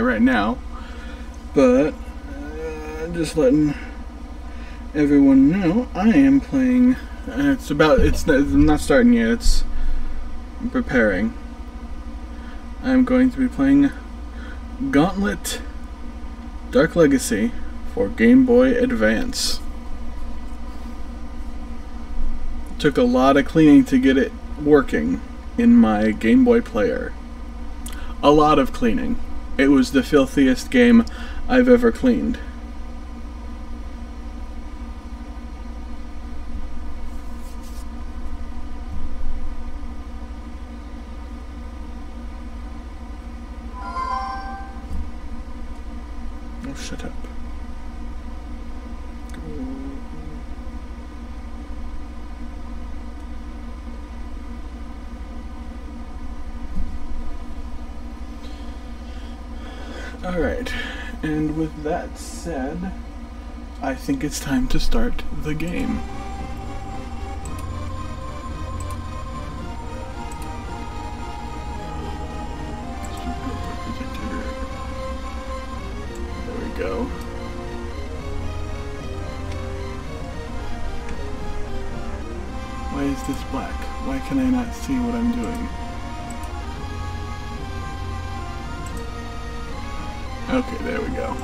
right now, but just letting everyone know I am playing. I'm not starting yet. It's preparing. I'm going to be playing Gauntlet Dark Legacy for Game Boy Advance. Took a lot of cleaning to get it working in my Game Boy player. A lot of cleaning. It was the filthiest game I've ever cleaned. Oh, shut up. Alright, and with that said, I think it's time to start the game. There we go. Why is this black? Why can I not see what I'm doing? Okay, there we go.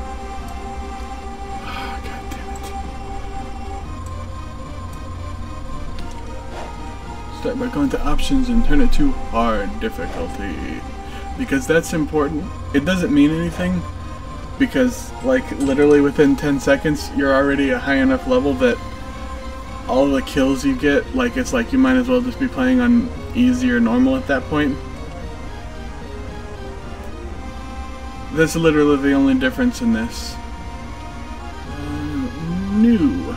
Oh, God damn it. Start by going to options and turn it to hard difficulty. Because that's important. It doesn't mean anything. Because, like, literally within 10 seconds, you're already a high enough level that all the kills you get, like, it's like you might as well just be playing on easy or normal at that point. That's literally the only difference in this. New. Who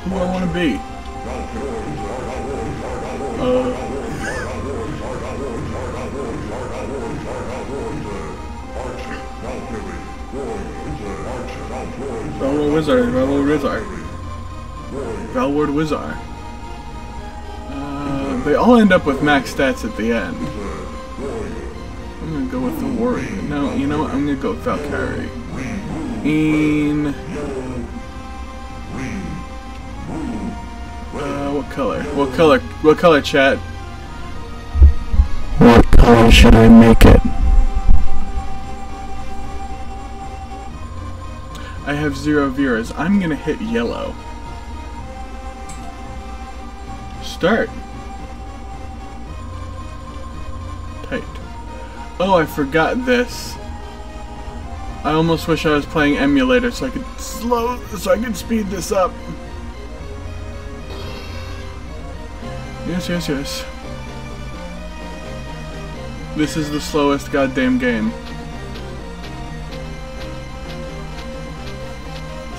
do I want to be? Valward Wizard. Valward Wizard. They all end up with max stats at the end. I'm gonna go with the Warrior. No, you know what? I'm gonna go with Valkyrie. What color? What color, chat? What color should I make it? I have 0 viewers. I'm gonna hit yellow. Start. Tight. Oh, I forgot this. I almost wish I was playing emulator so I could speed this up. Yes. This is the slowest goddamn game.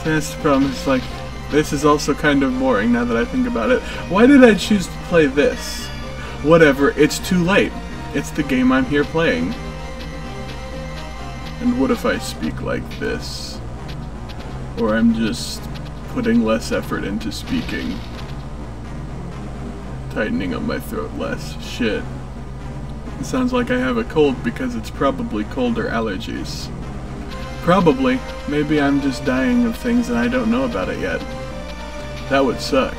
So that's the problem, it's like, this is also kind of boring now that I think about it. Why did I choose to play this? Whatever, it's too late. It's the game I'm here playing. And what if I speak like this? Or I'm just putting less effort into speaking. Tightening up my throat less. Shit. It sounds like I have a cold because it's probably cold or allergies. Probably. Maybe I'm just dying of things and I don't know about it yet. That would suck.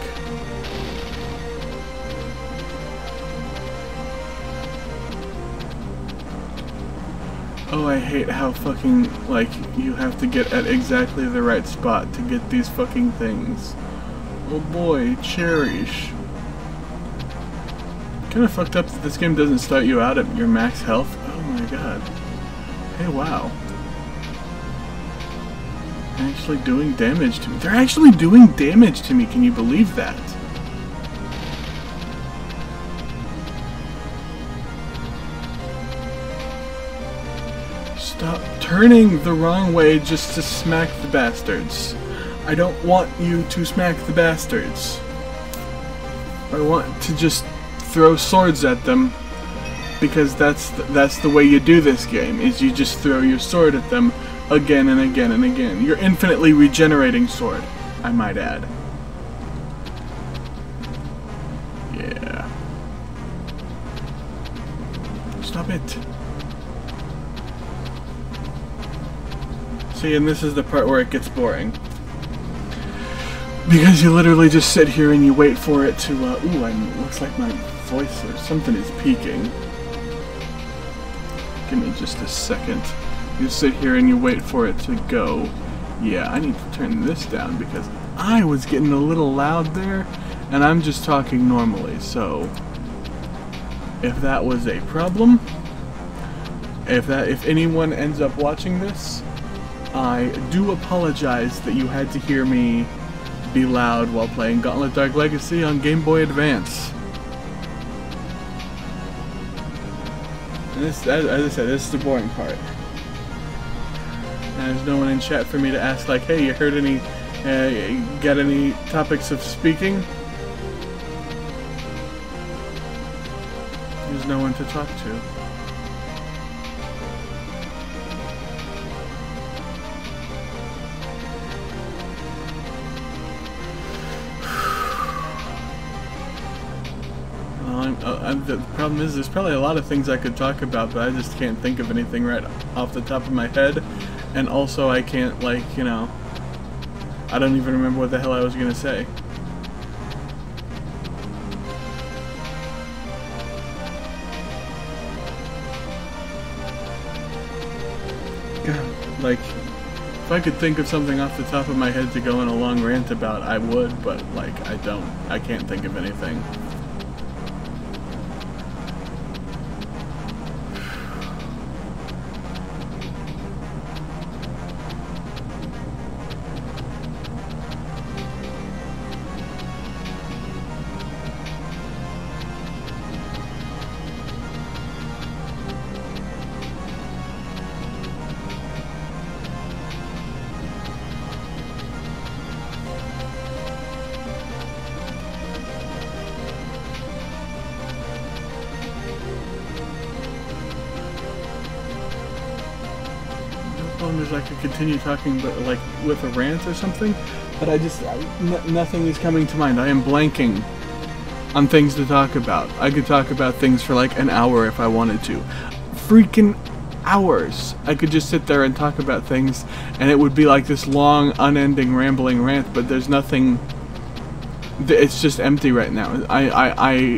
Oh, I hate how fucking, like, you have to get at exactly the right spot to get these fucking things. Oh boy, cherish. Kinda fucked up that this game doesn't start you out at your max health. Oh my god. Hey, wow. They're actually doing damage to me. They're actually doing damage to me, can you believe that? Stop turning the wrong way just to smack the bastards. I don't want you to smack the bastards. I want to just throw swords at them because that's the way you do this game, is you just throw your sword at them again and again and again. You're infinitely regenerating sword, I might add. Yeah. Stop it. See, and this is the part where it gets boring. Because you literally just sit here and you wait for it to, looks like my voice or something is peaking. Give me just a second. You sit here and you wait for it to go. Yeah, I need to turn this down because I was getting a little loud there, and I'm just talking normally, so if that was a problem, if anyone ends up watching this, I do apologize that you had to hear me be loud while playing Gauntlet Dark Legacy on Game Boy Advance. And this, as I said, this is the boring part. And there's no one in chat for me to ask, like, hey, you heard any, got any topics of speaking? There's no one to talk to. The problem is, there's probably a lot of things I could talk about, but I just can't think of anything right off the top of my head. And also, I can't, like, you know, I don't even remember what the hell I was gonna say. God, like, if I could think of something off the top of my head to go on a long rant about, I would, but, like, I can't think of anything. Is I could continue talking, but like with a rant or something, but nothing is coming to mind. I am blanking on things to talk about. I could talk about things for like an hour if I wanted to. Freaking hours. I could just sit there and talk about things, and it would be like this long, unending, rambling rant, but there's nothing. It's just empty right now.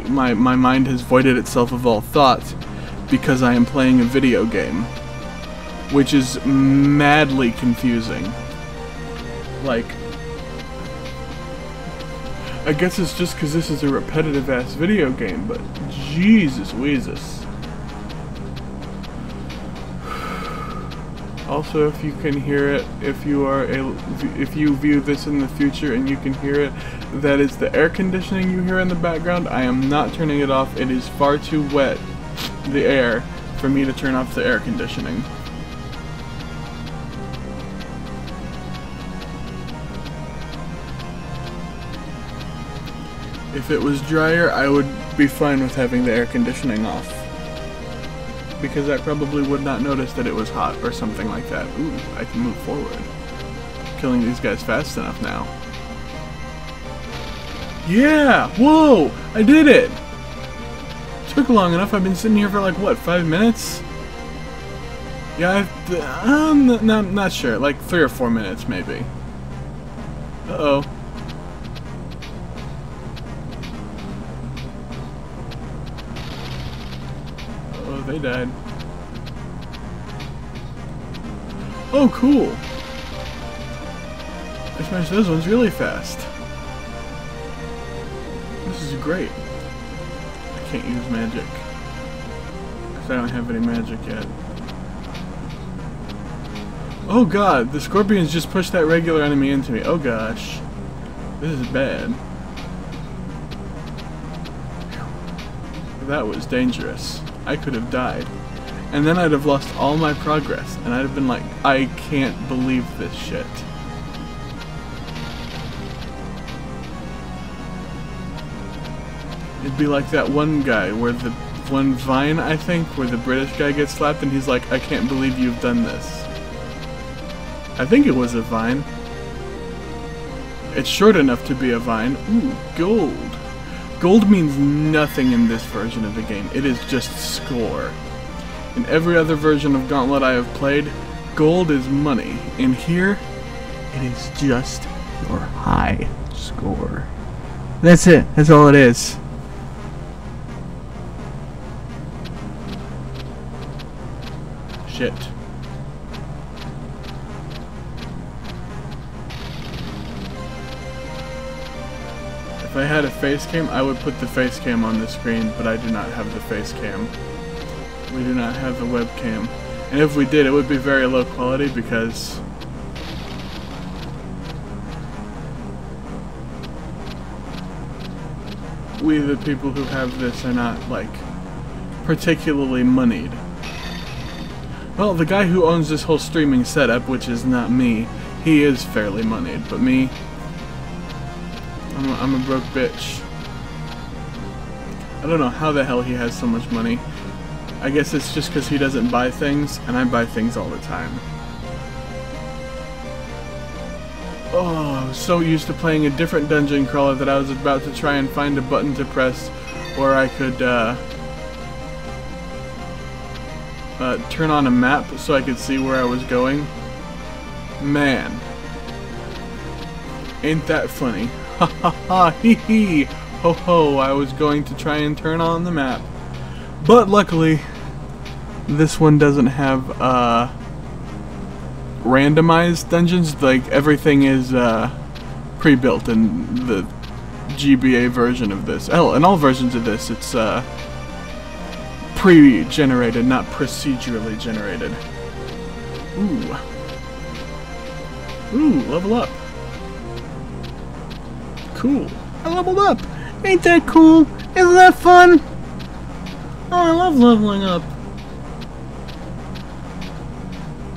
My mind has voided itself of all thought because I am playing a video game, which is madly confusing. Like, I guess it's just because this is a repetitive-ass video game, but Jesus Weezus. Also, if you can hear it, if you view this in the future and you can hear it, that is the air conditioning you hear in the background. I am not turning it off. It is far too wet, the air, for me to turn off the air conditioning. If it was drier, I would be fine with having the air conditioning off, because I probably would not notice that it was hot or something like that. Ooh, I can move forward. Killing these guys fast enough now. Yeah! Whoa! I did it! Took long enough. I've been sitting here for like, what, 5 minutes? Yeah, I'm not sure. Like 3 or 4 minutes, maybe. Uh-oh. They died. Oh, cool! I smashed those ones really fast. This is great. I can't use magic, because I don't have any magic yet. Oh god, the scorpions just pushed that regular enemy into me. Oh gosh. This is bad. That was dangerous. I could have died. And then I'd have lost all my progress, and I'd have been like, I can't believe this shit. It'd be like that one guy, where the one Vine, I think, where the British guy gets slapped and he's like, I can't believe you've done this. I think it was a Vine. It's short enough to be a Vine. Ooh, gold. Gold means nothing in this version of the game. It is just score. In every other version of Gauntlet I have played, gold is money. In here, it is just your high score. That's it. That's all it is. Shit. If I had a face cam, I would put the face cam on the screen, but I do not have the face cam. We do not have the webcam. And if we did, it would be very low quality because we, the people who have this, are not, like, particularly moneyed. Well, the guy who owns this whole streaming setup, which is not me, he is fairly moneyed, but me, I'm a broke bitch. I don't know how the hell he has so much money. I guess it's just because he doesn't buy things, and I buy things all the time. Oh, I was so used to playing a different dungeon crawler that I was about to try and find a button to press where I could turn on a map so I could see where I was going. Man. Ain't that funny. Ha ha ha, hee hee, ho ho, I was going to try and turn on the map. But luckily, this one doesn't have randomized dungeons. Like, everything is pre-built in the GBA version of this. Hell, in all versions of this, it's pre-generated, not procedurally generated. Ooh. Ooh, level up. Cool. I leveled up. Ain't that cool? Isn't that fun? Oh, I love leveling up.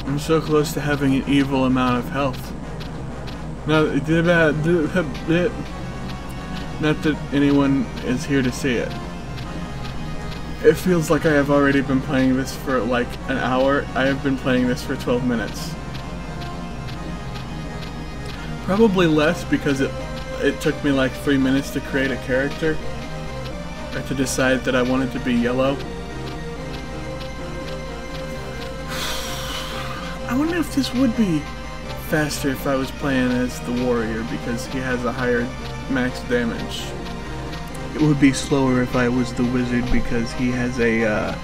I'm so close to having an evil amount of health. Not that anyone is here to see it. It feels like I have already been playing this for like an hour. I have been playing this for 12 minutes. Probably less because it took me like 3 minutes to create a character. Or to decide that I wanted to be yellow. I wonder if this would be faster if I was playing as the warrior because he has a higher max damage. It would be slower if I was the wizard because he has the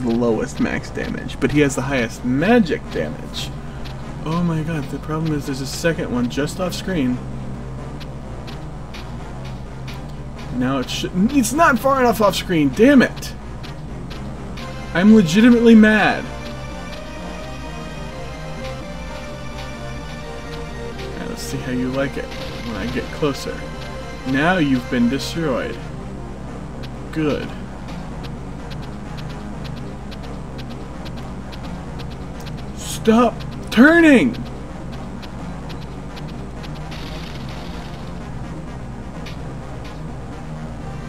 lowest max damage, but he has the highest magic damage. Oh my god, the problem is there's a second one just off screen. Now it's not far enough off screen, damn it! I'm legitimately mad. Now let's see how you like it when I get closer. Now you've been destroyed. Good. Stop turning!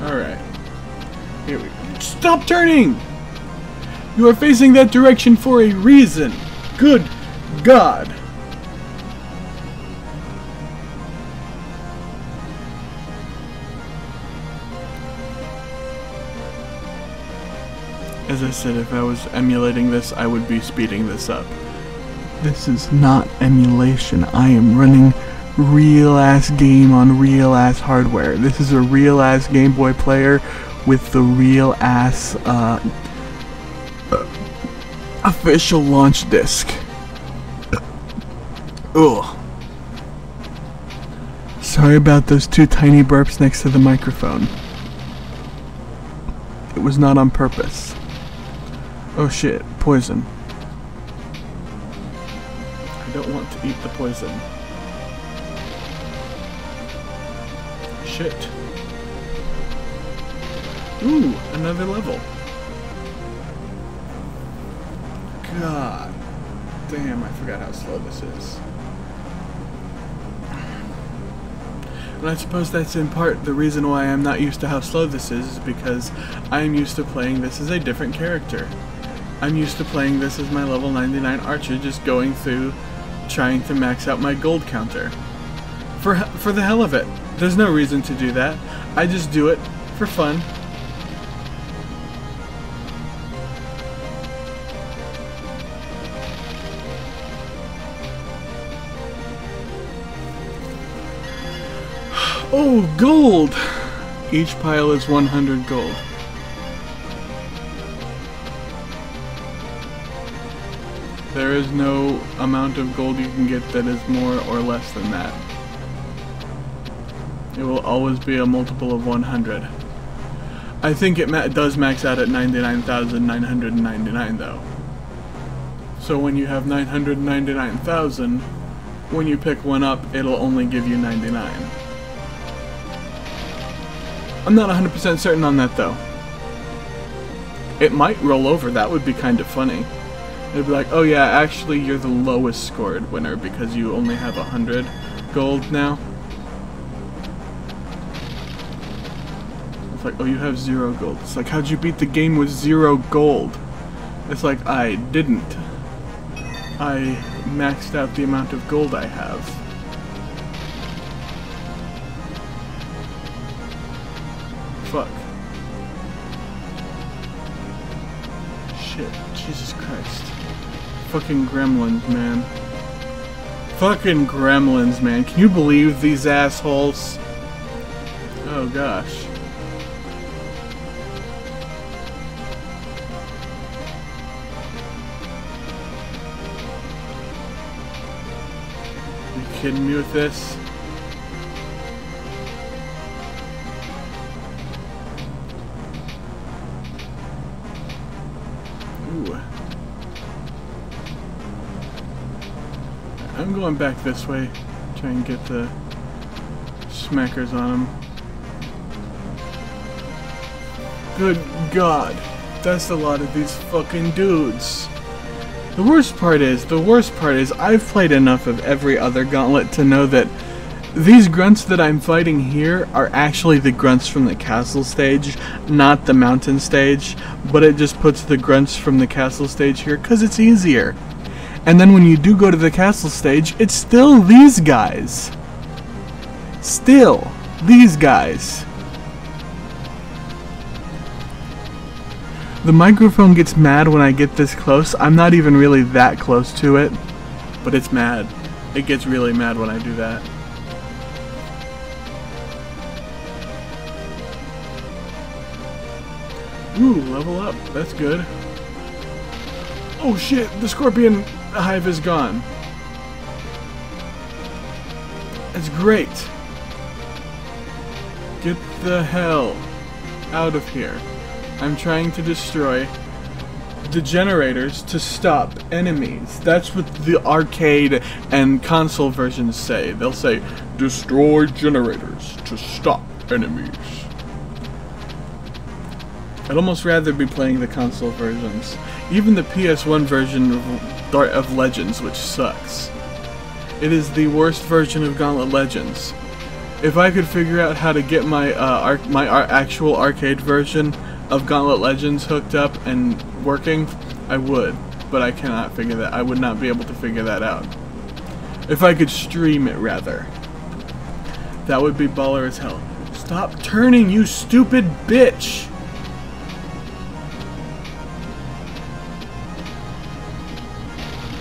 Alright. Here we go. Stop turning! You are facing that direction for a reason. Good God. As I said, if I was emulating this, I would be speeding this up. This is not emulation. I am running real-ass game on real-ass hardware. This is a real-ass Game Boy player with the real-ass official launch disc. Ugh. Sorry about those two tiny burps next to the microphone. It was not on purpose. Oh shit, poison. I don't want to eat the poison. Shit. Ooh, another level. God damn, I forgot how slow this is. And I suppose that's in part the reason why I'm not used to how slow this is because I'm used to playing this as a different character. I'm used to playing this as my level 99 archer, just going through trying to max out my gold counter. For the hell of it. There's no reason to do that. I just do it for fun. Oh, gold! Each pile is 100 gold. There is no amount of gold you can get that is more or less than that. It will always be a multiple of 100. I think it does max out at 99,999 though. So when you have 999,000, when you pick one up, it'll only give you 99. I'm not 100% certain on that though. It might roll over, that would be kind of funny. It'd be like, oh yeah, actually you're the lowest scored winner because you only have 100 gold now. It's like, oh, you have 0 gold. It's like, how'd you beat the game with 0 gold? It's like, I didn't. I maxed out the amount of gold I have. Fuck. Shit. Jesus Christ. Fucking gremlins, man. Fucking gremlins, man. Can you believe these assholes? Oh gosh. You kidding me with this? Ooh. I'm going back this way. Try and get the smackers on them. Good God. That's a lot of these fucking dudes. The worst part is, I've played enough of every other Gauntlet to know that these grunts that I'm fighting here are actually the grunts from the castle stage, not the mountain stage, but it just puts the grunts from the castle stage here because it's easier. And then when you do go to the castle stage, it's still these guys. Still these guys. The microphone gets mad when I get this close. I'm not even really that close to it, but it's mad. It gets really mad when I do that. Ooh, level up. That's good. Oh shit, the scorpion hive is gone. That's great. Get the hell out of here. I'm trying to destroy the generators to stop enemies. That's what the arcade and console versions say. They'll say, destroy generators to stop enemies. I'd almost rather be playing the console versions. Even the PS1 version of Legends, which sucks. It is the worst version of Gauntlet Legends. If I could figure out how to get my actual arcade version of Gauntlet Legends hooked up and working, I would. But I cannot figure that. I would not be able to figure that out. If I could stream it, rather. That would be baller as hell. Stop turning, you stupid bitch!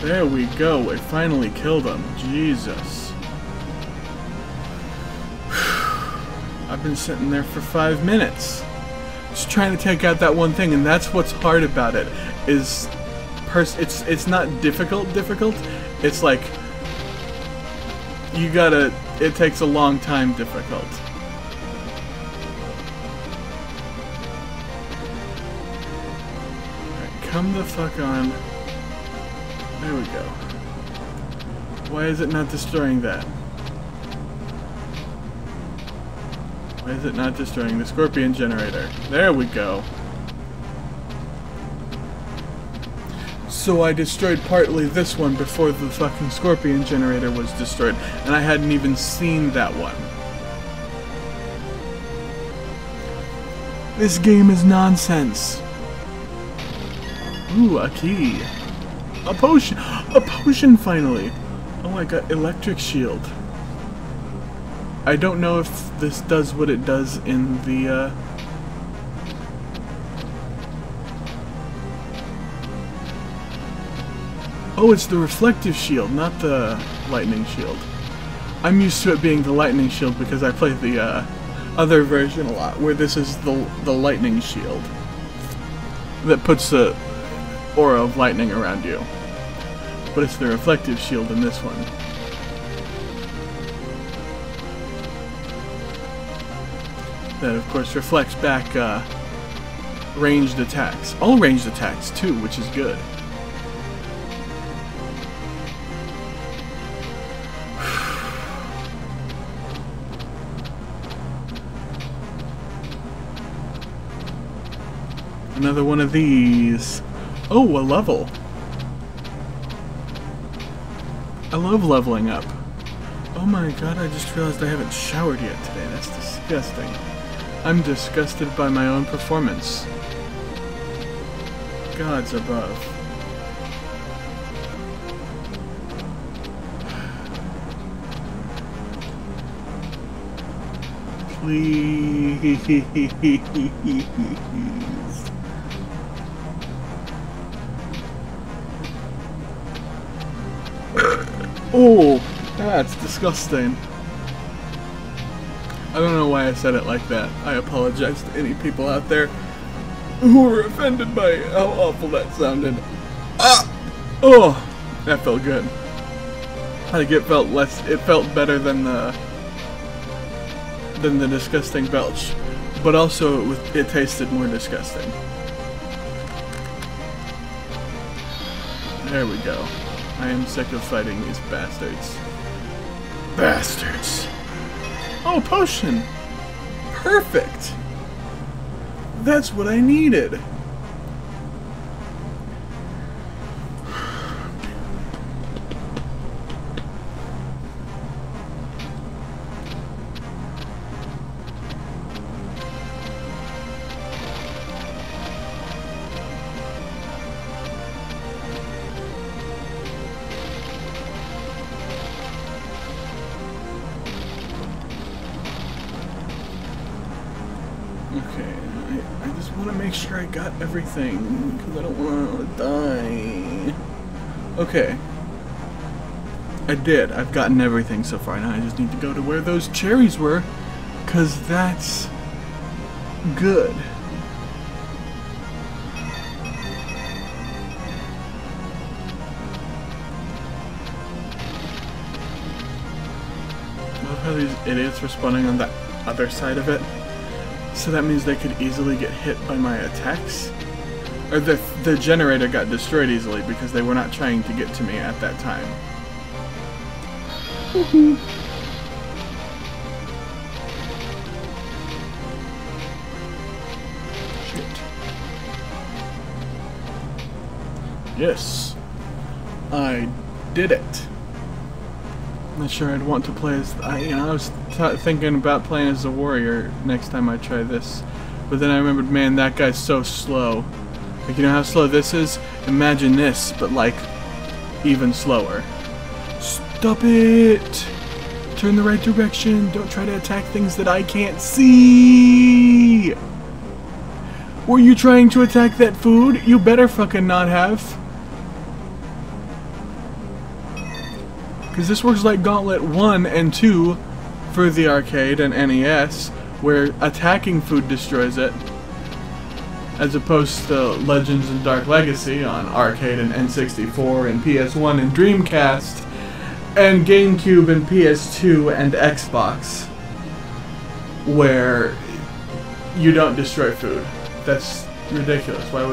There we go, we finally killed him. Jesus. I've been sitting there for 5 minutes. Just trying to take out that one thing, and that's what's hard about it. Is it's not difficult. It's like you gotta. It takes a long time. Difficult. Alright, come the fuck on. There we go. Why is it not destroying that? Why is it not destroying the scorpion generator? There we go. So I destroyed partly this one before the fucking scorpion generator was destroyed, and I hadn't even seen that one. This game is nonsense. Ooh, a key. A potion! A potion finally! Oh my god, electric shield. I don't know if this does what it does in the, Oh, it's the reflective shield, not the lightning shield. I'm used to it being the lightning shield because I play the other version a lot, where this is the lightning shield that puts the aura of lightning around you. But it's the reflective shield in this one. That of course reflects back ranged attacks. All ranged attacks too, which is good. Another one of these. Oh, a level. I love leveling up. Oh my god, I just realized I haven't showered yet today. That's disgusting. I'm disgusted by my own performance. Gods above. Please. Oh, that's disgusting. I don't know why I said it like that. I apologize to any people out there who were offended by how awful that sounded. Ah! Oh, that felt good. Like it felt better than the disgusting belch, but also it tasted more disgusting. There we go. I am sick of fighting these bastards. Bastards! Oh, potion! Perfect! That's what I needed! Okay, I just want to make sure I got everything, because I don't want to die. Okay. I did. I've gotten everything so far. Now I just need to go to where those cherries were, because that's good. I love how these idiots were spawning on that other side of it. So that means they could easily get hit by my attacks? Or the generator got destroyed easily because they were not trying to get to me at that time. Woohoo! Shit. Yes. I did it. I'm not sure I'd want to play as... I was thinking about playing as a warrior next time I try this. But then I remembered, man, that guy's so slow. Like, you know how slow this is? Imagine this, but like, even slower. Stop it! Turn the right direction. Don't try to attack things that I can't see! Were you trying to attack that food? You better fucking not have. Because this works like Gauntlet 1 and 2 for the arcade and NES, where attacking food destroys it, as opposed to Legends and Dark Legacy on arcade and N64 and PS1 and Dreamcast, and GameCube and PS2 and Xbox, where you don't destroy food. That's ridiculous. Why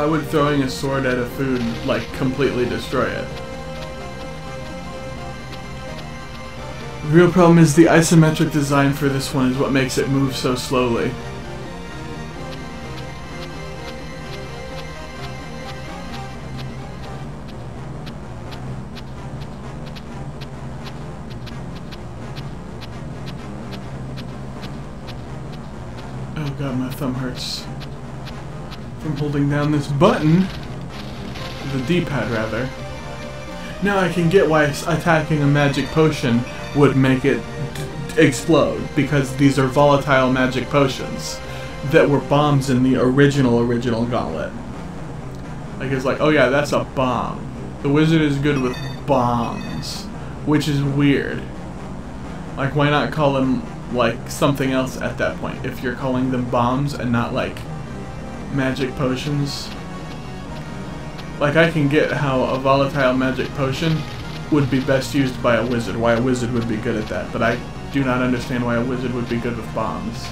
would throwing a sword at a food, like, completely destroy it? The real problem is the isometric design for this one is what makes it move so slowly. Oh god, my thumb hurts. From holding down this button, the D-pad rather. Now I can get why attacking a magic potion would make it explode, because these are volatile magic potions that were bombs in the original Gauntlet. Like, it's like, oh yeah, that's a bomb. The wizard is good with bombs, which is weird. Like, why not call them, like, something else at that point, if you're calling them bombs and not, like, magic potions? Like, I can get how a volatile magic potion would be best used by a wizard, why a wizard would be good at that, but I do not understand why a wizard would be good with bombs.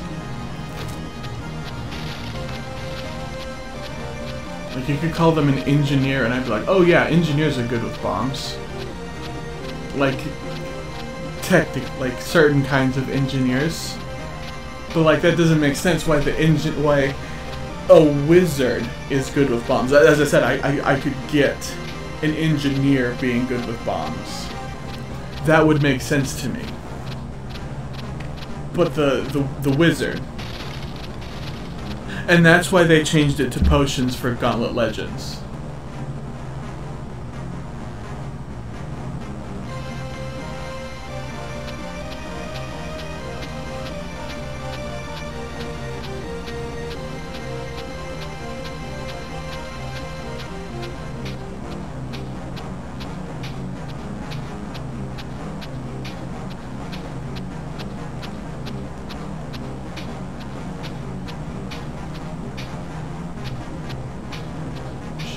Like, you could call them an engineer, and I'd be like, oh yeah, engineers are good with bombs. Like, like, certain kinds of engineers. But, like, that doesn't make sense why why a wizard is good with bombs. As I said, I could get an engineer being good with bombs. That would make sense to me. But the wizard. And that's why they changed it to potions for Gauntlet Legends.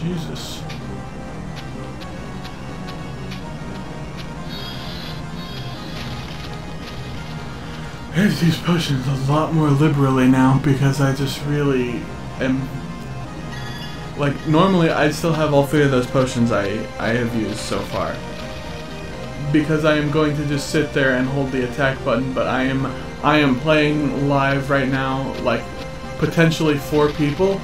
Jesus. I have to use potions a lot more liberally now because I just really am... Like, normally I still have all 3 of those potions I have used so far. Because I am going to just sit there and hold the attack button, but I am playing live right now, like, potentially 4 people.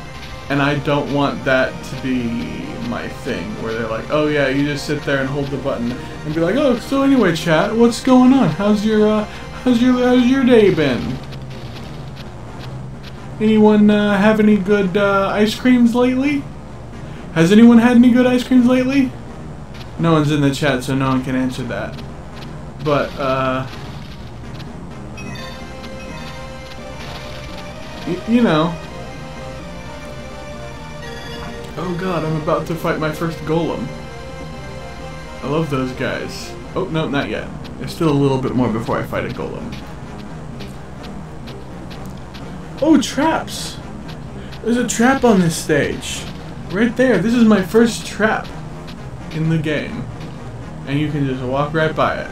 And I don't want that to be my thing, where they're like, oh yeah, you just sit there and hold the button and be like, oh, so anyway, chat, what's going on? How's your day been? Anyone have any good ice creams lately? Has anyone had any good ice creams lately? No one's in the chat, so no one can answer that. But you know. Oh god, I'm about to fight my first golem. I love those guys. Oh, no, not yet. There's still a little bit more before I fight a golem. Oh, traps! There's a trap on this stage. Right there. This is my first trap in the game. And you can just walk right by it.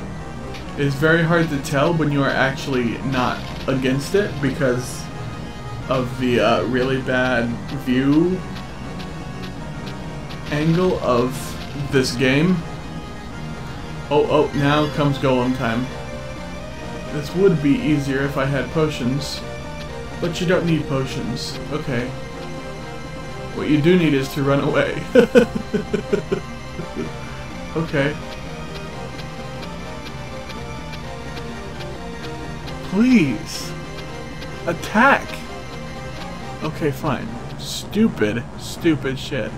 It's very hard to tell when you are actually not against it because of the really bad view angle of this game. Oh, now comes golem time. This would be easier if I had potions, but you don't need potions. Okay. What you do need is to run away. Okay. Please. Attack! Okay, fine. Stupid shit.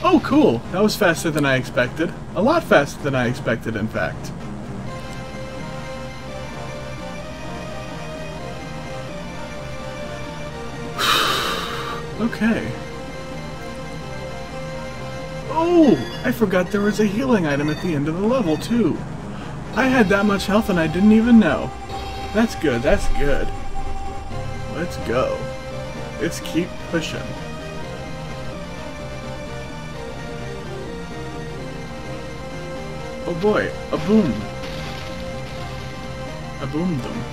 Oh, cool. That was faster than I expected. A lot faster than I expected, in fact. Okay. Oh, I forgot there was a healing item at the end of the level, too. I had that much health and I didn't even know. That's good, that's good. Let's go. Let's keep pushing. Oh boy, a boom. I boomed them.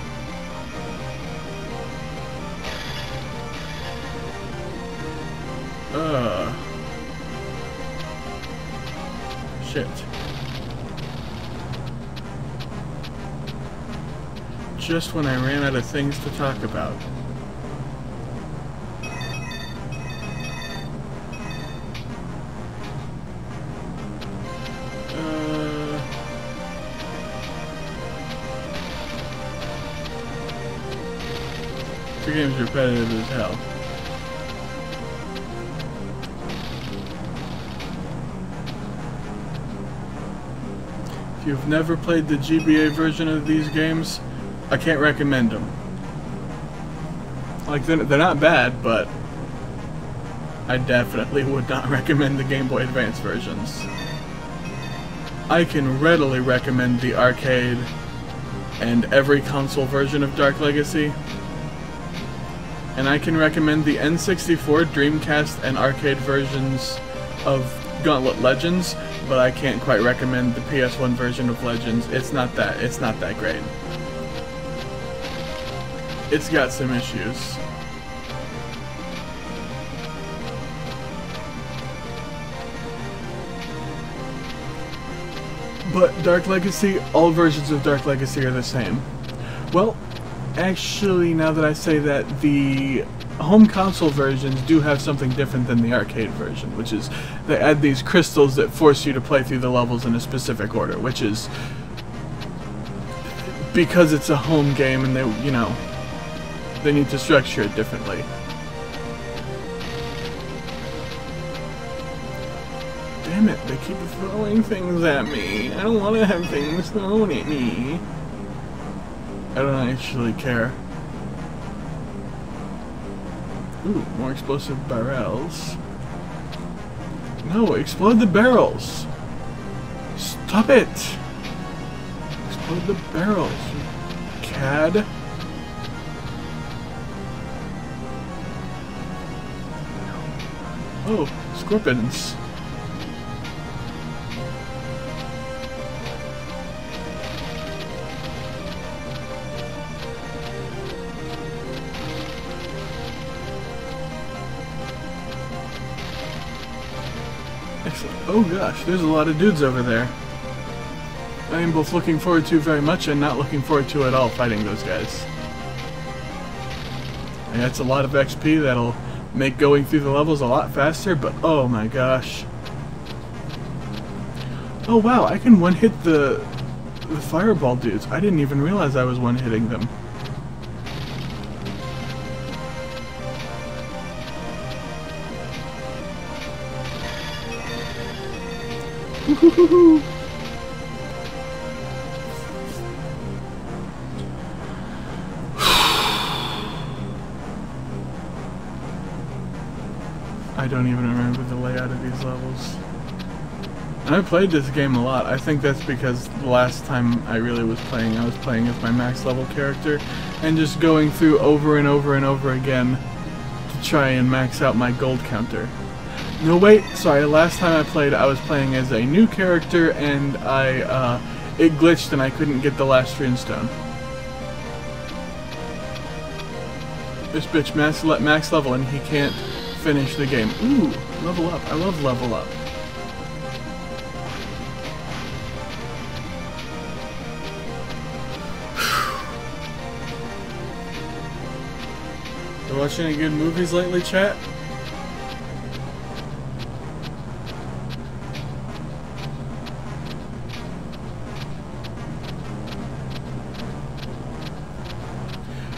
Shit. Just when I ran out of things to talk about. The game's repetitive as hell. If you've never played the GBA version of these games, I can't recommend them. Like, they're not bad, but I definitely would not recommend the Game Boy Advance versions. I can readily recommend the arcade and every console version of Dark Legacy. And I can recommend the N64, Dreamcast, and arcade versions of Gauntlet Legends, but I can't quite recommend the PS1 version of Legends. It's not that great. It's got some issues. But Dark Legacy, all versions of Dark Legacy are the same. Well, actually, now that I say that, the home console versions do have something different than the arcade version, which is they add these crystals that force you to play through the levels in a specific order, which is because it's a home game and they need to structure it differently. Damn it, they keep throwing things at me. I don't want to have things thrown at me. I don't actually care. Ooh, more explosive barrels. No, explode the barrels! Stop it! Explode the barrels, you cad. Oh, scorpions. Excellent. Oh gosh, there's a lot of dudes over there. I am both looking forward to very much and not looking forward to at all fighting those guys. And that's a lot of XP that'll make going through the levels a lot faster, but oh my gosh. Oh wow, I can one-hit the fireball dudes. I didn't even realize I was one-hitting them. Woohoo! I don't even remember the layout of these levels. And I played this game a lot. I think that's because the last time I really was playing as my max level character and just going through over and over and over again to try and max out my gold counter. No, wait, sorry, last time I played, I was playing as a new character, and it glitched and I couldn't get the last runestone. This bitch max level and he can't finish the game. Ooh, level up. I love level up. You watching any good movies lately, chat?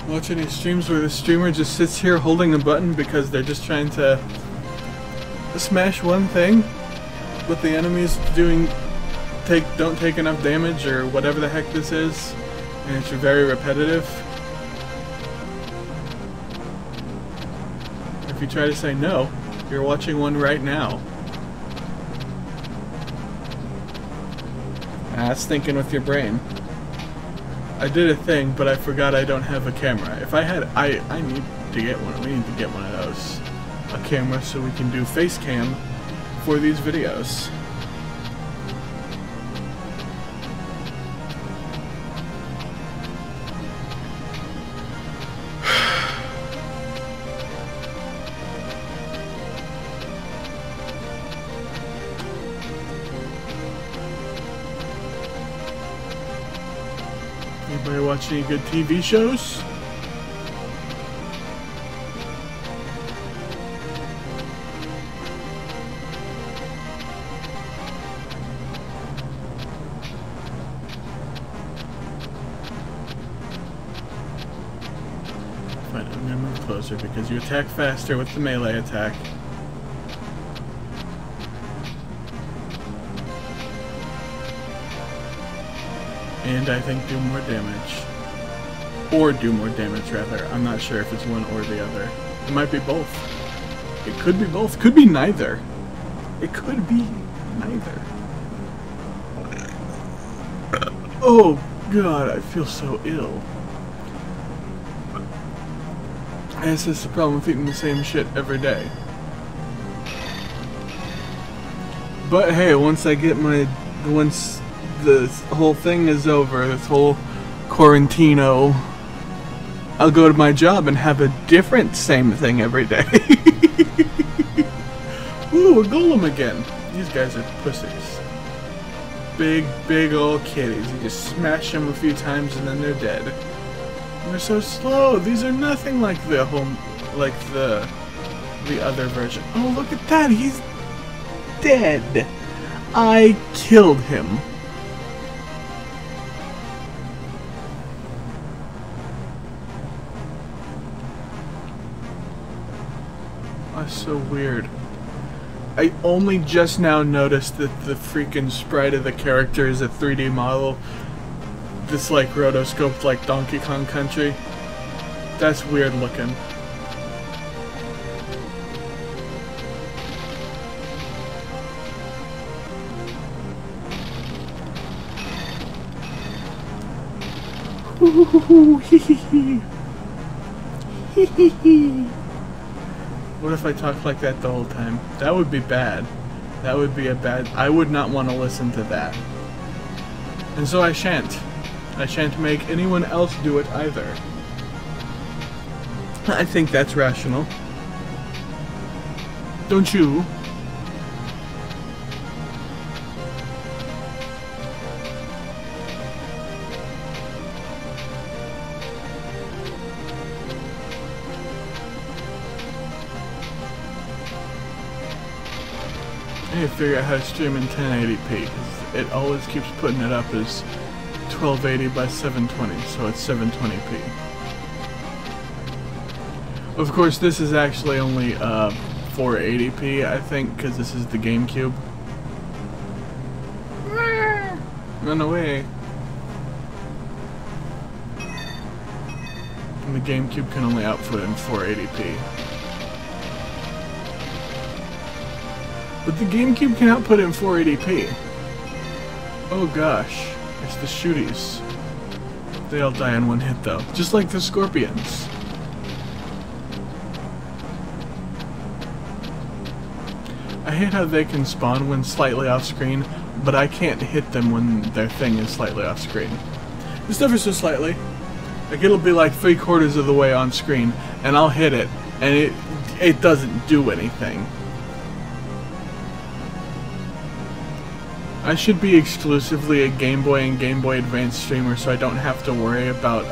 Watch any streams where the streamer just sits here holding a button because they're just trying to smash one thing, but the enemies don't take enough damage or whatever the heck this is, and it's very repetitive. If you try to say no, you're watching one right now. That's thinking with your brain. I did a thing, but I forgot I don't have a camera. If I had, I need to get one. We need to get one of those. A camera so we can do face cam for these videos. Anybody watch any good TV shows? Fine, I'm gonna move closer because you attack faster with the melee attack. And I think do more damage. Or do more damage, rather. I'm not sure if it's one or the other. It might be both. It could be both. Could be neither. It could be neither. Oh god, I feel so ill. I guess that's the problem with eating the same shit every day. But hey, once the whole thing is over, this whole quarantino, I'll go to my job and have a different same thing every day. Ooh, a golem again. These guys are pussies. Big old kitties. You just smash them a few times and then they're dead. And they're so slow. These are nothing like the other version. Oh, look at that. He's dead. I killed him. That's so weird. I only just now noticed that the freaking sprite of the character is a 3D model. This like rotoscoped like Donkey Kong Country. That's weird looking. What if I talk like that the whole time? That would be bad. That would be a bad... I would not want to listen to that. And so I shan't. I shan't make anyone else do it either. I think that's rational. Don't you? I need to figure out how to stream in 1080p, because it always keeps putting it up as 1280 by 720, so it's 720p. Of course, this is actually only 480p, I think, because this is the GameCube. Run away. And the GameCube can only output in 480p. But the GameCube can output in 480p. Oh gosh, it's the shooties. They all die in one hit though, just like the scorpions. I hate how they can spawn when slightly off screen, but I can't hit them when their thing is slightly off screen. Just ever so slightly. Like it'll be like 3/4 of the way on screen, and I'll hit it, and it doesn't do anything. I should be exclusively a Game Boy and Game Boy Advance streamer, so I don't have to worry about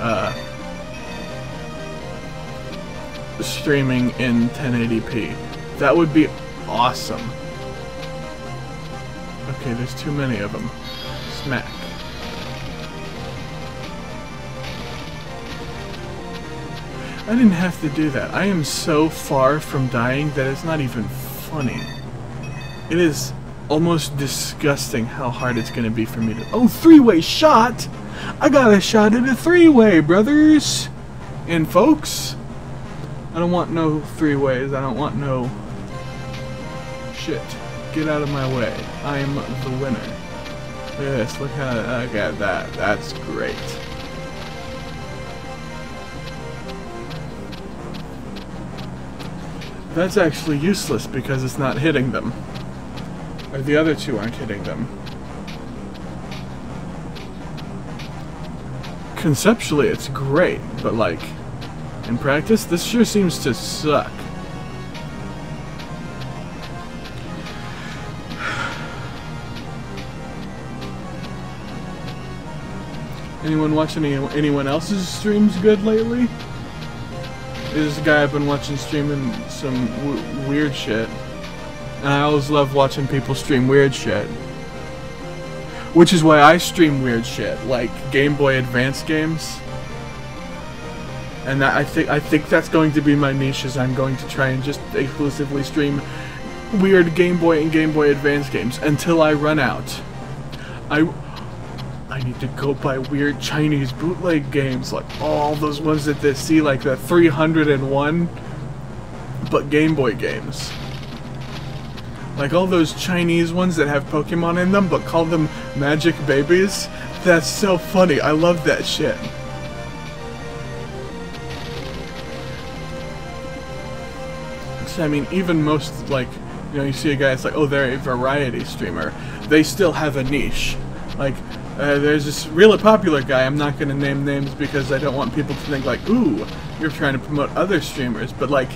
streaming in 1080p. That would be awesome. Okay, there's too many of them. Smack. I didn't have to do that. I am so far from dying that it's not even funny. It is almost disgusting how hard it's gonna be for me to... Oh, three-way shot! I got a shot at a three-way, brothers! And folks, I don't want no three-ways. I don't want no... Shit. Get out of my way. I am the winner. Look at this. Look at that. That's great. That's actually useless because it's not hitting them. Or the other two aren't hitting them. Conceptually, it's great, but like, in practice, this sure seems to suck. Anyone watching anyone else's streams good lately? There's a guy I've been watching streaming some weird shit. And I always love watching people stream weird shit. Which is why I stream weird shit, like Game Boy Advance games. And I think that's going to be my niche, is I'm going to try and just exclusively stream weird Game Boy and Game Boy Advance games until I run out. I I need to go buy weird Chinese bootleg games, like all those ones that they see, like the 301, but Game Boy games. Like all those Chinese ones that have Pokemon in them, but call them Magic Babies. That's so funny. I love that shit. So, I mean, even most, like, you know, you see a guy, it's like, oh, they're a variety streamer. They still have a niche. Like, there's this really popular guy, I'm not going to name names because I don't want people to think like, ooh, you're trying to promote other streamers, but like,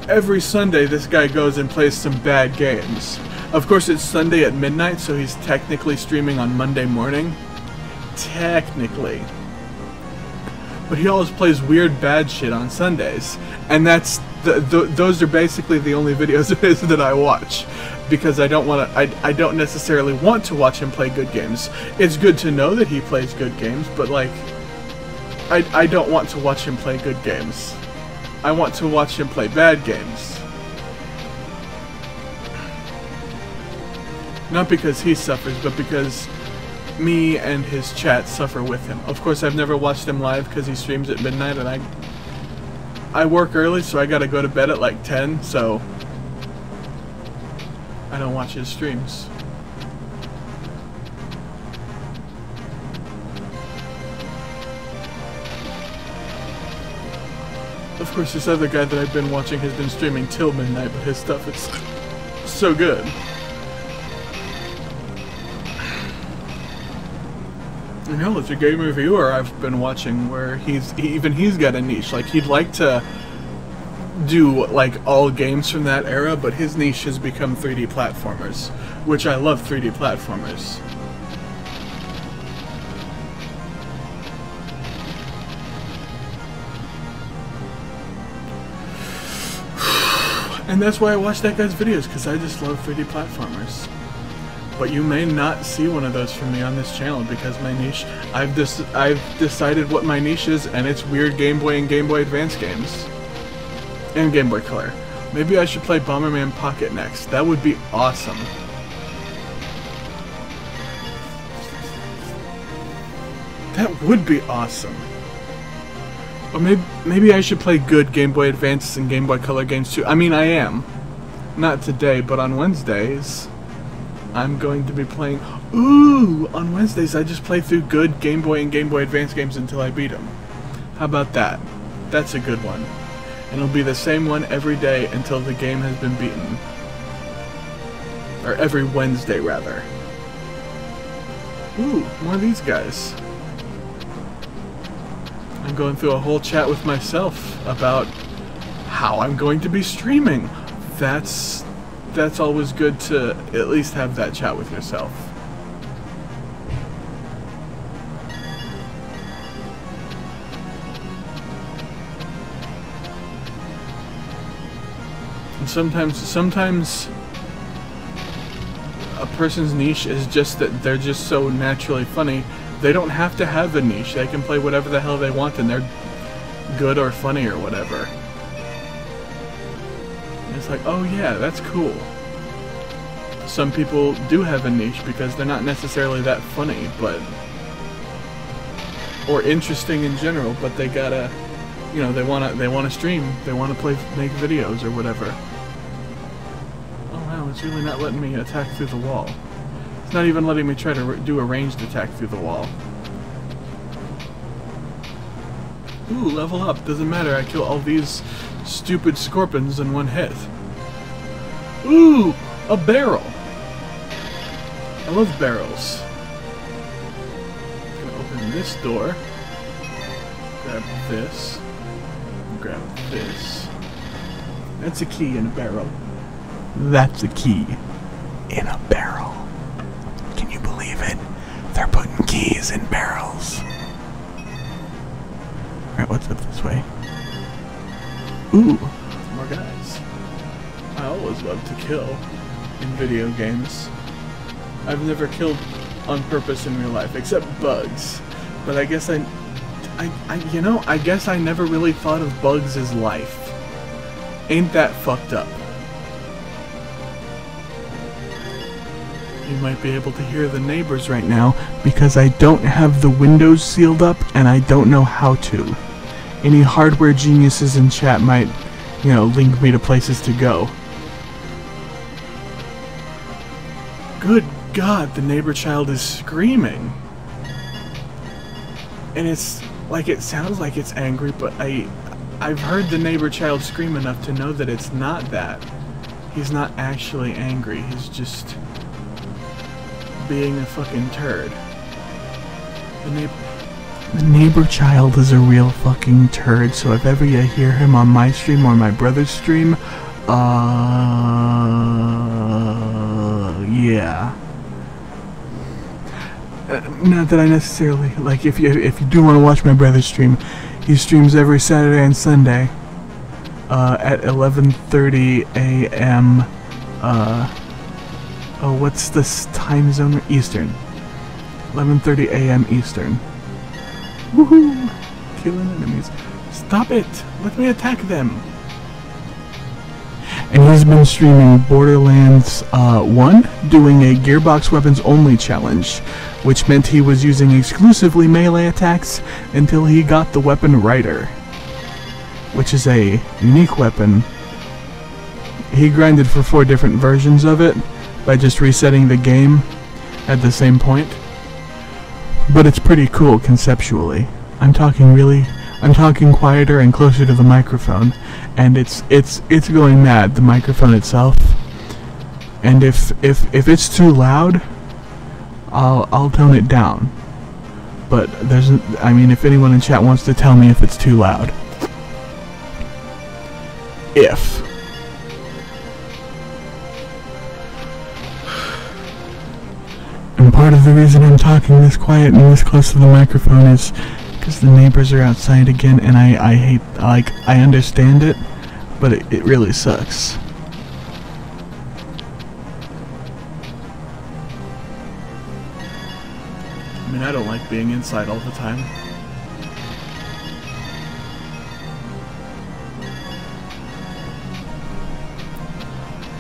every Sunday this guy goes and plays some bad games. Of course it's Sunday at midnight, so he's technically streaming on Monday morning. Technically. But he always plays weird bad shit on Sundays, and that's, those are basically the only videos of his that I watch. Because I don't necessarily want to watch him play good games. It's good to know that he plays good games, but like, I don't want to watch him play good games. I want to watch him play bad games. Not because he suffers, but because me and his chat suffer with him. Of course, I've never watched him live because he streams at midnight, and I work early, so I gotta go to bed at like 10, so I don't watch his streams. Of course, this other guy that I've been watching has been streaming till midnight, but his stuff is so good. You know, it's a game reviewer I've been watching where even he's got a niche. Like, he'd like to do like all games from that era, but his niche has become 3D platformers, which I love 3D platformers. And that's why I watch that guy's videos, because I just love 3D platformers. But you may not see one of those from me on this channel, because my niche, I've decided what my niche is, and it's weird Game Boy and Game Boy Advance games. And Game Boy Color. Maybe I should play Bomberman Pocket next. That would be awesome. That would be awesome. Or maybe I should play good Game Boy Advance and Game Boy Color games too. I mean, I am. Not today, but on Wednesdays, I'm going to be playing... Ooh! On Wednesdays, I just play through good Game Boy and Game Boy Advance games until I beat them. How about that? That's a good one. And it'll be the same one every day until the game has been beaten. Or every Wednesday, rather. Ooh, more of these guys. I'm going through a whole chat with myself about how I'm going to be streaming. That's always good to at least have that chat with yourself. And sometimes a person's niche is just that they're just so naturally funny. They don't have to have a niche. They can play whatever the hell they want and they're good or funny or whatever. And it's like, oh yeah, that's cool. Some people do have a niche because they're not necessarily that funny, but... or interesting in general, but they gotta... you know, they wanna stream, they wanna make videos or whatever. Oh wow, it's really not letting me attack through the wall. It's not even letting me try to do a ranged attack through the wall. Ooh, level up. Doesn't matter, I kill all these stupid scorpions in one hit. Ooh, a barrel. I love barrels. I'm gonna open this door. Grab this. Grab this. That's a key in a barrel. That's a key in a barrel. Can you believe it? They're putting keys in barrels. Alright, what's up this way? Ooh, more guys. I always love to kill in video games. I've never killed on purpose in real life, except bugs. But I guess you know, I guess I never really thought of bugs as life. Ain't that fucked up? you might be able to hear the neighbors right now because I don't have the windows sealed up and I don't know how to. Any hardware geniuses in chat might, link me to places to go. Good God, the neighbor child is screaming. And it's like, it sounds like it's angry, but I've heard the neighbor child scream enough to know that it's not that. He's not actually angry, he's just being a fucking turd. The neighbor child is a real fucking turd, so if ever you hear him on my stream or my brother's stream, yeah. Not that I necessarily, like, if you do want to watch my brother's stream, he streams every Saturday and Sunday, at 11:30 a.m., what's this time zone? Eastern. 11:30 a.m. Eastern. Woohoo! Killing enemies. Stop it! Let me attack them! And he's been streaming Borderlands 1, doing a Gearbox Weapons Only challenge, which meant he was using exclusively melee attacks until he got the weapon Rider, which is a unique weapon. He grinded for 4 different versions of it by just resetting the game at the same point. But it's pretty cool conceptually. I'm talking quieter and closer to the microphone, and it's going mad, the microphone itself. And if it's too loud, I'll tone it down. But if anyone in chat wants to tell me if it's too loud. And part of the reason I'm talking this quiet and this close to the microphone is because the neighbors are outside again, and I understand it, but it really sucks. I mean, I don't like being inside all the time.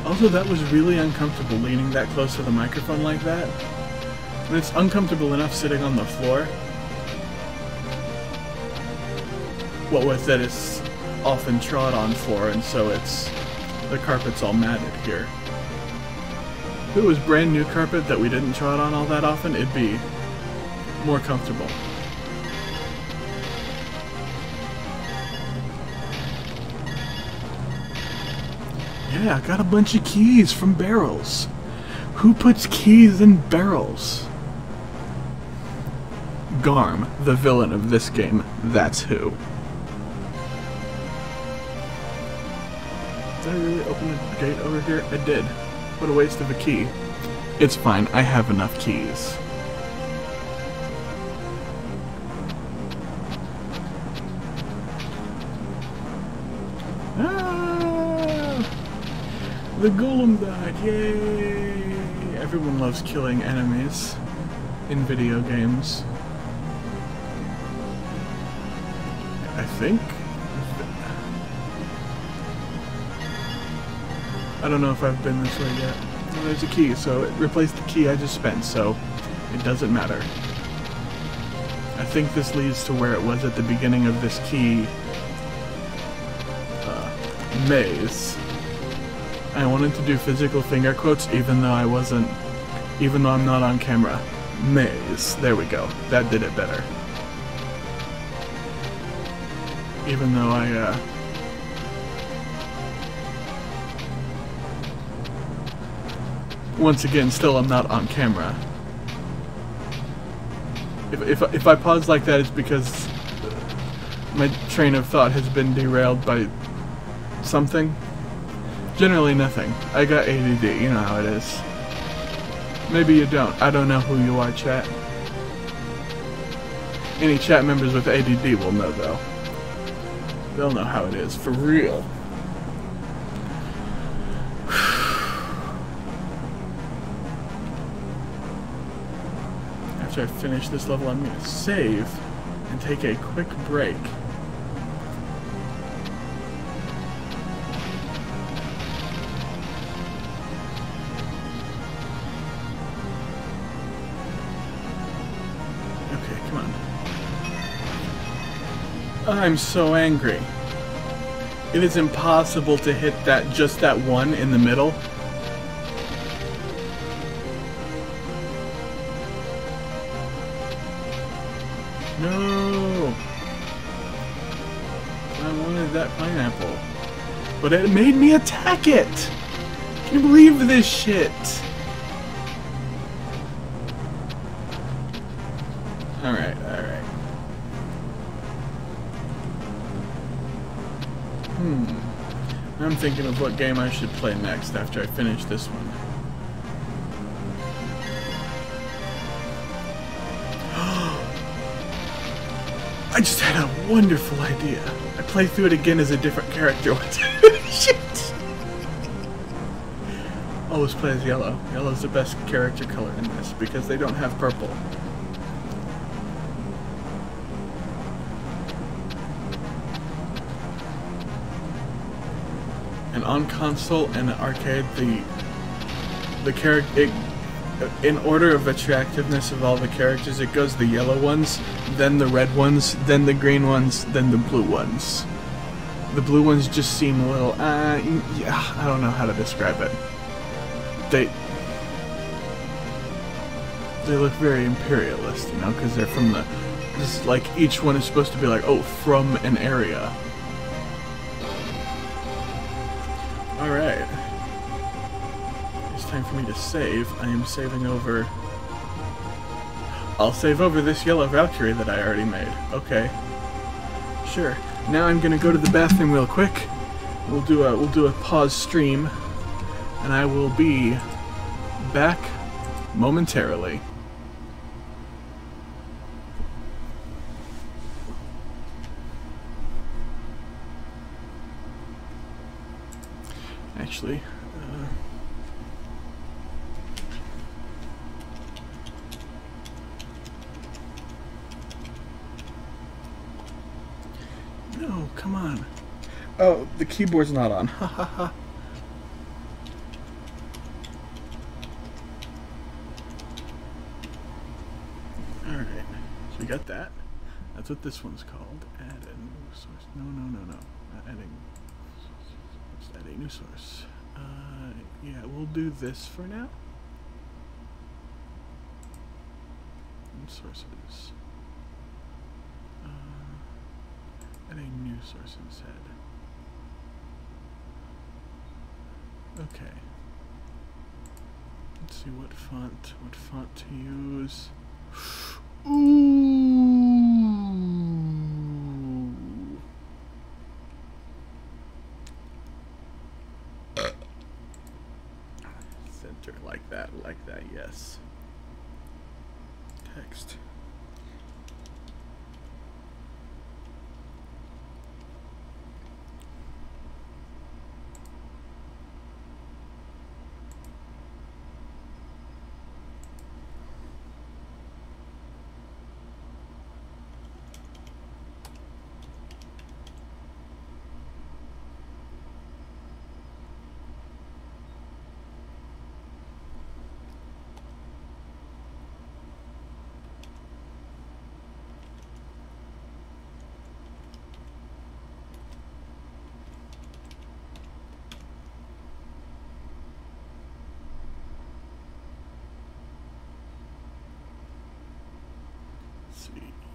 Also, that was really uncomfortable leaning that close to the microphone like that. And it's uncomfortable enough sitting on the floor. What with that it's often trod on floor, and so the carpet's all matted here. If it was brand new carpet that we didn't trod on all that often, it'd be more comfortable. Yeah, I got a bunch of keys from barrels. Who puts keys in barrels? Garm, the villain of this game, that's who. Did I really open the gate over here? I did. What a waste of a key. It's fine, I have enough keys. The golem died, yay! Everyone loves killing enemies in video games. I think? I don't know if I've been this way yet. Oh, there's a key, so it replaced the key I just spent, so it doesn't matter. I think this leads to where it was at the beginning of this key maze. I wanted to do physical finger quotes even though I'm not on camera. Maze. There we go. That did it better. Even though once again, still I'm not on camera. If I pause like that, it's because my train of thought has been derailed by something. Generally nothing. I got ADD, you know how it is. Maybe you don't. I don't know who you are, chat. Any chat members with ADD will know, though. They'll know how it is, for real. After I finish this level, I'm going to save and take a quick break. I'm so angry. It is impossible to hit that, just that one in the middle. No! I wanted that pineapple. But it made me attack it! Can you believe this shit? Alright, alright. I'm thinking of what game I should play next after I finish this one. I just had a wonderful idea. I play through it again as a different character. Shit! Always play as yellow. Yellow's the best character color in this because they don't have purple. And on console and arcade, the character, in order of attractiveness of all the characters, it goes the yellow ones, then the red ones, then the green ones, then the blue ones. The blue ones just seem a little, yeah, I don't know how to describe it. They look very imperialist, you know, because they're from the, just like each one is supposed to be like, oh, from an area. Alright. It's time for me to save. I am saving over... I'll save over this yellow Valkyrie that I already made. Okay. Sure. Now I'm gonna go to the bathroom real quick. We'll do a pause stream. And I will be back momentarily. Actually, no, come on. Oh, the keyboard's not on. Ha ha ha. Alright, so we got that. That's what this one's called. Add a new source. No. Not adding. Let's add a new source. Yeah, we'll do this for now. And sources. Add a new source instead. Okay. Let's see what font to use. Ooh. Center like that, yes. Text.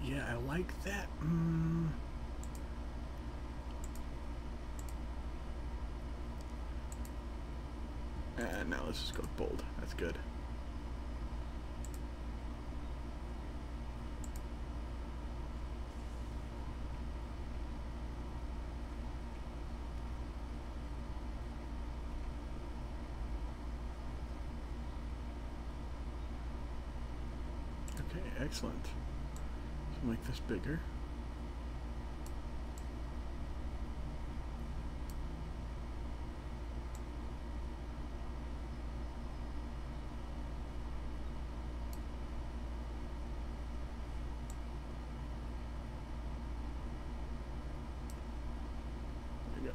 Yeah, I like that. Now let's just go with bold. That's good. Okay, excellent. Make this bigger.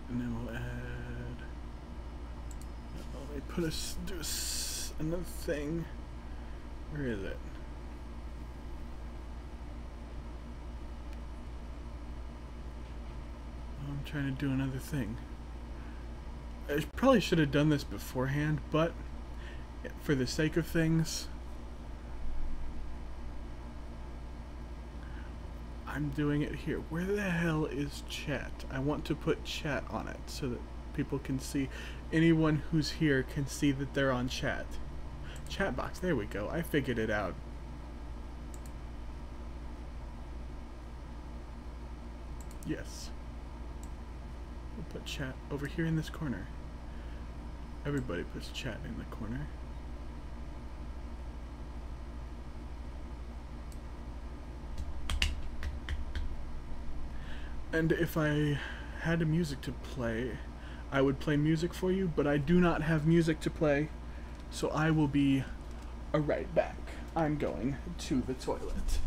And then we'll add. Let me put do another thing. Where is it? I'm trying to do another thing. I probably should have done this beforehand, but for the sake of things, I'm doing it here. Where the hell is chat? I want to put chat on it so that people can see. Anyone who's here can see that they're on chat. Chat box, there we go. I figured it out. Yes. We'll put chat over here in this corner. Everybody puts chat in the corner. And if I had a music to play, I would play music for you, but I do not have music to play, so I will be right back. I'm going to the toilet.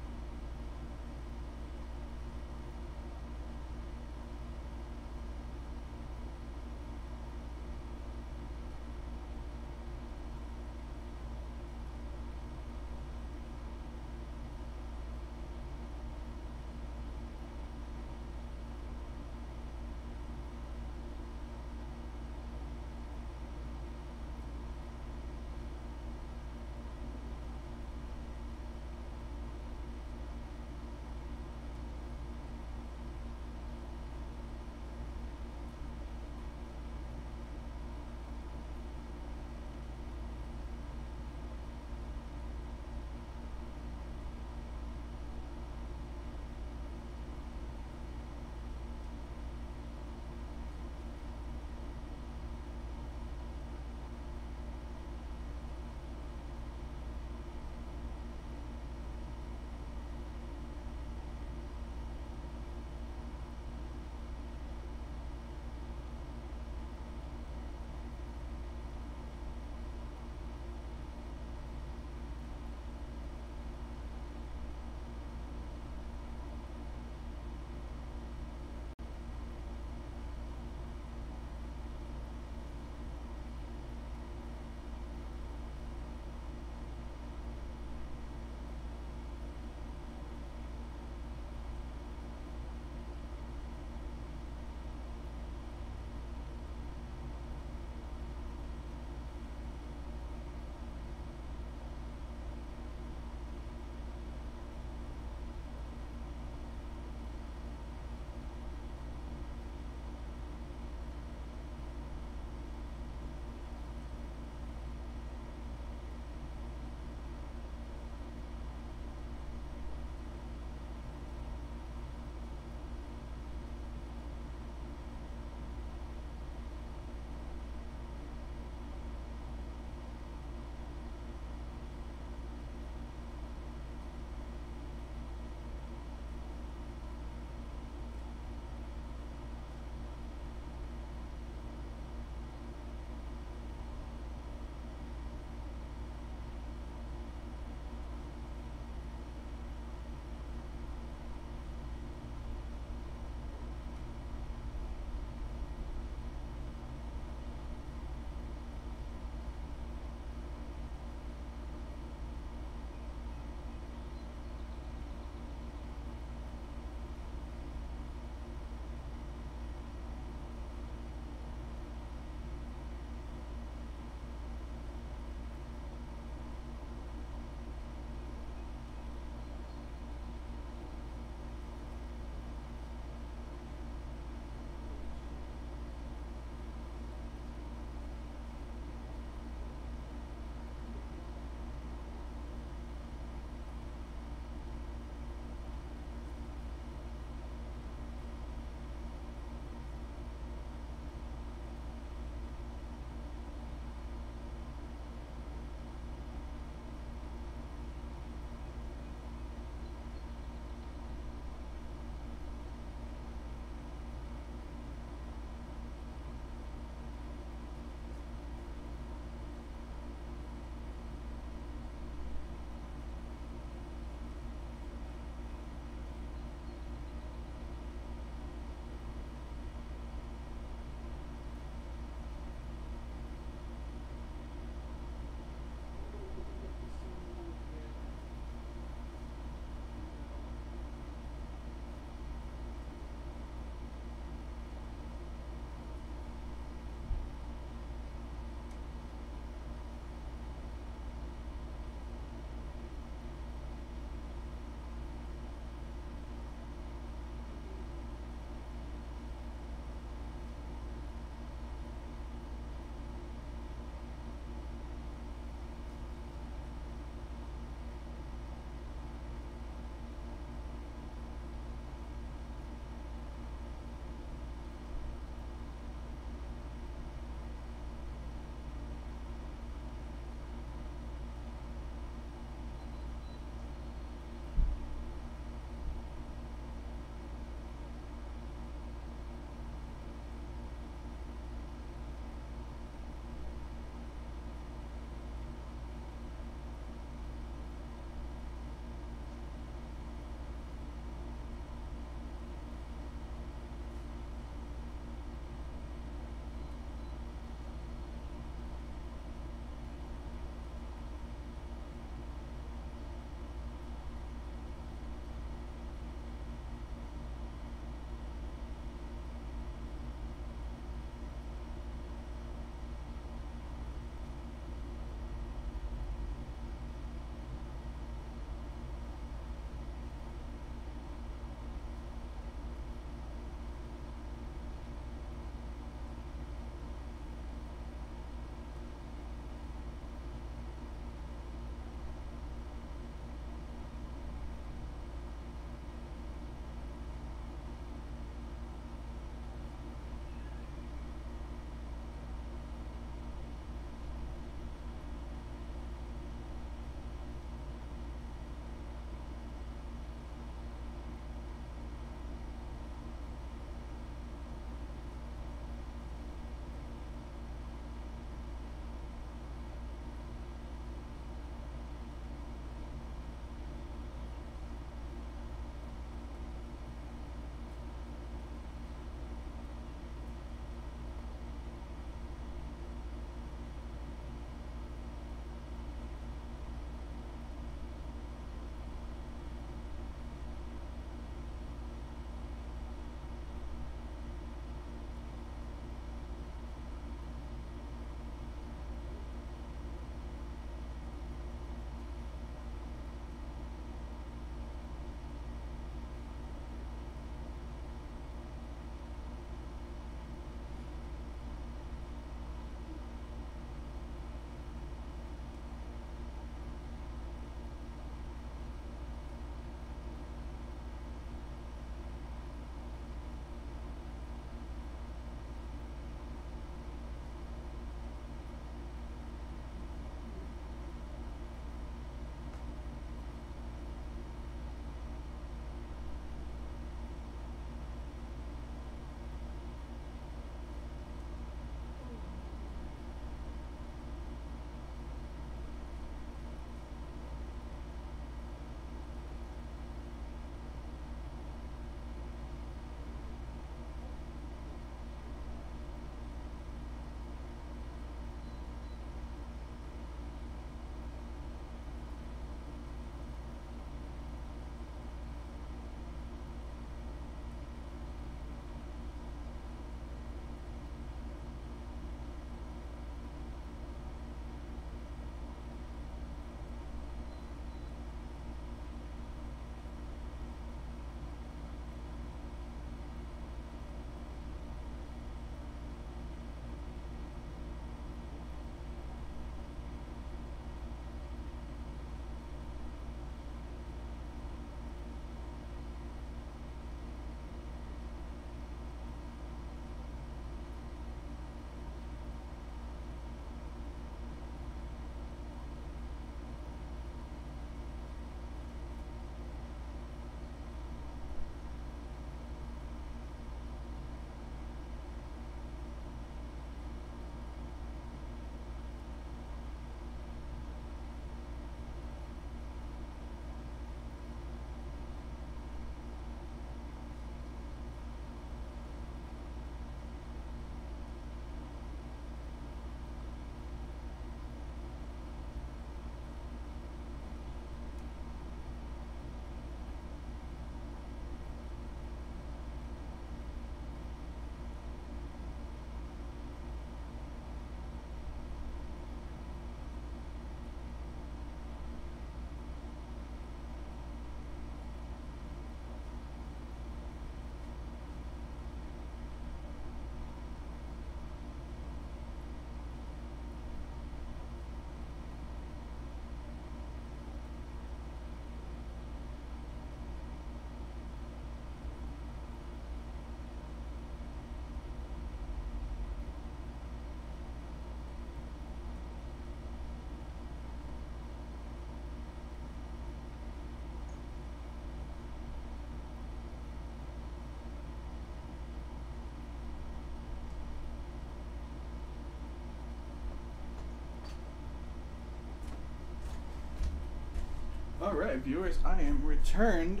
Alright, viewers, I am returned.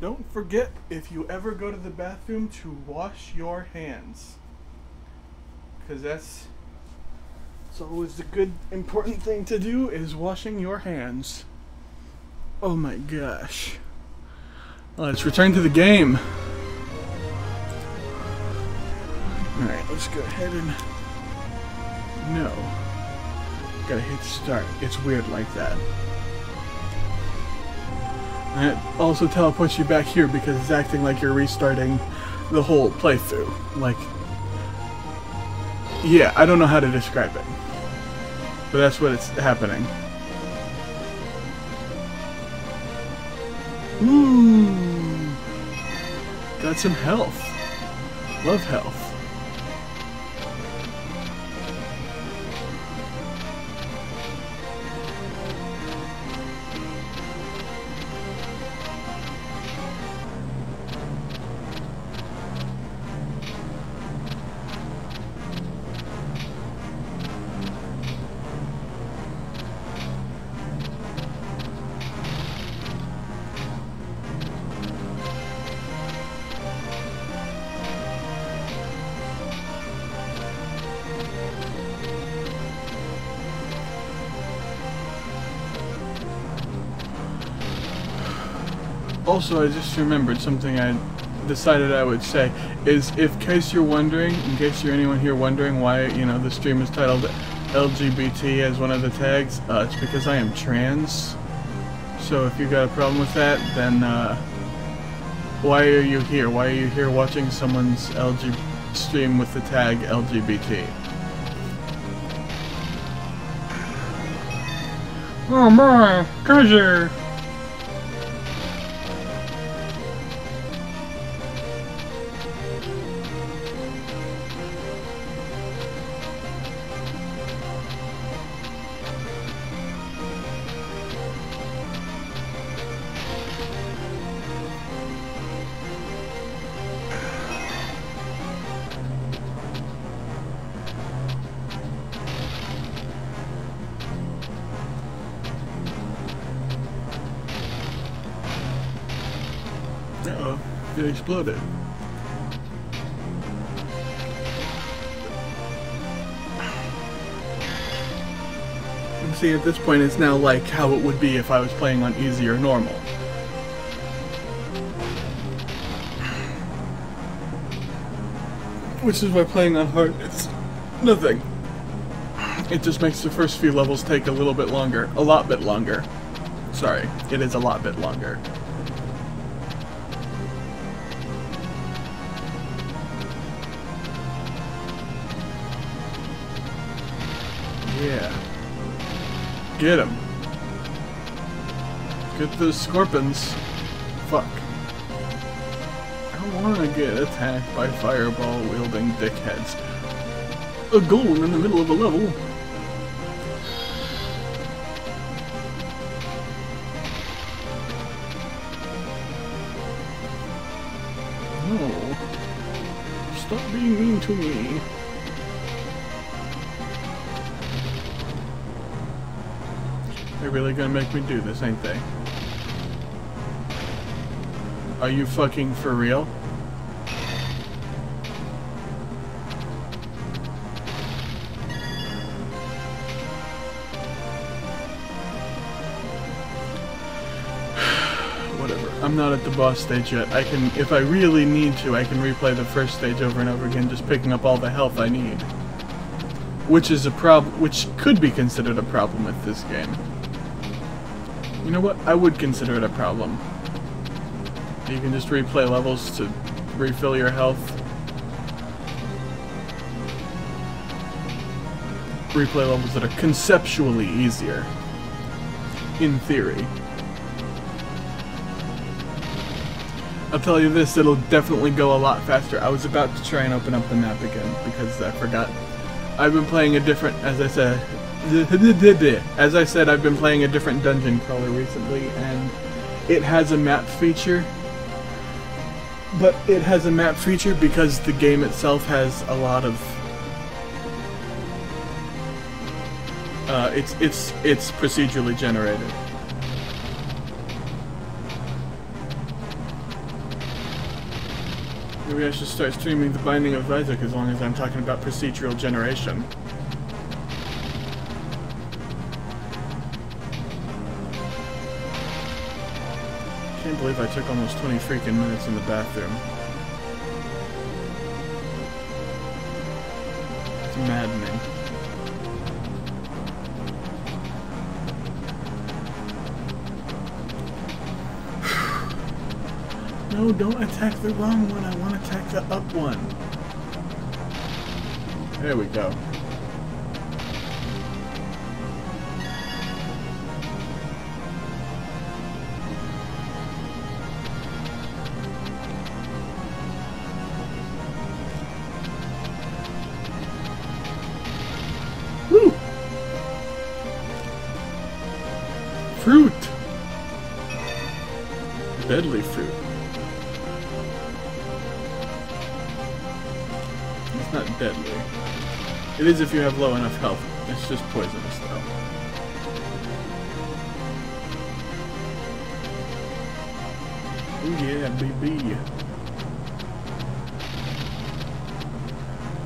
Don't forget, if you ever go to the bathroom, to wash your hands. Because that's always the good, important thing to do, is washing your hands. Oh my gosh. Let's return to the game. Alright, let's go ahead and... No. Gotta hit start. It's weird like that. And it also teleports you back here because it's acting like you're restarting the whole playthrough. Like... Yeah, I don't know how to describe it. But that's what it's happening. Ooh! Got some health. Love health. Also, I just remembered something I decided I would say, is in case you're anyone here wondering why, you know, the stream is titled LGBT as one of the tags, it's because I am trans. So if you got a problem with that, then, why are you here? Why are you here watching someone's stream with the tag LGBT? Oh my, treasure! Uh-oh, it exploded. And see, at this point it's now like how it would be if I was playing on easy or normal. Which is why playing on hard, it's nothing. It just makes the first few levels take a little bit longer. A lot bit longer. Sorry, it is a lot bit longer. Yeah. Get him. Get the scorpions. Fuck. I don't want to get attacked by fireball-wielding dickheads. A golem in the middle of a level. No. Stop being mean to me. They're really gonna make me do this, ain't they? Are you fucking for real? Whatever. I'm not at the boss stage yet. I can, if I really need to, I can replay the first stage over and over again, just picking up all the health I need. Which is a problem, which could be considered a problem with this game. You know what? I would consider it a problem. You can just replay levels to refill your health. Replay levels that are conceptually easier. In theory. I'll tell you this, it'll definitely go a lot faster. I was about to try and open up the map again because I forgot. I've been playing a different, as I said, I've been playing a different dungeon crawler recently, and it has a map feature. But it has a map feature because the game itself has a lot of It's procedurally generated. Maybe I should start streaming The Binding of Isaac as long as I'm talking about procedural generation. Can't believe I took almost 20 freaking minutes in the bathroom. It's maddening. No, don't attack the wrong one. I want to attack the up one. There we go. Woo! Fruit! Deadly fruit. It's not deadly. It is if you have low enough health. It's just poisonous, though. Oh yeah, baby.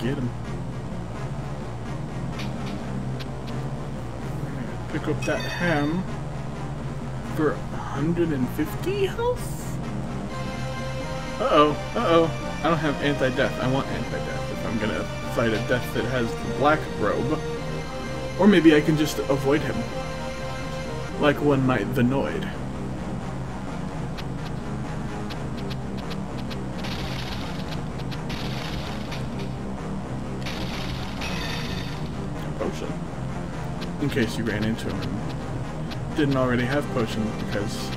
Get him. Pick up that ham for 150 health? Uh-oh, uh-oh. I don't have anti-death. I want anti-death if I'm gonna fight a death that has the black robe. Or maybe I can just avoid him. Like one might the Noid. Potion. In case you ran into him and didn't already have potions because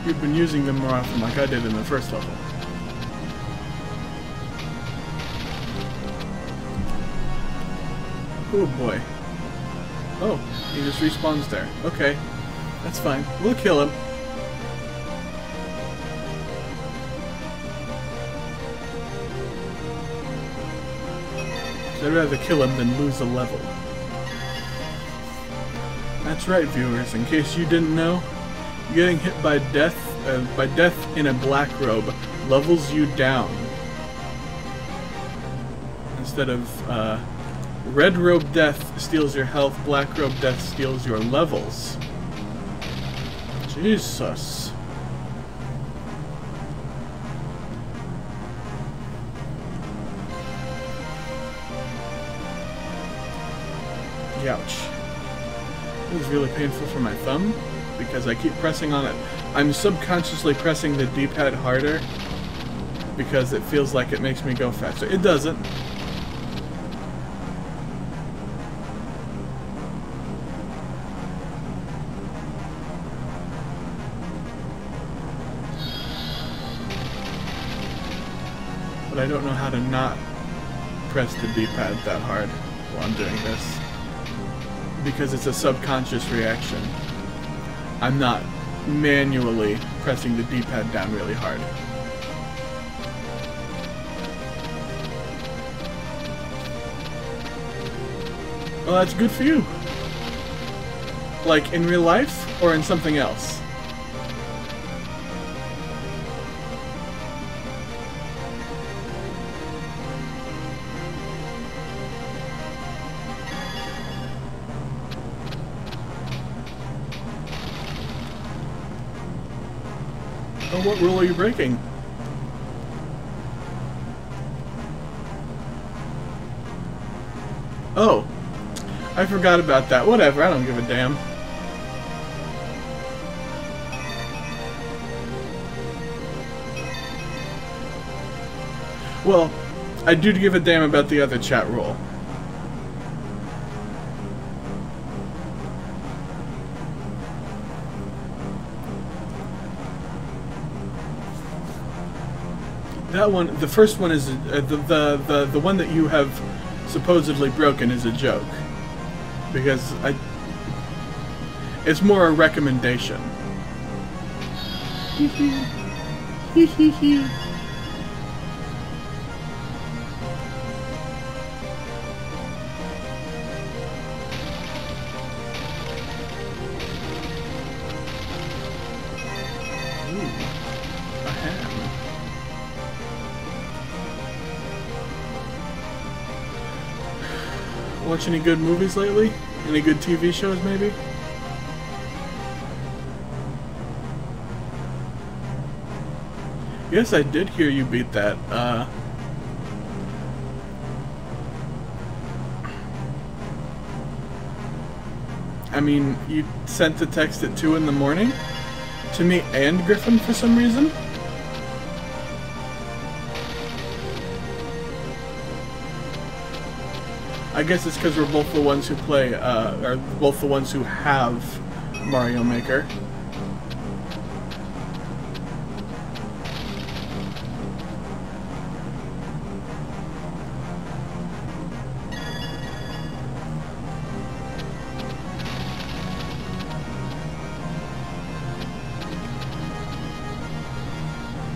you've been using them more often like I did in the first level. Oh boy. Oh, he just respawns there. Okay, that's fine. We'll kill him. So I'd rather kill him than lose a level. That's right, viewers. In case you didn't know, getting hit by death in a black robe levels you down. Instead of, red robe death steals your health, black robe death steals your levels. Jesus. Ouch. This is really painful for my thumb because I keep pressing on it. I'm subconsciously pressing the D-pad harder because it feels like it makes me go faster. It doesn't. But I don't know how to not press the D-pad that hard while I'm doing this. Because it's a subconscious reaction. I'm not manually pressing the D-pad down really hard. Well, that's good for you. Like, in real life, or in something else? Oh, what rule are you breaking? Oh, I forgot about that. Whatever, I don't give a damn. Well, I do give a damn about the other chat rule. That one, the first one is the one that you have supposedly broken is a joke, because it's more a recommendation. Watch any good movies lately? Any good TV shows, maybe? Yes, I did hear you beat that. I mean, you sent the text at 2 in the morning? To me and Griffin for some reason? I guess it's because we're both the ones who play, or both the ones who have Mario Maker.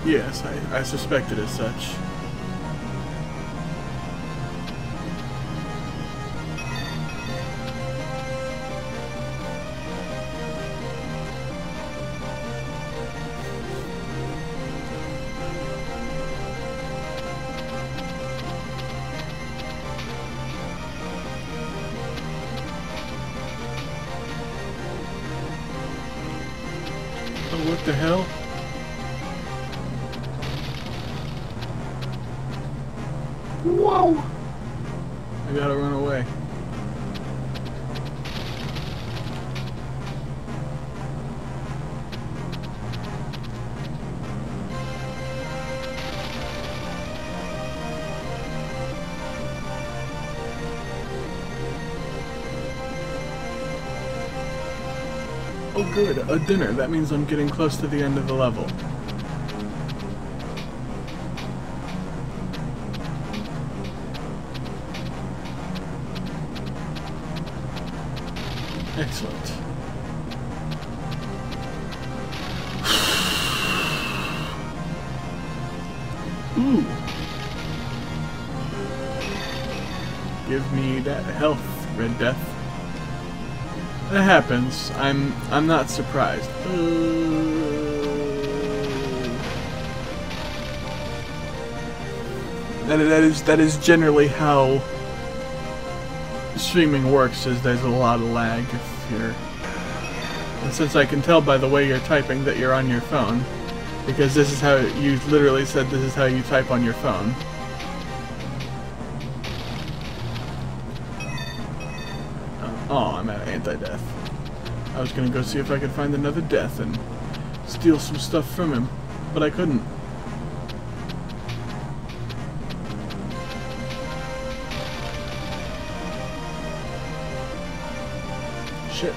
Yes, I suspected as such. Oh, what the hell? Whoa! I gotta run away. Oh good, a dinner. That means I'm getting close to the end of the level. Excellent. Ooh. Give me that health, Red Death. That happens. I'm not surprised. That is generally how streaming works, is there's a lot of lag if you're... And since I can tell by the way you're typing that you're on your phone, because this is how you literally said this is how you type on your phone. Oh, I'm at anti-death. I was gonna go see if I could find another death and steal some stuff from him, but I couldn't. Shit.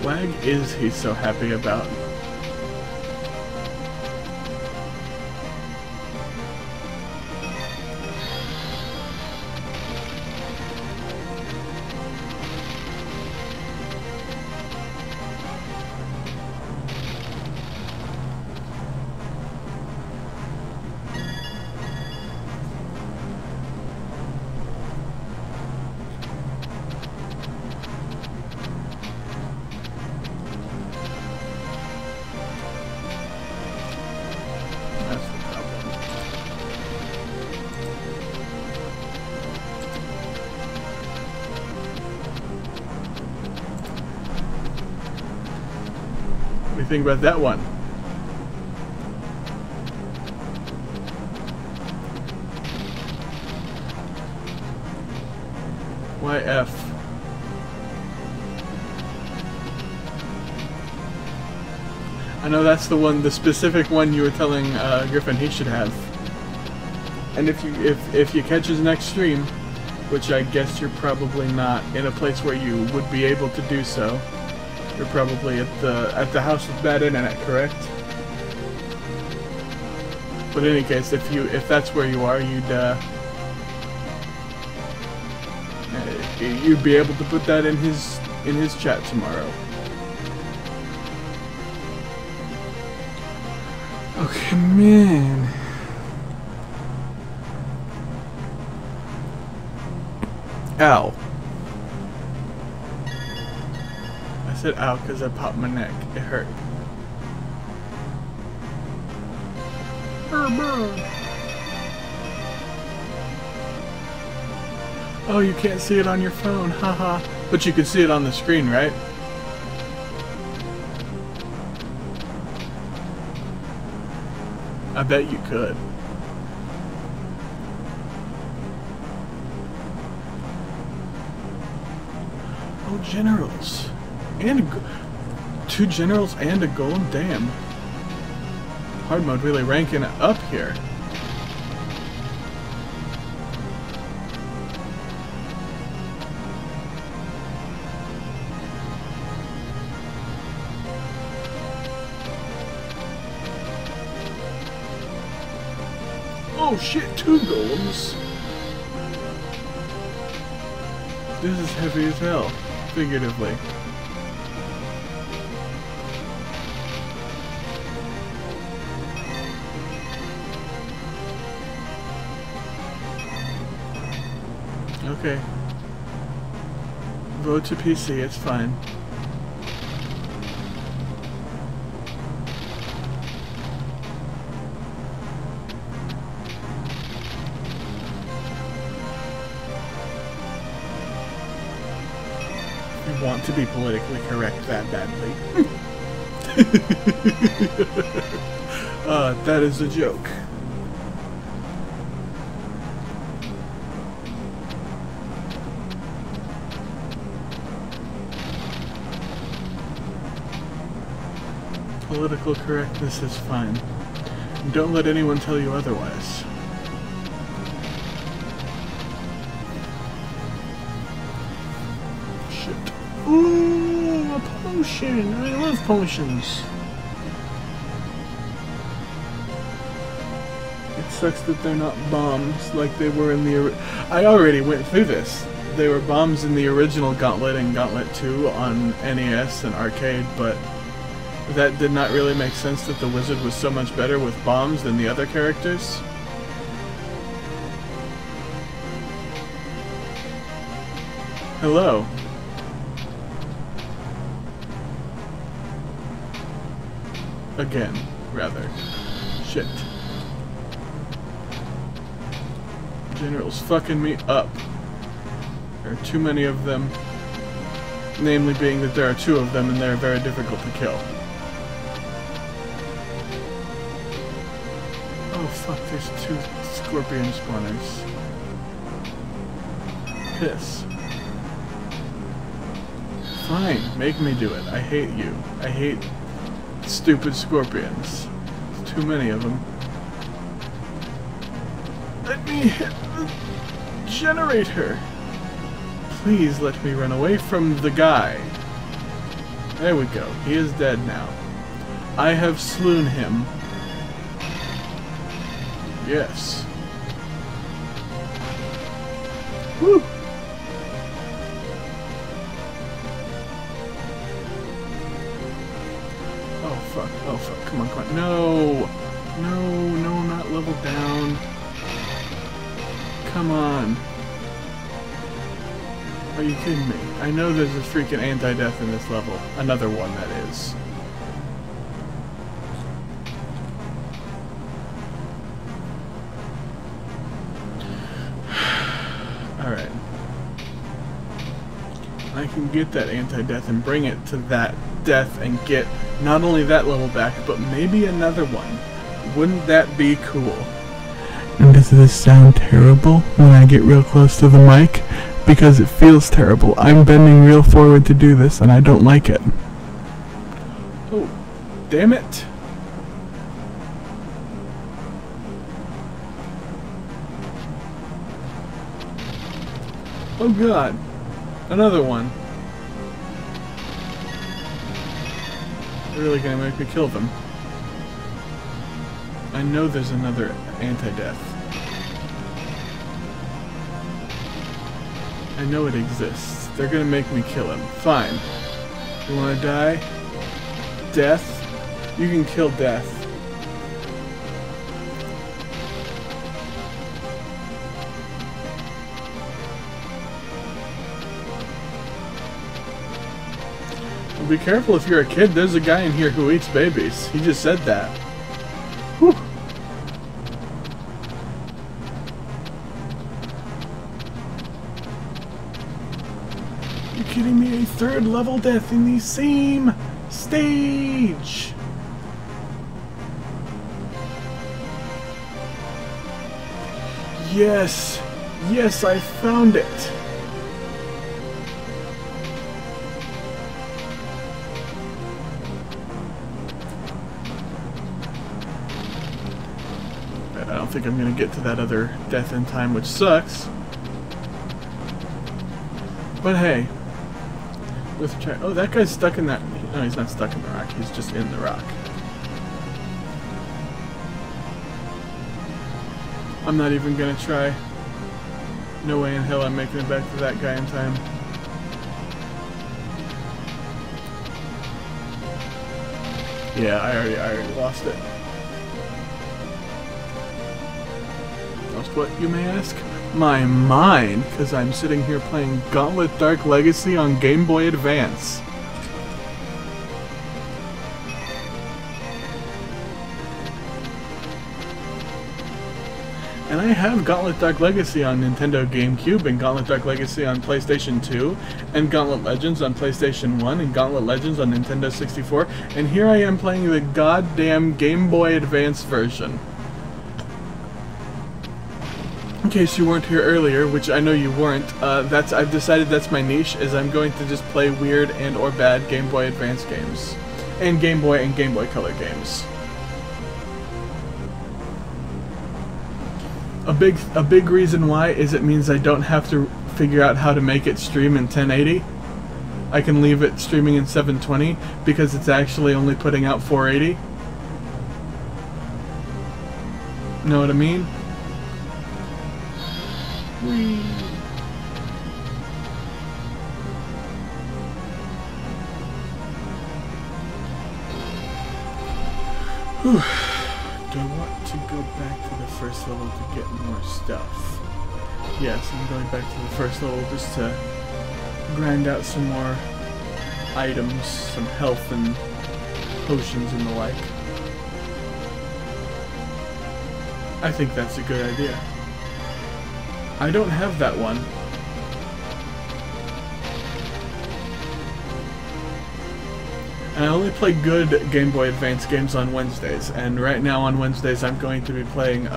Wag is he so happy about? What do you think about that one? Why F? I know that's the one, the specific one you were telling Griffin he should have. And if you catch his next stream, which I guess you're probably not in a place where you would be able to do so, You're probably at the house with bad internet, correct? But in any case, if that's where you are, you'd be able to put that in his chat tomorrow. Okay, man. Ow. I said ow because I popped my neck. It hurt. Oh, you can't see it on your phone, haha. But you can see it on the screen, right? I bet you could. Oh, generals. And two generals and a golem? Damn. Hard mode really ranking up here. Oh shit, two golems. This is heavy as hell, figuratively. Okay. Vote to PC, it's fine. You want to be politically correct that badly. That is a joke. Political correctness is fine. Don't let anyone tell you otherwise. Shit. Ooh, a potion! I love potions! It sucks that they're not bombs like they were in the... I already went through this. They were bombs in the original Gauntlet and Gauntlet 2 on NES and arcade, but that did not really make sense that the wizard was so much better with bombs than the other characters. Hello. Again, rather. Shit. General's fucking me up. There are too many of them. Namely being that there are two of them and they're very difficult to kill. Oh fuck, there's two scorpion spawners. Piss. Fine, make me do it. I hate you. I hate stupid scorpions. There's too many of them. Let me hit the generator. Please let me run away from the guy. There we go. He is dead now. I have slewn him. Yes. Woo! Oh fuck, oh fuck, come on, come on. No! No, no, not level down. Come on. Are you kidding me? I know there's a freaking anti-death in this level. Another one, that is. Alright. I can get that anti-death and bring it to that death and get not only that level back, but maybe another one. Wouldn't that be cool? And does this sound terrible when I get real close to the mic? Because it feels terrible. I'm bending real forward to do this and I don't like it. Oh, damn it. Oh god. Another one. really gonna make me kill them. I know there's another anti-death. I know it exists. They're gonna make me kill him. Fine. You wanna die? Death? You can kill death. Well, be careful if you're a kid. There's a guy in here who eats babies. He just said that. Whew. You kidding me? A third level death in the same stage! Yes! Yes, I found it! I don't think I'm gonna get to that other death in time, which sucks. But hey. Let's try. Oh, that guy's stuck in that. No, he's not stuck in the rock. He's just in the rock. I'm not even gonna try. No way in hell I'm making it back to that guy in time. Yeah, I already lost it. Lost what, you may ask? My mind, because I'm sitting here playing Gauntlet Dark Legacy on Game Boy Advance. And I have Gauntlet Dark Legacy on Nintendo GameCube, and Gauntlet Dark Legacy on PlayStation 2, and Gauntlet Legends on PlayStation 1, and Gauntlet Legends on Nintendo 64, and here I am playing the goddamn Game Boy Advance version. In case you weren't here earlier, which I know you weren't, I've decided that's my niche, is I'm going to just play weird and or bad Game Boy Advance games. And Game Boy Color games. A big reason why is it means I don't have to figure out how to make it stream in 1080. I can leave it streaming in 720 because it's actually only putting out 480. Know what I mean? Whee. Whew. Do I want to go back to the first level to get more stuff? Yes, I'm going back to the first level just to grind out some more items, some health and potions and the like. I think that's a good idea. I don't have that one. And I only play good Game Boy Advance games on Wednesdays, and right now on Wednesdays I'm going to be playing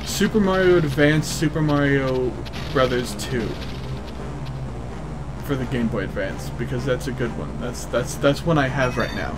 Super Mario Advance Super Mario Brothers 2 for the Game Boy Advance, because that's a good one. That's one I have right now.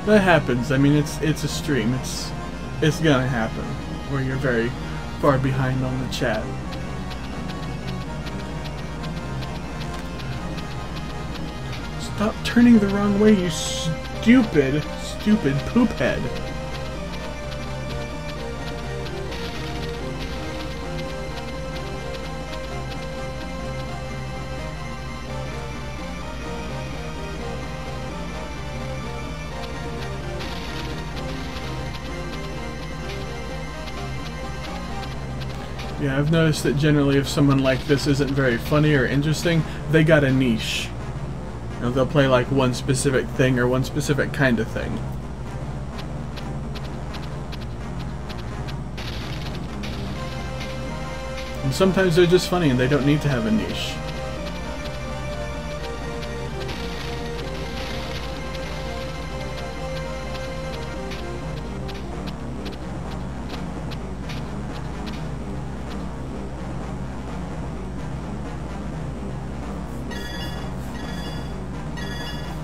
That happens. I mean, it's a stream. It's gonna happen where you're very far behind on the chat. Stop turning the wrong way, you stupid poop head. Yeah, I've noticed that generally if someone like this isn't very funny or interesting, they got a niche. You know, they'll play like one specific thing or one specific kind of thing. And sometimes they're just funny and they don't need to have a niche.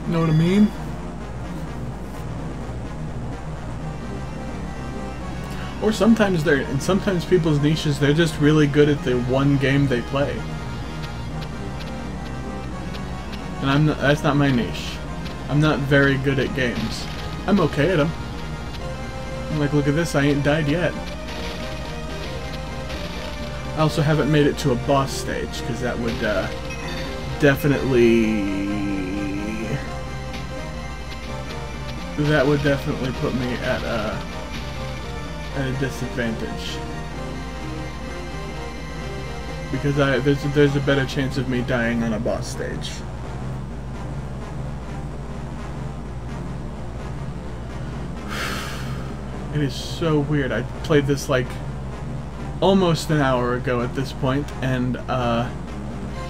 Know what I mean? Or sometimes sometimes people's niches, they're just really good at the one game they play. And that's not my niche. I'm not very good at games. I'm okay at them. I'm like, look at this, I ain't died yet. I also haven't made it to a boss stage, because that would definitely put me at a disadvantage. Because there's a better chance of me dying on a boss stage. It is so weird. I played this like almost an hour ago at this point, and I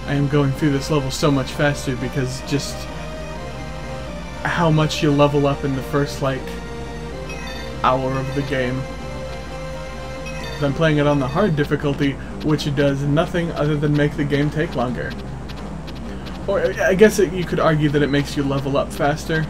am going through this level so much faster because just how much you level up in the first like hour of the game. I'm playing it on the hard difficulty, which does nothing other than make the game take longer. Or I guess you could argue that it makes you level up faster.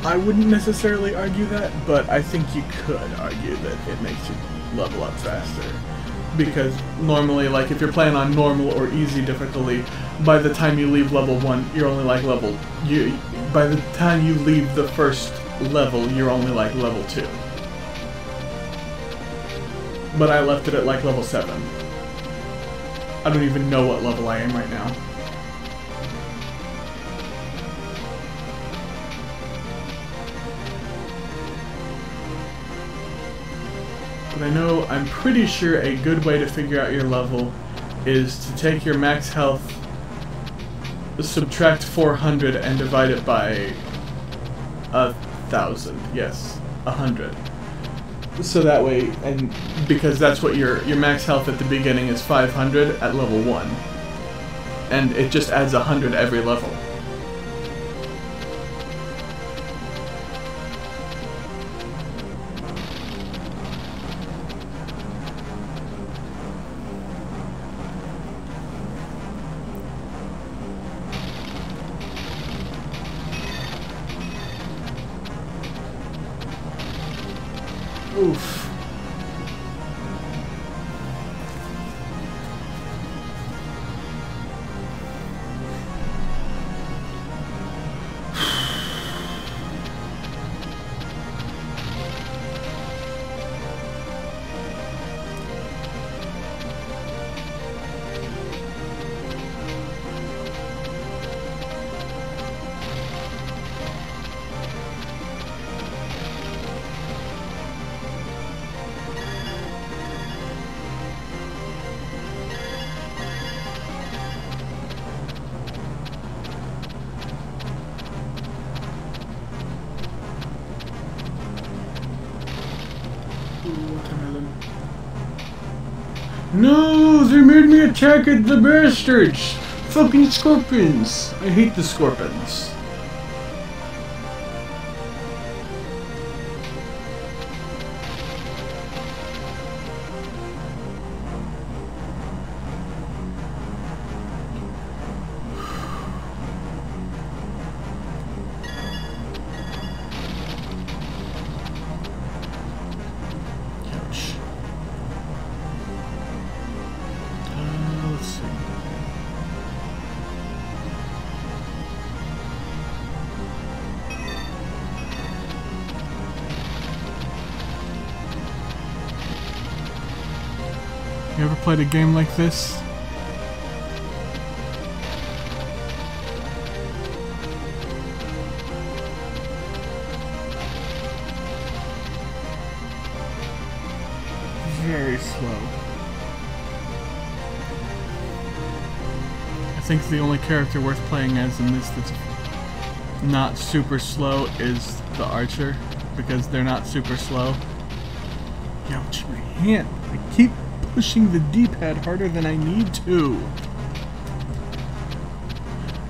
I wouldn't necessarily argue that, but I think you could argue that it makes you level up faster. Because normally, like, if you're playing on normal or easy difficulty, by the time you leave level 1, you're only like by the time you leave the first level, you're only like level 2. But I left it at like level 7. I don't even know what level I am right now. But I know, I'm pretty sure a good way to figure out your level is to take your max health, subtract 400, and divide it by 1,000. Yes, 100. So that way, and because that's what your max health at the beginning is 500 at level 1. And it just adds 100 every level. Oof. No, they made me attack at the bastards! Fucking scorpions! I hate the scorpions. You ever played a game like this? Very slow. I think the only character worth playing as in this that's not super slow is the archer, because they're not super slow. Ouch, my hand! I keep pushing the D-pad harder than I need to.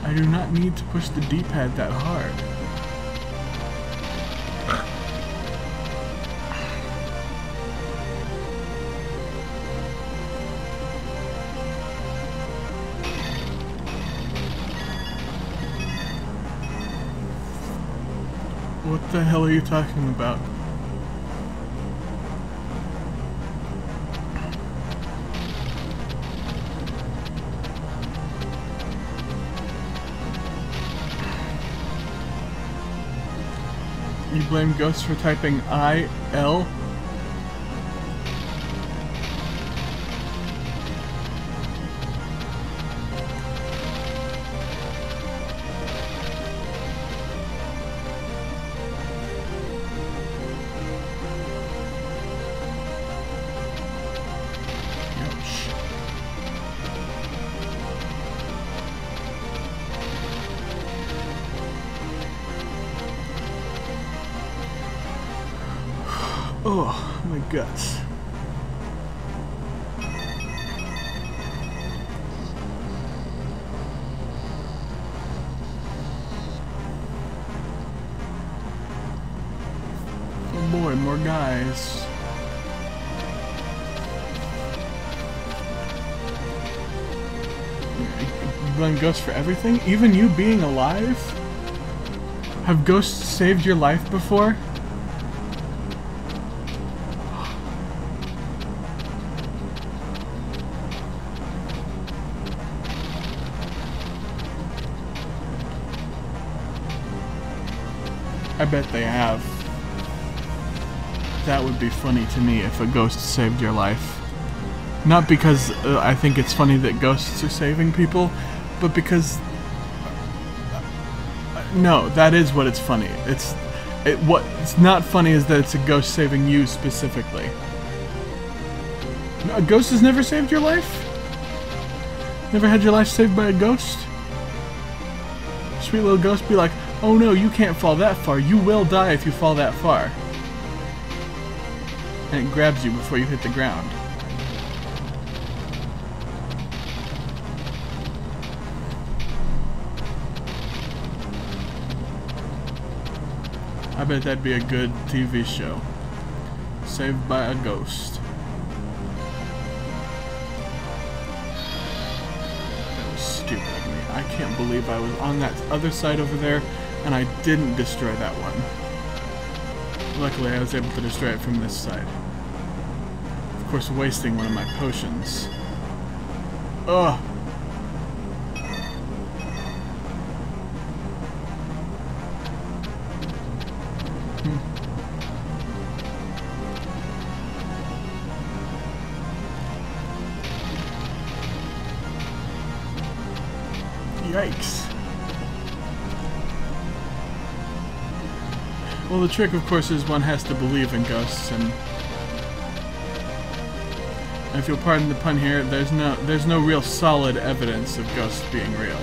I do not need to push the D-pad that hard. What the hell are you talking about? You blame ghosts for typing I-L? Oh, my guts. Oh boy, more guys. You blame ghosts for everything? Even you being alive? Have ghosts saved your life before? I bet they have. That would be funny to me if a ghost saved your life. Not because I think it's funny that ghosts are saving people, but because... no, that is what it's funny. What's not funny is that it's a ghost saving you specifically. A ghost has never saved your life? Never had your life saved by a ghost? Sweet little ghost be like, oh no, you can't fall that far. You will die if you fall that far. And it grabs you before you hit the ground. I bet that'd be a good TV show. Saved by a Ghost. That was stupid of me. I can't believe I was on that other side over there and I didn't destroy that one. Luckily I was able to destroy it from this side. Of course, wasting one of my potions. Ugh! Yikes. Well, the trick, of course, is one has to believe in ghosts, and if you'll pardon the pun here, there's no real solid evidence of ghosts being real.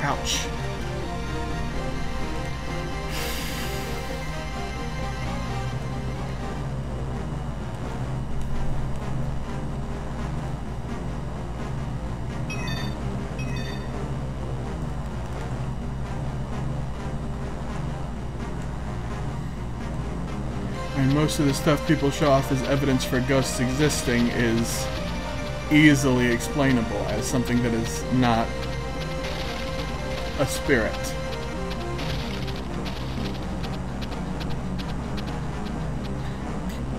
Ouch. And most of the stuff people show off as evidence for ghosts existing is easily explainable as something that is not a spirit.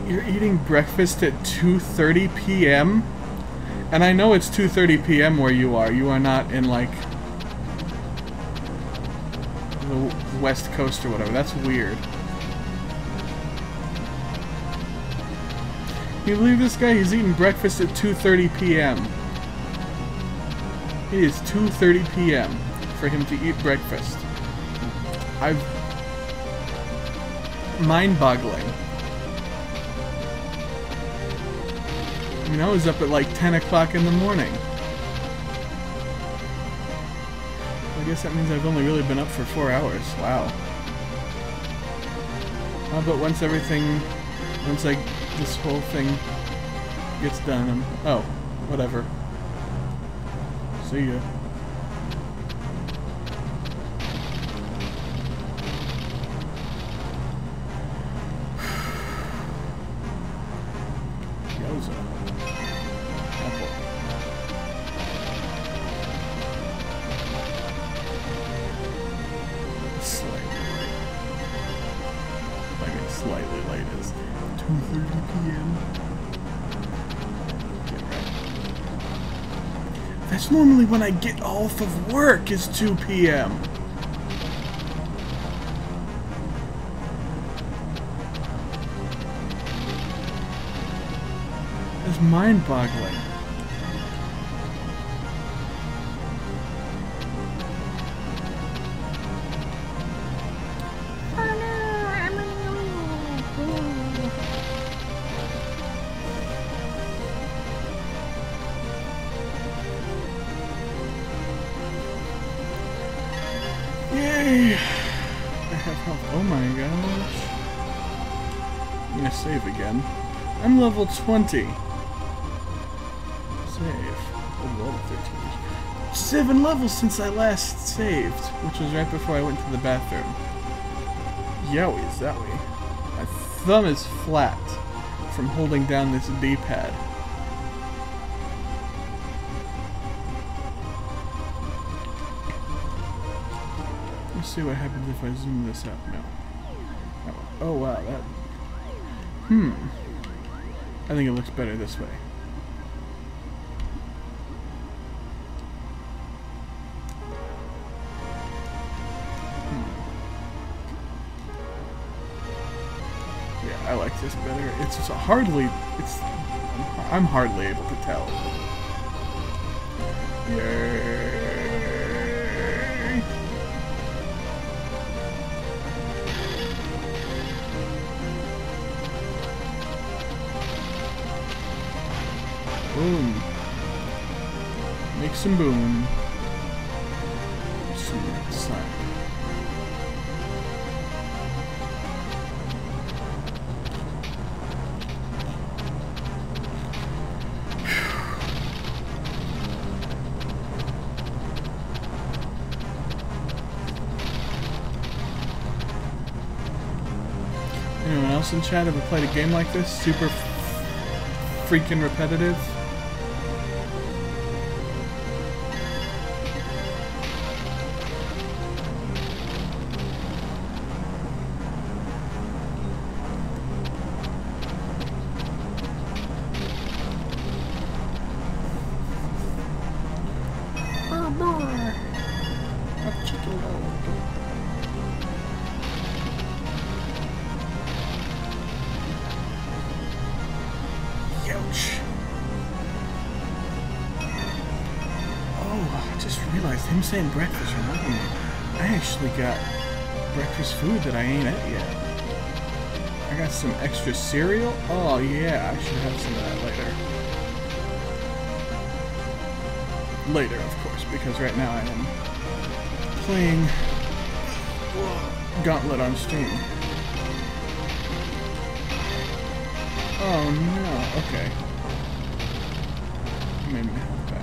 You're eating breakfast at 2:30 p.m.? And I know it's 2:30 p.m. where you are. You are not in, like, the West Coast or whatever. That's weird. Can you believe this guy? He's eating breakfast at 2:30 p.m. It is 2:30 p.m. for him to eat breakfast. Mind-boggling. I mean, I was up at like 10 o'clock in the morning. I guess that means I've only really been up for 4 hours. Wow. But once this whole thing gets done, oh, whatever. See ya. slightly late is 2:30 p.m. Yeah, right. That's normally when I get off of work is 2 p.m. It's mind-boggling. Yay! I have health. Oh my gosh. I'm gonna save again. I'm level 20. Save. Oh, level 13. 7 levels since I last saved, which was right before I went to the bathroom. Yowie, zowie. My thumb is flat from holding down this D-pad. Let's see what happens if I zoom this out now. Oh wow, that... I think it looks better this way. Yeah, I like this better. It's just hardly... I'm hardly able to tell. Yay! Boom. Make some boom. Some sun. Anyone else in chat ever played a game like this? Super freaking repetitive? Him saying breakfast reminded me. I actually got breakfast food that I ain't at yet. I got some extra cereal. Oh yeah, I should have some of that later. Later, of course, because right now I am playing Gauntlet on stream. Oh no, okay. Made me health back.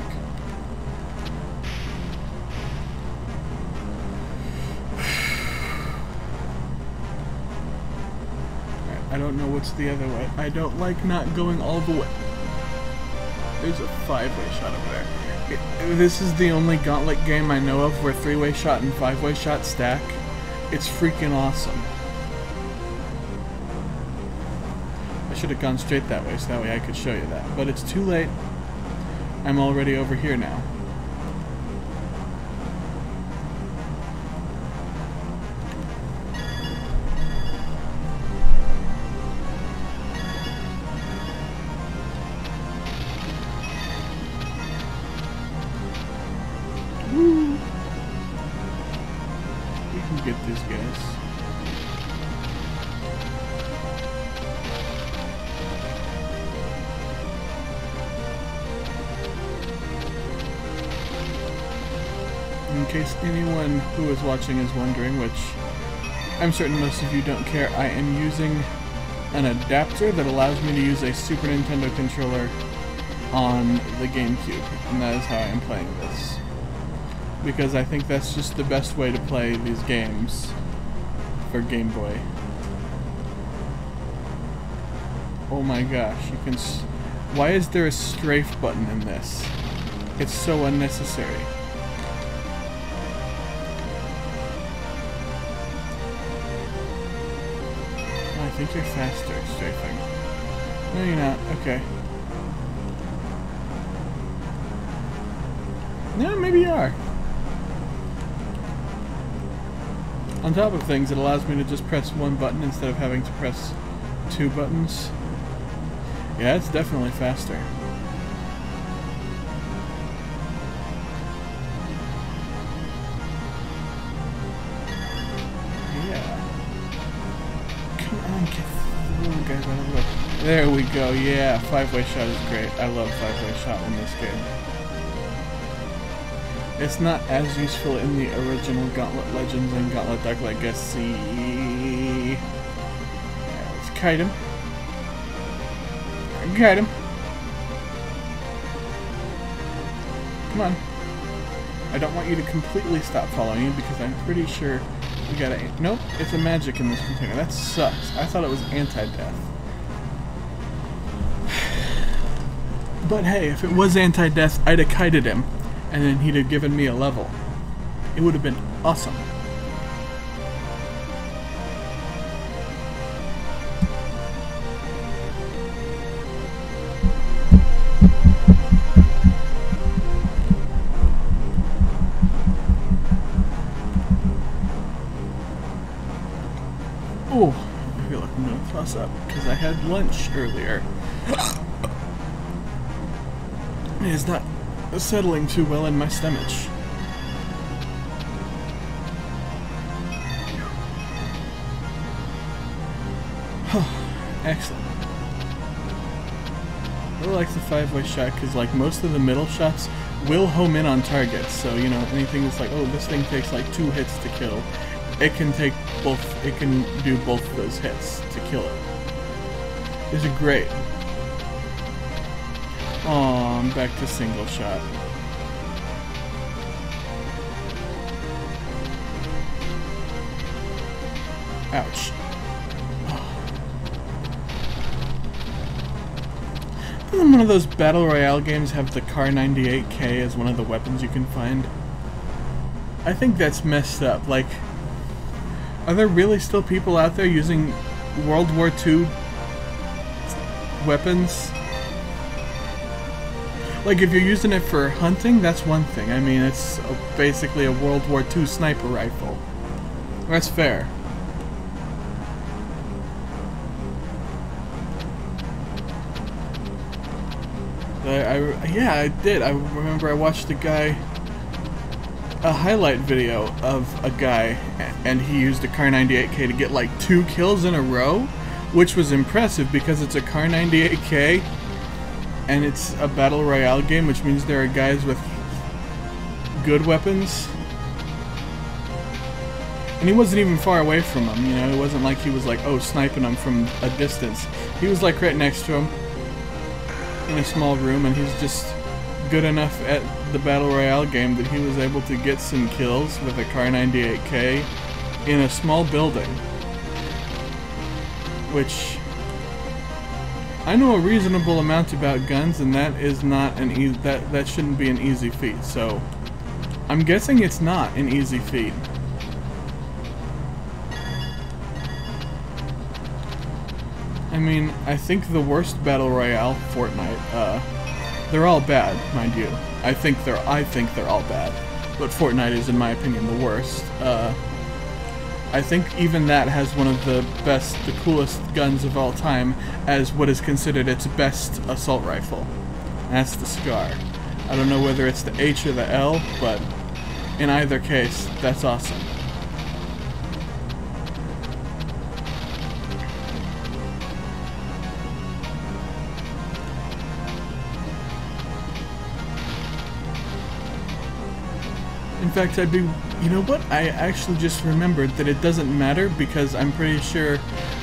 I don't know what's the other way. I don't like not going all the way. There's a 5-way shot over there. This is the only Gauntlet game I know of where 3-way shot and 5-way shot stack. It's freaking awesome. I should have gone straight that way so that way I could show you that. But it's too late. I'm already over here now. Get these guys. In case anyone who is watching is wondering, which I'm certain most of you don't care, I am using an adapter that allows me to use a Super Nintendo controller on the GameCube, and that is how I am playing this. Because I think that's just the best way to play these games for Game Boy. Oh my gosh, you can why is there a strafe button in this? It's so unnecessary. I think you're faster, strafing. No, you're not. Okay. No, maybe you are. On top of things, it allows me to just press one button instead of having to press two buttons. Yeah, it's definitely faster. Yeah. Come on, get the little guys out of the way. There we go, yeah, five-way shot is great. I love five-way shot in this game. It's not as useful in the original Gauntlet Legends and Gauntlet Dark Legacy. Yeah, let's kite him. Kite him. Come on. I don't want you to completely stop following you because I'm pretty sure we gotta... Nope, it's a magic in this container. That sucks. I thought it was anti-death. But hey, if it was anti-death, I'd have kited him. And then he'd have given me a level. It would have been awesome. Oh, I feel like I'm gonna toss up because I had lunch earlier. It's not settling too well in my stomach. Excellent. I really like the five-way shot because, like, most of the middle shots will home in on targets. So, you know, anything that's like, oh, this thing takes like 2 hits to kill, it can take both. It can do both of those hits to kill it. These are great. Oh, I'm back to single shot. Ouch. Doesn't one of those Battle Royale games have the Car 98K as one of the weapons you can find? I think that's messed up. Like, are there really still people out there using World War II weapons? Like, if you're using it for hunting, that's one thing. I mean, it's basically a World War II sniper rifle. That's fair. Yeah, I did. I remember I watched a highlight video of a guy, and he used a Car 98K to get like 2 kills in a row, which was impressive because it's a Car 98K. And it's a Battle Royale game, which means there are guys with good weapons. And he wasn't even far away from him, you know? It wasn't like he was like, oh, sniping him from a distance. He was like right next to him in a small room, and he's just good enough at the Battle Royale game that he was able to get some kills with a Car 98K in a small building. Which... I know a reasonable amount about guns, and that is not an that shouldn't be an easy feat. So, I'm guessing it's not an easy feat. I mean, I think the worst Battle Royale, Fortnite, they're all bad, mind you. I think they're all bad, but Fortnite is, in my opinion, the worst. I think even that has one of the best, the coolest guns of all time as what is considered its best assault rifle. And that's the Scar. I don't know whether it's the H or the L, but in either case, that's awesome. In fact, you know what? I actually just remembered that it doesn't matter because I'm pretty sure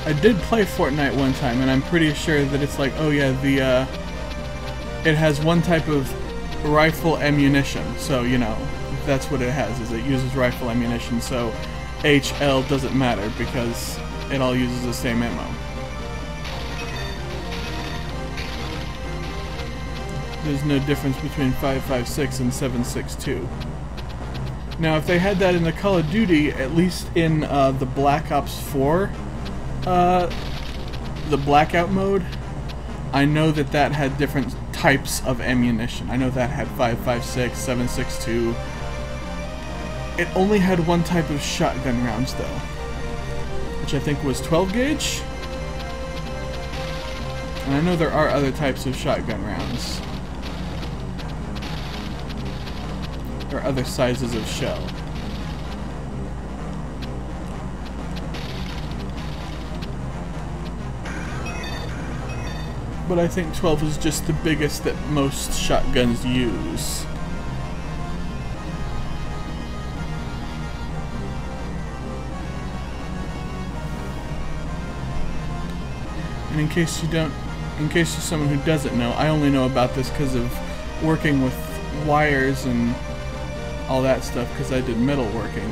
I did play Fortnite one time, and I'm pretty sure that it's like, oh yeah, it has one type of rifle ammunition. So, you know, that's what it has, is it uses rifle ammunition. So HL doesn't matter because it all uses the same ammo. There's no difference between 5.56 and 7.62. Now, if they had that in the Call of Duty, at least in the Black Ops 4 the blackout mode, I know that that had different types of ammunition. I know that had 5.56, 7.62. It only had one type of shotgun rounds though, which I think was 12 gauge. And I know there are other types of shotgun rounds. There are other sizes of shell. But I think 12 is just the biggest that most shotguns use. And in case you're someone who doesn't know, I only know about this because of working with wires and all that stuff, because I did metalworking.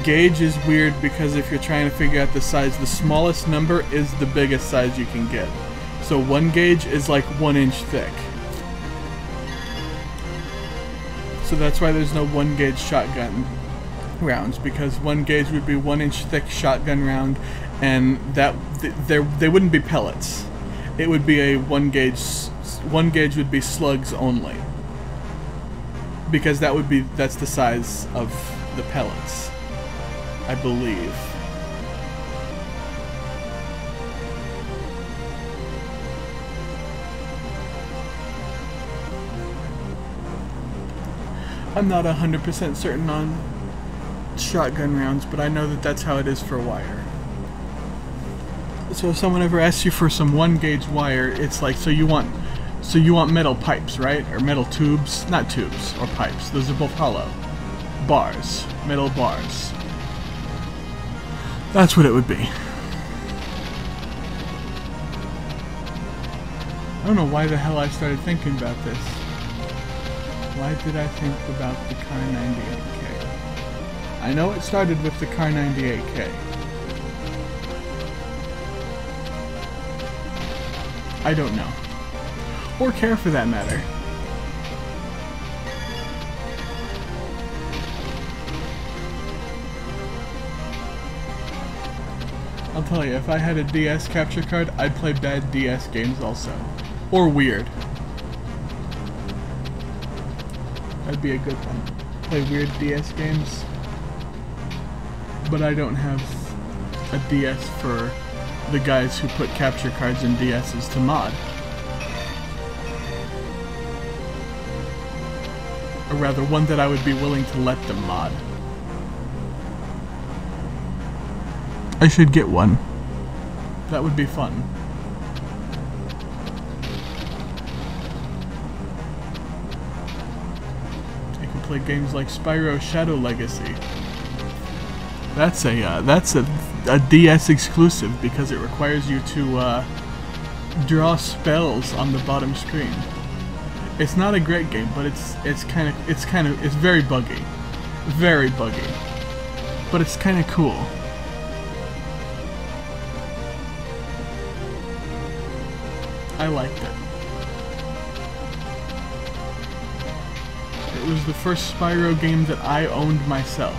Gauge is weird because if you're trying to figure out the size, the smallest number is the biggest size you can get. So 1 gauge is like 1 inch thick. So that's why there's no 1 gauge shotgun rounds, because 1 gauge would be 1 inch thick shotgun round, and that they wouldn't be pellets. It would be a 1 gauge. 1 gauge would be slugs only, because that's the size of the pellets, I believe. I'm not 100% certain on shotgun rounds, but I know that that's how it is for wire. So if someone ever asks you for some 1 gauge wire, it's like, so you want metal pipes, right? Or metal tubes? Not tubes, or pipes. Those are both hollow. Bars. Metal bars. That's what it would be. I don't know why the hell I started thinking about this. Why did I think about the Car 98K? I know it started with the Car 98K. I don't know. Or care for that matter. I'll tell you, if I had a DS capture card, I'd play bad DS games also. Or weird. That'd be a good one. Play weird DS games. But I don't have a DS for the guys who put capture cards in DS's to mod. Or rather, one that I would be willing to let them mod. I should get one. That would be fun. I could play games like Spyro Shadow Legacy. That's a DS exclusive because it requires you to draw spells on the bottom screen. It's not a great game, but it's very buggy. Very buggy. But it's kind of cool. I liked it. It was the first Spyro game that I owned myself.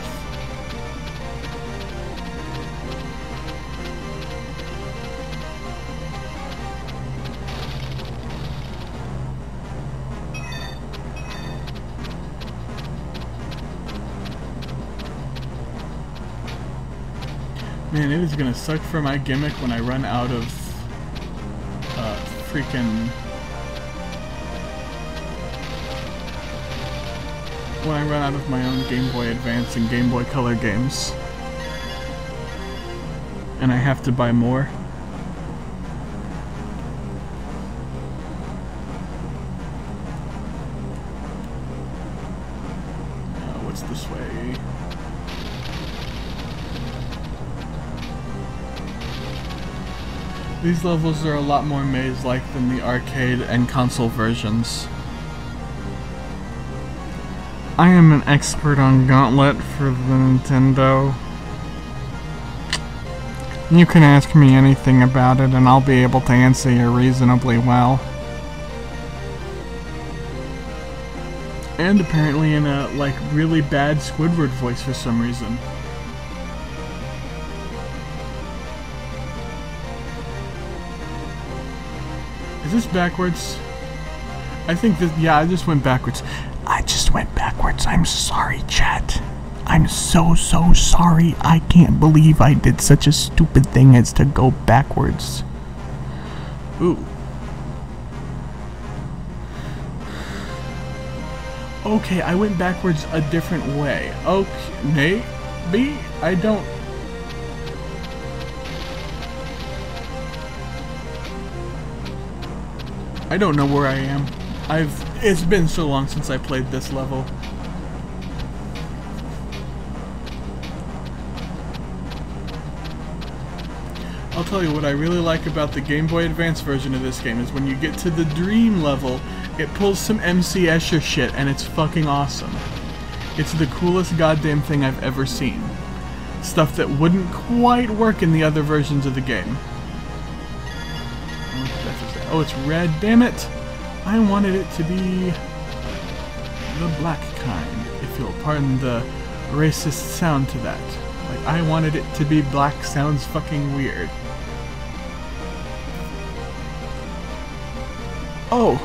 Man, it is gonna suck for my gimmick when I run out of when I run out of my own Game Boy Advance and Game Boy Color games. And I have to buy more. What's this way? These levels are a lot more maze-like than the arcade and console versions. I am an expert on Gauntlet for the Nintendo. You can ask me anything about it and I'll be able to answer you reasonably well. And apparently in a, like, really bad Squidward voice for some reason. Is this backwards? I think that, yeah, I just went backwards. I just went backwards. I'm sorry, chat. I'm so sorry. I can't believe I did such a stupid thing as to go backwards. Ooh. Okay, I went backwards a different way. Okay, maybe? I don't... I don't know where I am. It's been so long since I played this level. I'll tell you what I really like about the Game Boy Advance version of this game is when you get to the Dream level, it pulls some MC Escher shit and it's fucking awesome. It's the coolest goddamn thing I've ever seen. Stuff that wouldn't quite work in the other versions of the game. Oh, it's red, damn it! I wanted it to be the black kind, if you'll pardon the racist sound to that. Like, I wanted it to be black sounds fucking weird. Oh!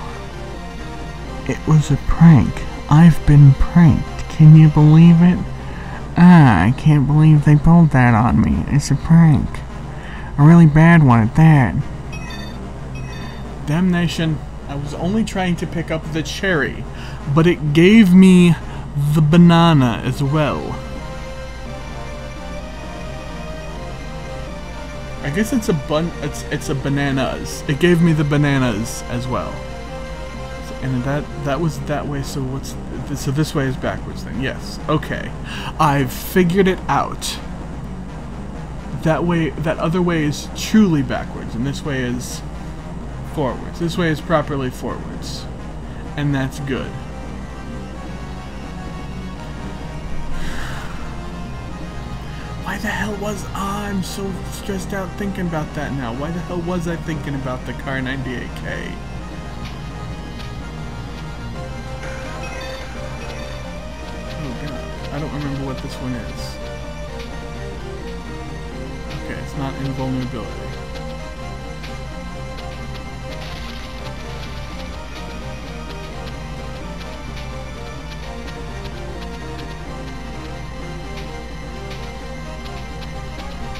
It was a prank. I've been pranked. Can you believe it? Ah, I can't believe they pulled that on me. It's a prank. A really bad one at that. Damnation. I was only trying to pick up the cherry, but it gave me the banana as well. I guess it's a bananas. It gave me the bananas as well. And that was that way, so so this way is backwards then. Yes. Okay. I've figured it out. That other way is truly backwards, and this way is forwards. This way is properly forwards. And that's good. Why the hell was I'm so stressed out thinking about that now? Why the hell was I thinking about the Car 98K? Oh god, I don't remember what this one is. Okay, it's not invulnerability.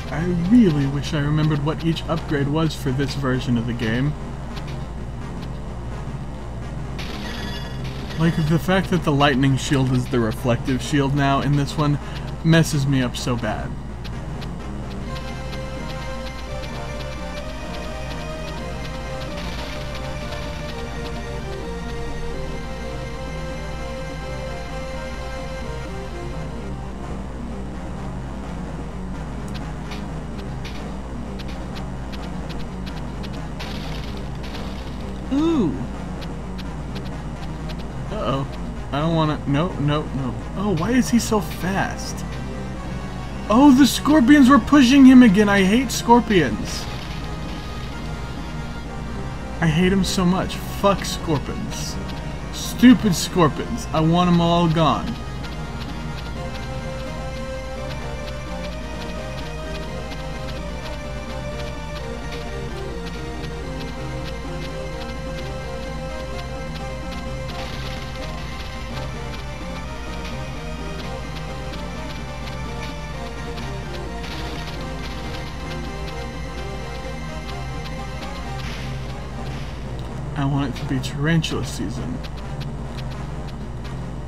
I really wish I remembered what each upgrade was for this version of the game. Like, the fact that the lightning shield is the reflective shield now in this one messes me up so bad. Ooh! Uh-oh. I don't wanna... No. Oh, why is he so fast? Oh, the scorpions were pushing him again! I hate scorpions! I hate them so much. Fuck scorpions. Stupid scorpions. I want them all gone. I want it to be Tarantula season.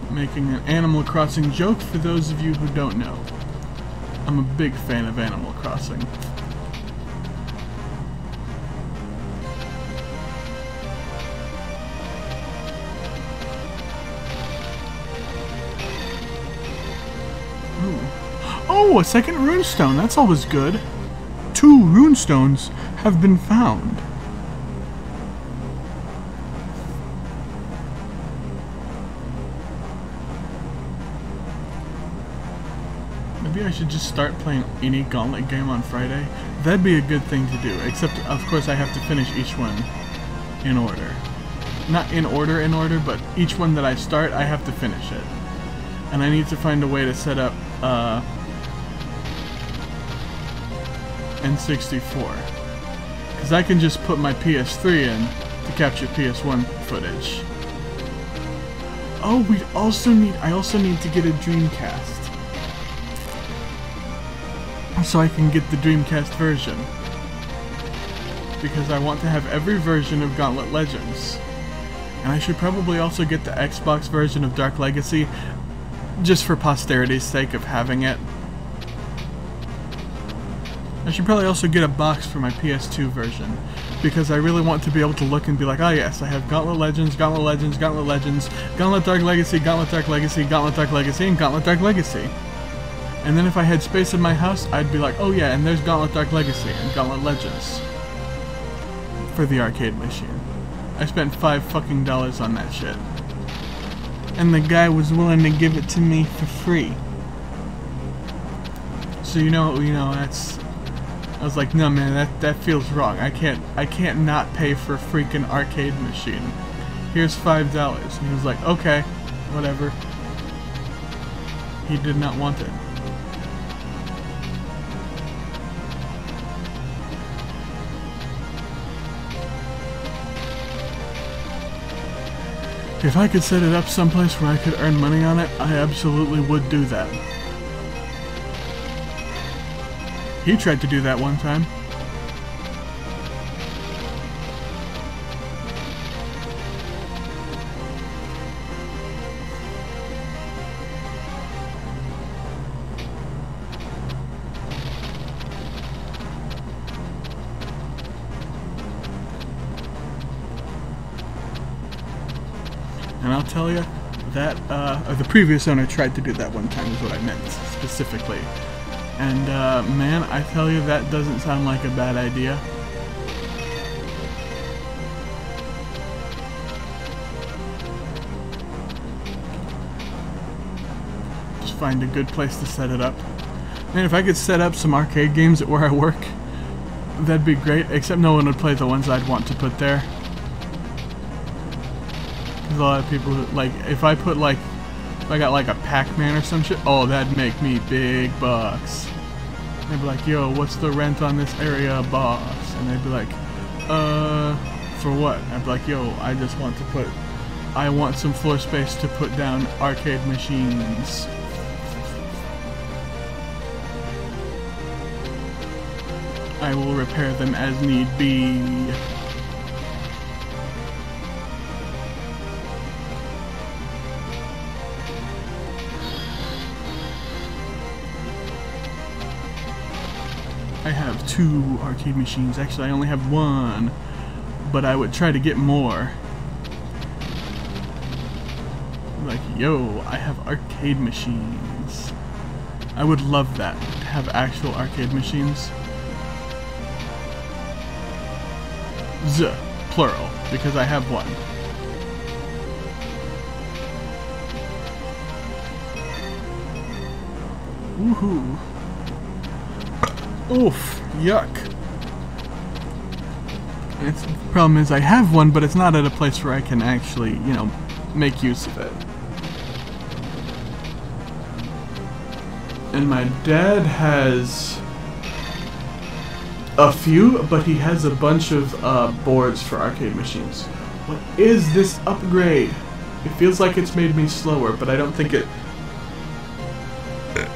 Making an Animal Crossing joke for those of you who don't know. I'm a big fan of Animal Crossing. Ooh. Oh, a second runestone. That's always good. 2 runestones have been found. Maybe I should just start playing any Gauntlet game on Friday. That'd be a good thing to do, except of course I have to finish each one in order. Not in order, but each one that I start, I have to finish it. And I need to find a way to set up N64. Because I can just put my PS3 in to capture PS1 footage. Oh, I also need to get a Dreamcast. So I can get the Dreamcast version. Because I want to have every version of Gauntlet Legends. And I should probably also get the Xbox version of Dark Legacy, just for posterity's sake of having it. I should probably also get a box for my PS2 version, because I really want to be able to look and be like, oh yes, I have Gauntlet Legends, Gauntlet Legends, Gauntlet Legends, Gauntlet Dark Legacy, Gauntlet Dark Legacy, Gauntlet Dark Legacy, and Gauntlet Dark Legacy. And then if I had space in my house, I'd be like, oh yeah, and there's Gauntlet Dark Legacy and Gauntlet Legends for the arcade machine. I spent $5 fucking on that shit. And the guy was willing to give it to me for free. So you know, that's... I was like, no man, that feels wrong. I can't not pay for a freaking arcade machine. Here's $5. And he was like, okay, whatever. He did not want it. If I could set it up someplace where I could earn money on it, I absolutely would do that. He tried to do that one time. And I'll tell you, that, the previous owner tried to do that one time is what I meant, specifically. And, man, I tell you, that doesn't sound like a bad idea. Just find a good place to set it up. Man, if I could set up some arcade games at where I work, that'd be great, except no one would play the ones I'd want to put there. There's a lot of people who, like, if I put, like, if I got, like, a Pac-Man or some shit, oh, that'd make me big bucks. They'd be like, yo, what's the rent on this area, boss? And they'd be like, for what? I'd be like, yo, I just want to put, I want some floor space to put down arcade machines. I will repair them as need be. I have 2 arcade machines. Actually, I only have 1, but I would try to get more. Like, yo, I have arcade machines. I would love that, to have actual arcade machines. Plural, because I have 1. Woohoo. Oof, yuck. The problem is I have 1, but it's not at a place where I can actually, you know, make use of it. And my dad has a few, but he has a bunch of boards for arcade machines. What is this upgrade? It feels like it's made me slower, but I don't think it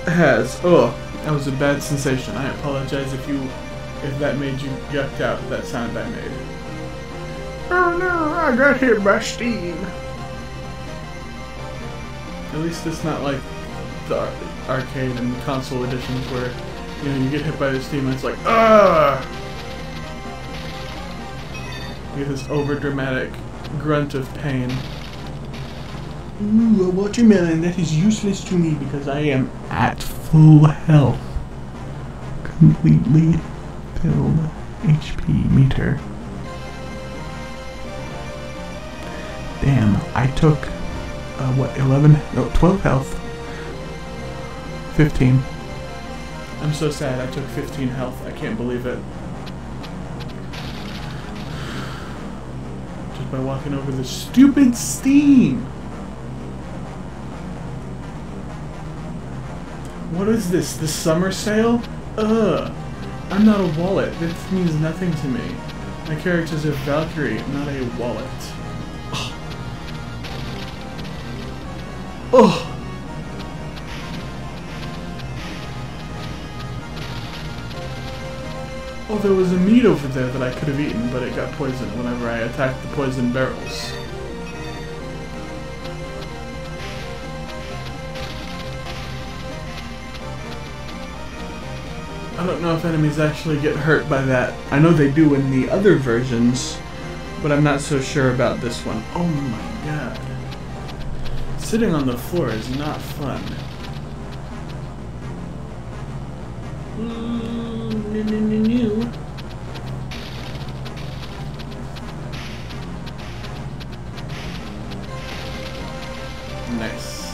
has. Oh. That was a bad sensation. I apologize if that made you yucked out, that sound I made. Oh no, I got hit by steam. At least it's not like the arcade and console editions where, you know, you get hit by the steam and it's like, ah! You get this over-dramatic grunt of pain. Ooh, a watermelon, that is useless to me because I am at full health. Completely filled HP meter. Damn, I took, what, 11? No, 12 health. 15. I'm so sad I took 15 health. I can't believe it. Just by walking over the stupid steam. What is this? The summer sale? Ugh. I'm not a wallet. This means nothing to me. I My character's a Valkyrie, not a wallet. Oh! Oh, there was a meat over there that I could have eaten, but it got poisoned whenever I attacked the poison barrels. I don't know if enemies actually get hurt by that. I know they do in the other versions, but I'm not so sure about this one. Oh my god. Sitting on the floor is not fun. Nice.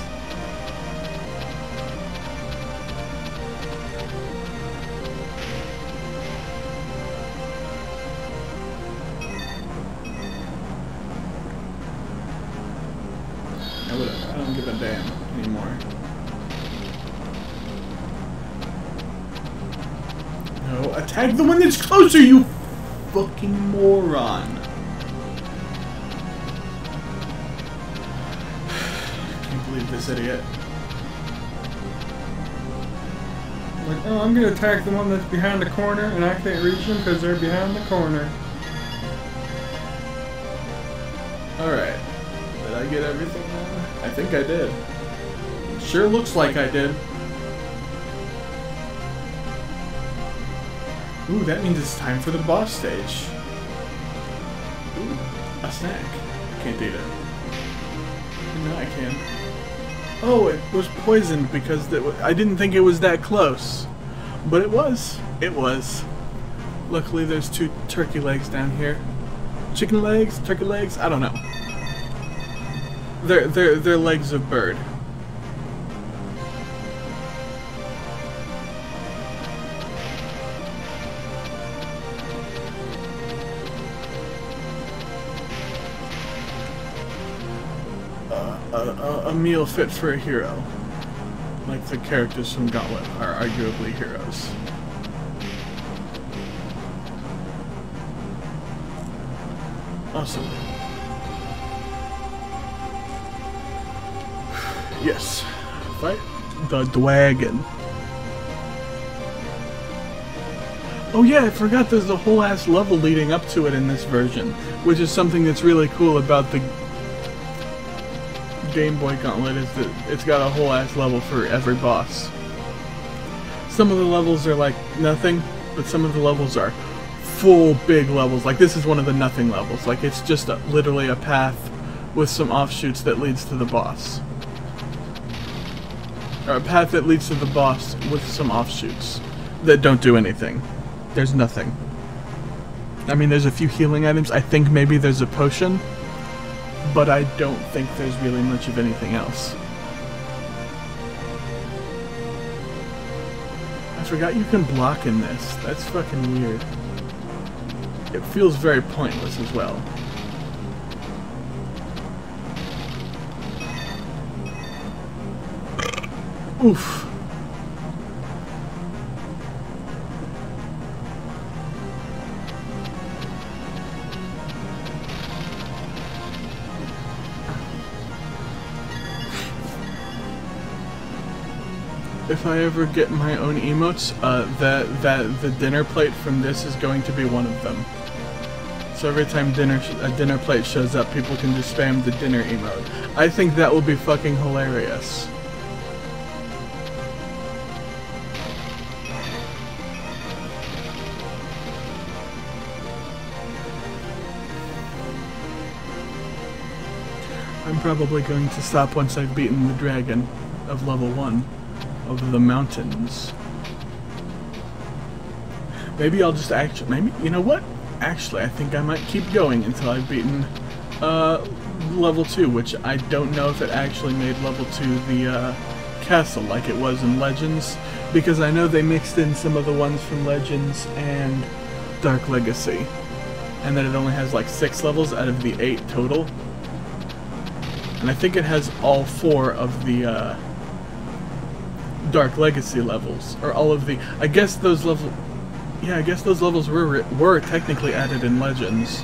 I don't give a damn anymore. No, attack the one that's closer, you fucking moron. Can't believe this idiot. Like, oh, I'm gonna attack the one that's behind the corner, and I can't reach them because they're behind the corner. Alright. Did I get everything now? I think I did. Sure looks like I did. Ooh, that means it's time for the boss stage. Ooh, a snack. Can't eat it. No, I can. Oh, it was poisoned because I didn't think it was that close. But it was. It was. Luckily, there's 2 turkey legs down here. Chicken legs? Turkey legs? I don't know. They're legs of bird. A meal fit for a hero. Like the characters from Gauntlet are arguably heroes. Awesome. Yes. Fight the dragon. Oh yeah, I forgot there's a whole ass level leading up to it in this version, which is something that's really cool about the Game Boy Gauntlet, is that it's got a whole ass level for every boss. Some of the levels are like nothing, but some of the levels are full big levels. Like this is one of the nothing levels. Like it's just literally a path with some offshoots that leads to the boss. Or a path that leads to the boss with some offshoots that don't do anything. There's nothing. I mean, there's a few healing items. I think maybe there's a potion, but I don't think there's really much of anything else. I forgot you can block in this. That's fucking weird. It feels very pointless as well. Oof. If I ever get my own emotes, the dinner plate from this is going to be one of them. So every time a dinner plate shows up, people can just spam the dinner emote. I think that will be fucking hilarious. I'm probably going to stop once I've beaten the dragon of level 1 of the mountains. Maybe I'll just maybe, you know what? Actually, I think I might keep going until I've beaten level 2, which I don't know if it actually made level 2 the castle like it was in Legends, because I know they mixed in some of the ones from Legends and Dark Legacy, and that it only has like 6 levels out of the 8 total. And I think it has all 4 of the Dark Legacy levels, or all of the, I guess those levels, Yeah, I guess those levels were technically added in Legends,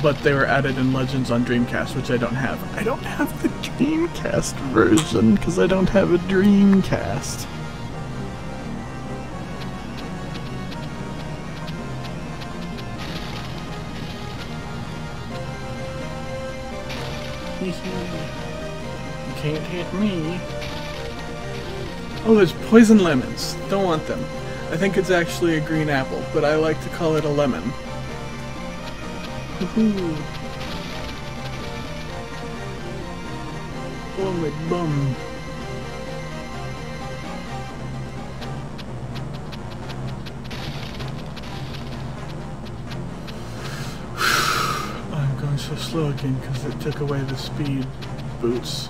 but they were added in Legends on Dreamcast, which I don't have. I don't have the Dreamcast version because I don't have a Dreamcast. You can't hit me. Oh, there's poison lemons. Don't want them. I think it's actually a green apple, but I like to call it a lemon. Woohoo! Oh, my bum. I'm going so slow again because it took away the speed boots.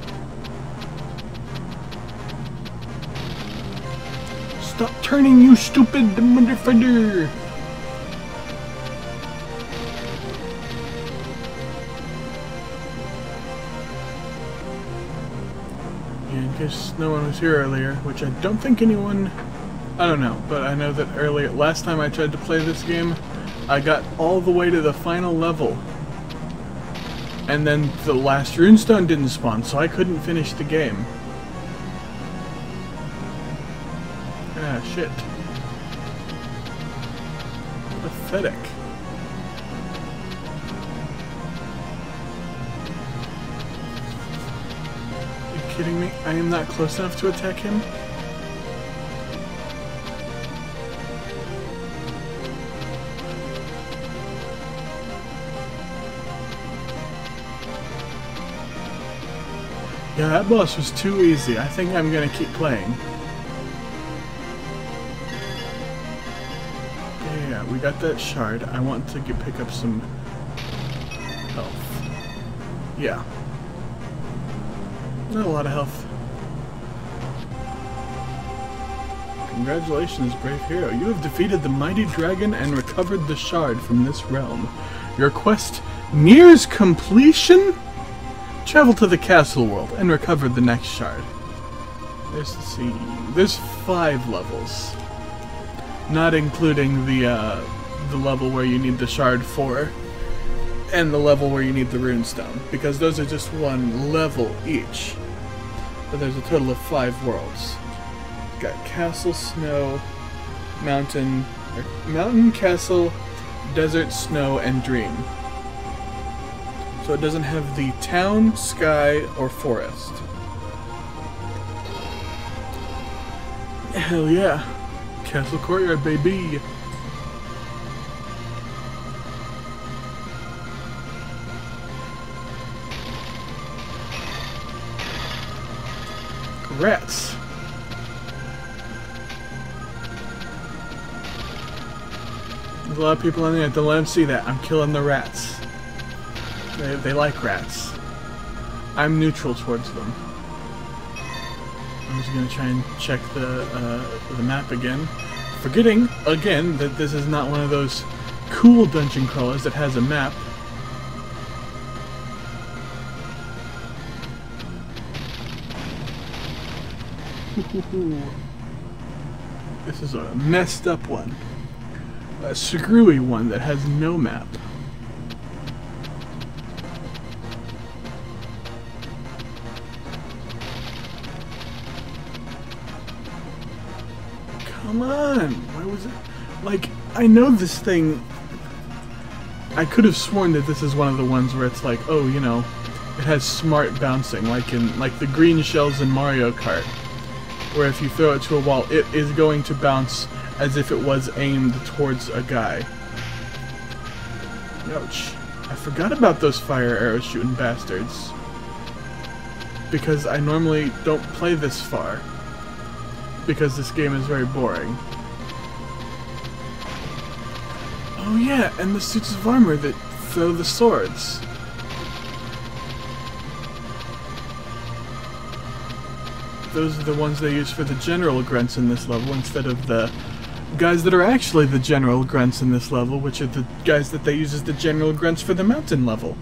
Stop turning, you stupid motherfucker! Yeah, in case no one was here earlier, which I don't think anyone... I don't know, but I know that earlier, last time I tried to play this game, I got all the way to the final level. And then the last runestone didn't spawn, so I couldn't finish the game. Ah, shit. Pathetic. Are you kidding me? I am not close enough to attack him? Yeah, that boss was too easy. I think I'm gonna keep playing. Yeah, we got that shard. I want to pick up some health. Yeah. Not a lot of health. Congratulations, brave hero. You have defeated the mighty dragon and recovered the shard from this realm. Your quest nears completion? Travel to the castle world and recover the next shard. Let's see. There's 5 levels. Not including the level where you need the shard for, and the level where you need the runestone, because those are just 1 level each. But there's a total of 5 worlds. Got castle, snow, mountain, castle, desert, snow, and dream. So it doesn't have the town, sky, or forest. Hell yeah. Castle courtyard, baby. Rats. There's a lot of people in there. Don't let them see that. I'm killing the rats. They like rats. I'm neutral towards them. I'm just gonna try and check the map again. Forgetting, again, that this is not one of those cool dungeon crawlers that has a map. This is a messed up one. A screwy one that has no map. Come on! Why was it... Like, I know this thing... I could have sworn that this is one of the ones where it's like, oh, you know, it has smart bouncing, like the green shells in Mario Kart, where if you throw it to a wall, it is going to bounce as if it was aimed towards a guy. Ouch. I forgot about those fire arrow shooting bastards. Because I normally don't play this far. Because this game is very boring. Oh yeah, and the suits of armor that throw the swords. Those are the ones they use for the general grunts in this level instead of the guys that are actually the general grunts in this level, which are the guys that they use as the general grunts for the mountain level.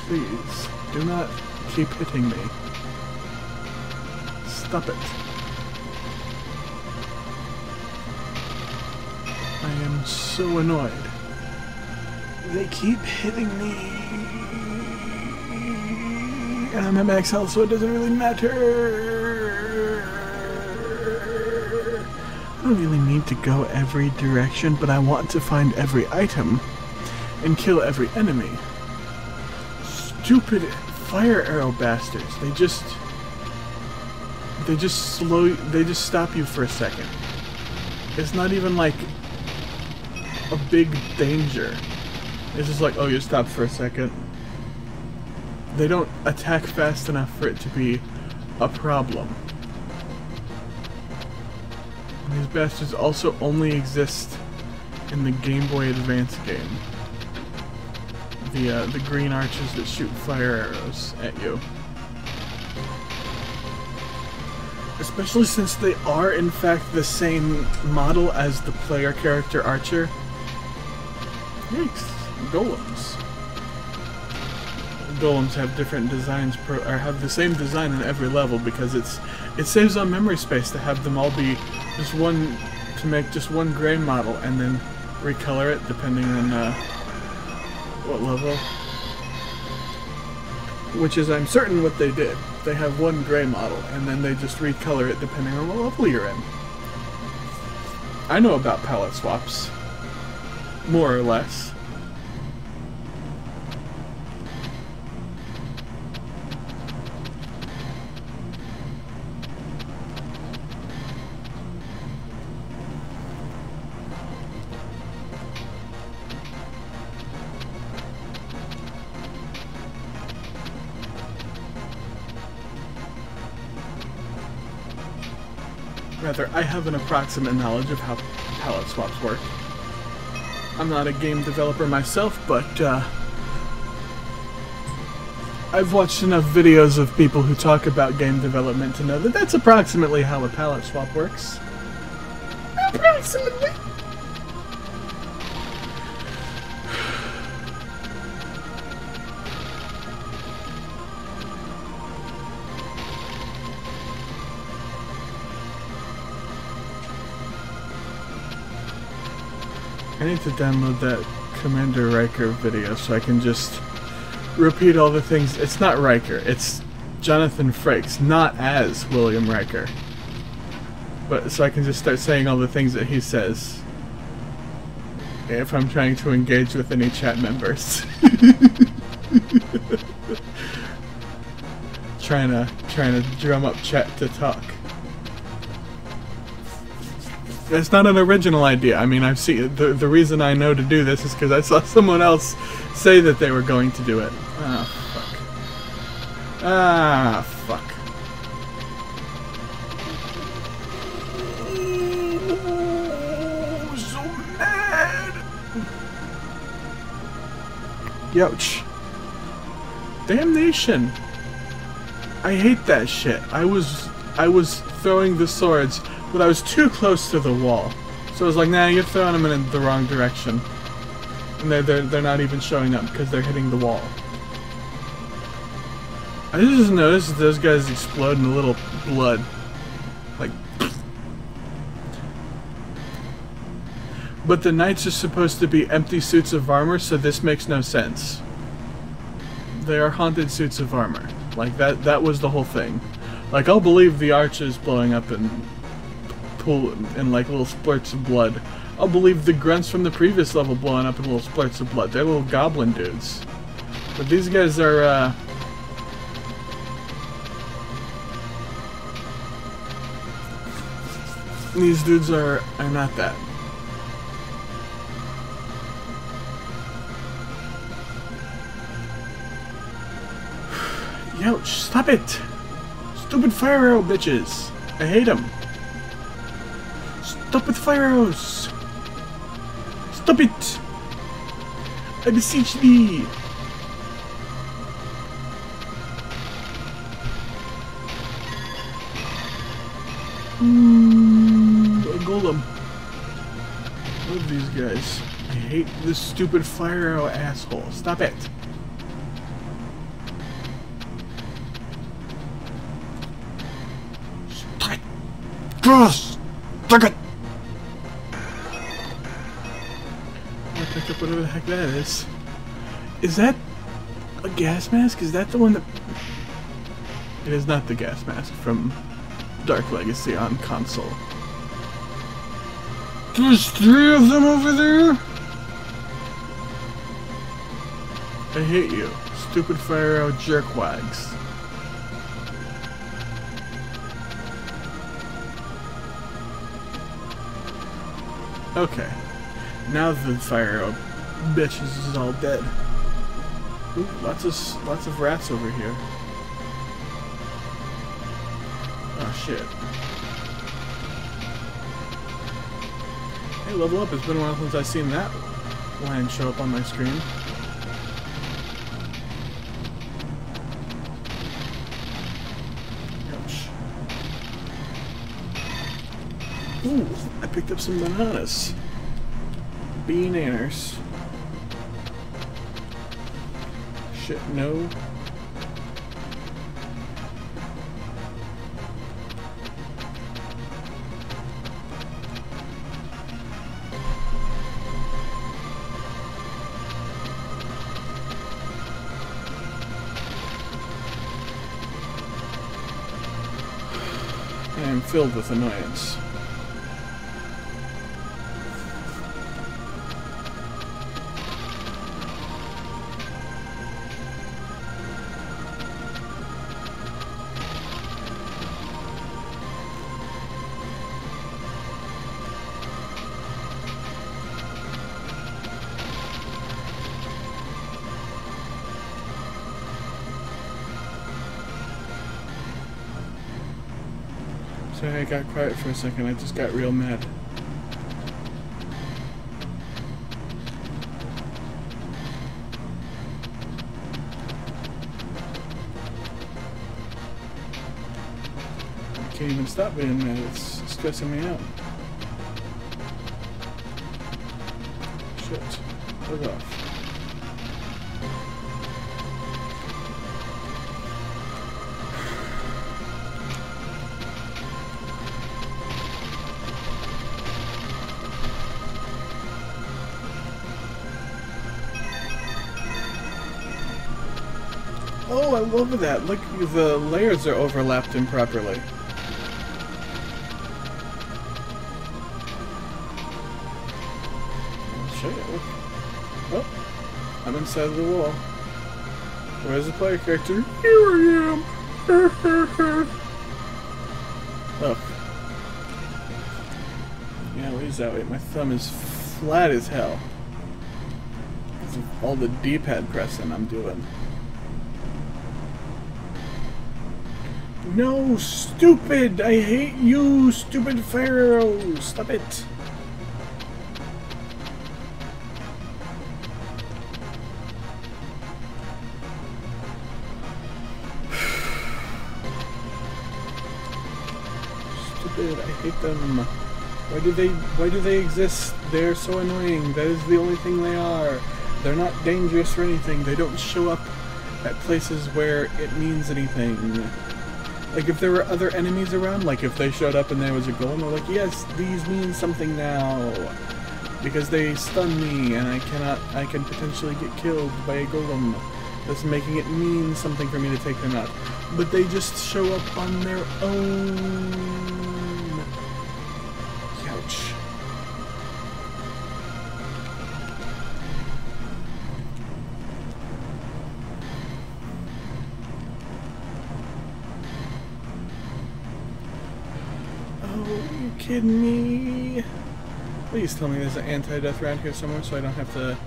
Please, do not keep hitting me. Stop it. I am so annoyed. They keep hitting me. And I'm at max health, so it doesn't really matter. I don't really need to go every direction, but I want to find every item and kill every enemy. Stupid fire arrow bastards. They just stop you for a second. It's not even like a big danger. It's just like, oh, you stopped for a second. They don't attack fast enough for it to be a problem. And these bastards also only exist in the Game Boy Advance game. The green archers that shoot fire arrows at you. Especially since they are in fact the same model as the player character archer. Yikes, golems. Golems have different designs or have the same design in every level because it saves on memory space to have them all be just one, to make just one gray model and then recolor it depending on what level. Which is, I'm certain, what they did. They have one gray model and then they just recolor it depending on what level you're in. I know about palette swaps. More or less. Rather, I have an approximate knowledge of how palette swaps work. I'm not a game developer myself, but I've watched enough videos of people who talk about game development to know that that's approximately how a palette swap works. Approximately. I need to download that Commander Riker video so I can just repeat all the things. It's not Riker, it's Jonathan Frakes, not as William Riker. But so I can just start saying all the things that he says if I'm trying to engage with any chat members. trying to drum up chat to talk. It's not an original idea. I mean, I've seen the reason I know to do this is because I saw someone else say that they were going to do it. Ah, fuck. Ah, fuck. Oh, so mad. Youch. Damnation. I hate that shit. I was throwing the swords, but I was too close to the wall. So I was like, nah, you're throwing them in the wrong direction. And they're not even showing up because they're hitting the wall. I just noticed that those guys explode in a little blood. Like... But the knights are supposed to be empty suits of armor, so this makes no sense. They are haunted suits of armor. Like, that was the whole thing. Like, I'll believe the archers blowing up and pool in like little splurts of blood. I'll believe the grunts from the previous level blowing up in little splurts of blood. They're little goblin dudes. But these guys are, these dudes are not that. Youch, stop it! Stupid fire arrow bitches! I hate them! Stop with fire arrows! Stop it! I beseech thee! A golem. Love these guys. I hate this stupid fire arrow asshole. Stop it! Stick it! I picked up whatever the heck that is. Is that a gas mask? Is that the one that... It is not the gas mask from Dark Legacy on console. There's 3 of them over there? I hate you, stupid fire arrow jerkwags. Okay, now the fire arrow bitches is all dead. Ooh, lots of rats over here. Oh shit. Hey, level up. It's been a while since I've seen that line show up on my screen. Ouch. Ooh, I picked up some bananas. Beaners. Shit, no. I am filled with annoyance. Sorry, I got quiet for a second. I just got real mad. I can't even stop being mad. It's stressing me out. Shit. Fuck off. Oh, I love that. Look, the layers are overlapped improperly. I'll show you. Look. Oh, I'm inside the wall. Where's the player character? Here I am! Look. Yeah, what is that? Wait, my thumb is flat as hell. Because of all the D-pad pressing I'm doing. No, stupid! I hate you, stupid fire arrows! Stop it! Stupid, I hate them. Why do they exist? They're so annoying. That is the only thing they are. They're not dangerous or anything. They don't show up at places where it means anything. Like, if there were other enemies around, like if they showed up and there was a golem, they're like, yes, these mean something now. Because they stun me, and I can potentially get killed by a golem. That's making it mean something for me to take them out. But they just show up on their own. Ouch. Are you kidding me? Please tell me there's an anti-death round here somewhere so I don't have to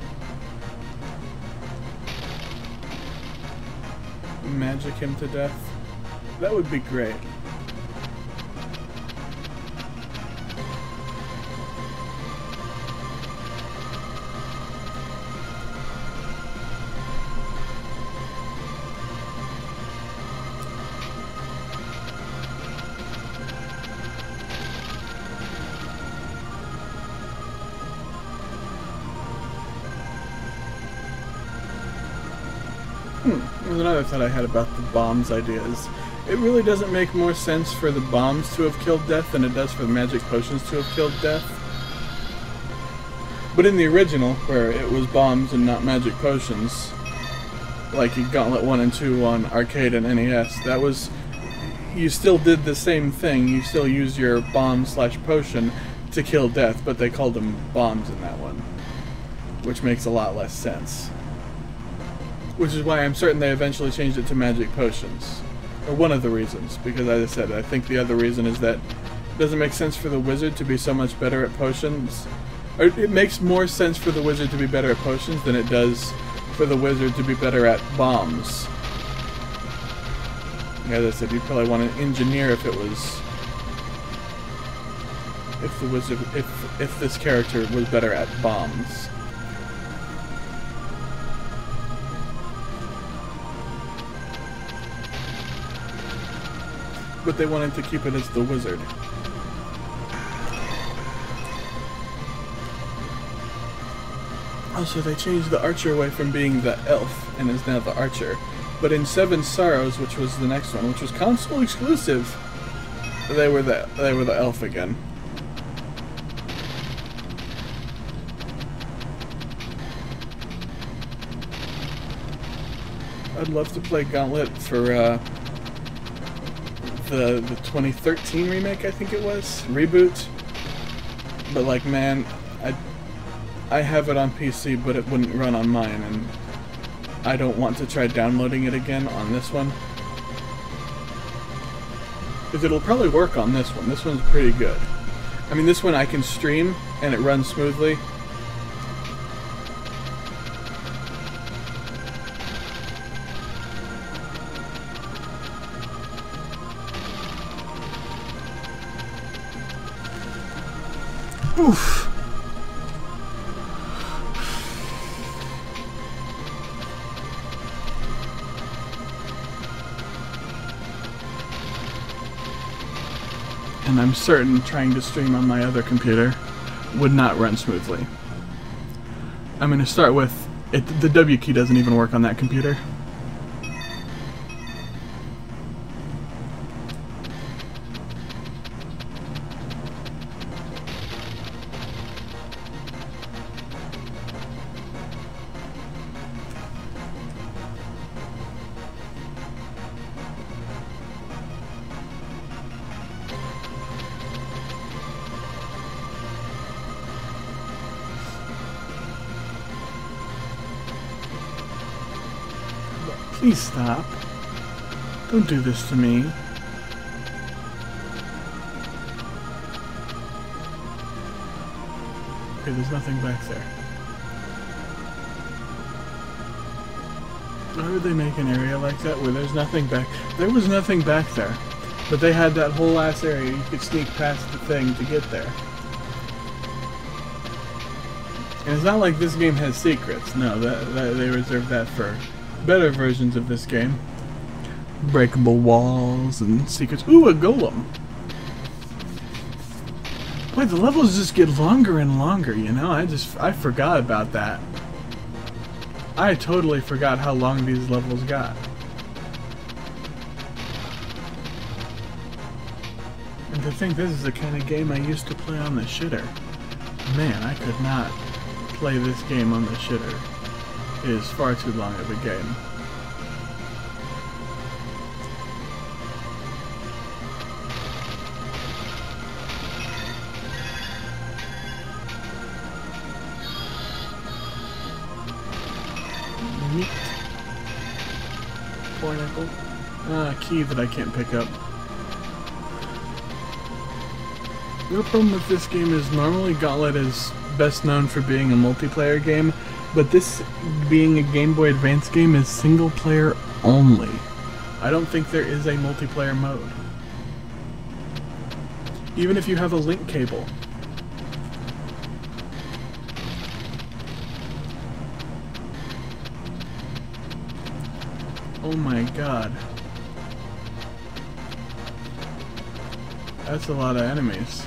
magic him to death. That would be great. There's another thought I had about the bombs ideas. It really doesn't make more sense for the bombs to have killed Death than it does for the magic potions to have killed Death. But in the original, where it was bombs and not magic potions, like in Gauntlet 1 and 2 on arcade and NES, that was... You still did the same thing. You still used your bomb/potion to kill Death, but they called them bombs in that one, which makes a lot less sense. Which is why I'm certain they eventually changed it to magic potions. Or one of the reasons, because as I said, I think the other reason is that it doesn't make sense for the wizard to be so much better at potions. Or it makes more sense for the wizard to be better at potions than it does for the wizard to be better at bombs. As I said, you'd probably want an engineer if it was... If the wizard... If this character was better at bombs. But they wanted to keep it as the wizard. Also, they changed the archer away from being the elf and is now the archer. But in Seven Sorrows, which was the next one, which was console exclusive, they were the elf again. I'd love to play Gauntlet for the 2013 remake, I think it was, reboot. But like, man, I have it on PC, but it wouldn't run on mine, and I don't want to try downloading it again on this one. Because it'll probably work on this one. This one's pretty good. I mean, this one I can stream, and it runs smoothly. Oof. And I'm certain trying to stream on my other computer would not run smoothly. I'm going to start with it. The W key doesn't even work on that computer. Please stop. Don't do this to me. Okay, there's nothing back there. Why would they make an area like that where there's nothing back? There was nothing back there. But they had that whole ass area. You could sneak past the thing to get there. And it's not like this game has secrets. No, that they reserved that for better versions of this game. Breakable walls and secrets. Ooh, a golem! Boy, the levels just get longer and longer, you know? I forgot about that. I totally forgot how long these levels got. And to think this is the kind of game I used to play on the shitter. Man, I could not play this game on the shitter. It is far too long of a game. Meat. Pineapple. Ah, key that I can't pick up. The problem with this game is normally Gauntlet is best known for being a multiplayer game, but this being a Game Boy Advance game is single player only. I don't think there is a multiplayer mode. Even if you have a link cable. Oh my god. That's a lot of enemies.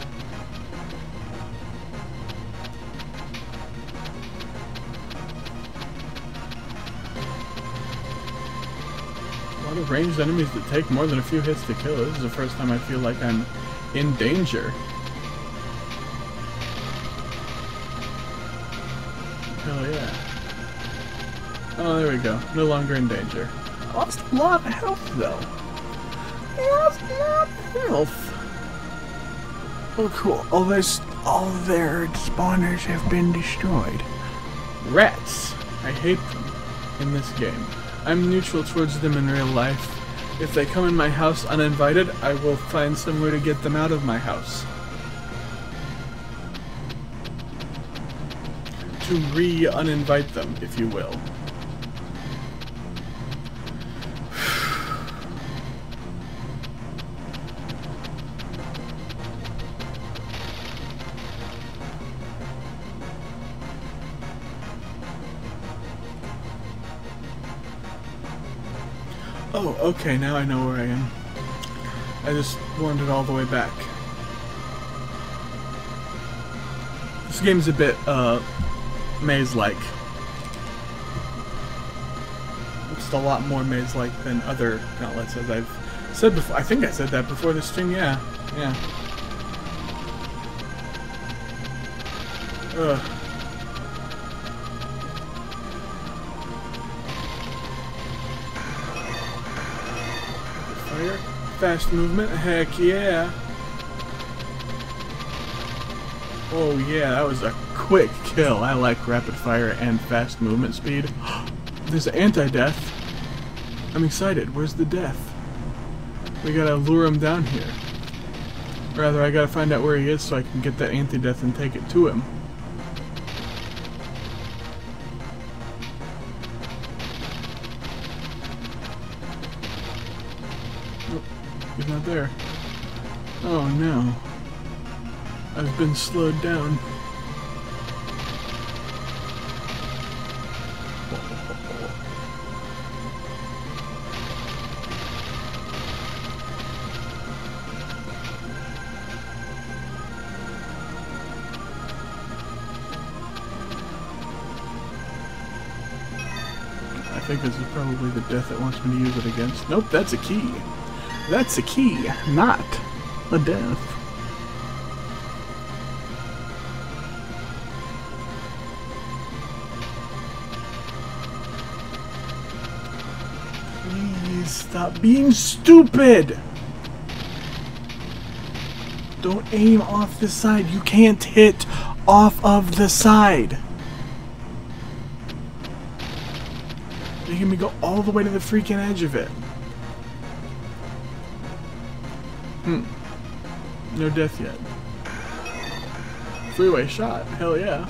lot of ranged enemies that take more than a few hits to kill. This is the first time I feel like I'm in danger. Hell yeah. Oh, there we go. No longer in danger. Lost a lot of health, though. Lost a lot of health. Oh, cool. All their spawners have been destroyed. Rats. I hate them in this game. I'm neutral towards them in real life. If they come in my house uninvited, I will find somewhere to get them out of my house. To re-uninvite them, if you will. Oh, okay, now I know where I am. I just wandered all the way back. This game's a bit, maze-like. It's a lot more maze-like than other Gauntlets, as I've said before. I think I said that before this stream, yeah. Ugh. Fire. Fast movement, heck yeah. Oh yeah, that was a quick kill. I like rapid fire and fast movement speed. There's an anti-death. I'm excited. Where's the death? We gotta lure him down here. Rather, I gotta find out where he is so I can get that anti-death and take it to him. Nope, he's not there. Oh no. I've been slowed down. I think this is probably the death that wants me to use it against. Nope, that's a key. That's a key, not a death. Please stop being stupid! Don't aim off the side. You can't hit off of the side. Making me go all the way to the freaking edge of it. No death yet. Freeway shot. Hell yeah.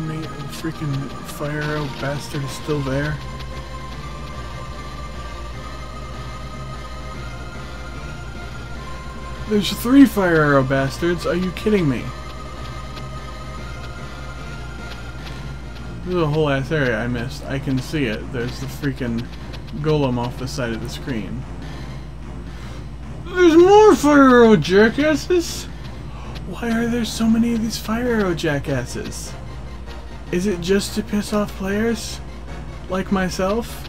Me, the freaking fire arrow bastard is still there. There's 3 fire arrow bastards. Are you kidding me? There's a whole ass area I missed. I can see it. There's the freaking golem off the side of the screen. There's more fire arrow jackasses. Why are there so many of these fire arrow jackasses? Is it just to piss off players? Like myself?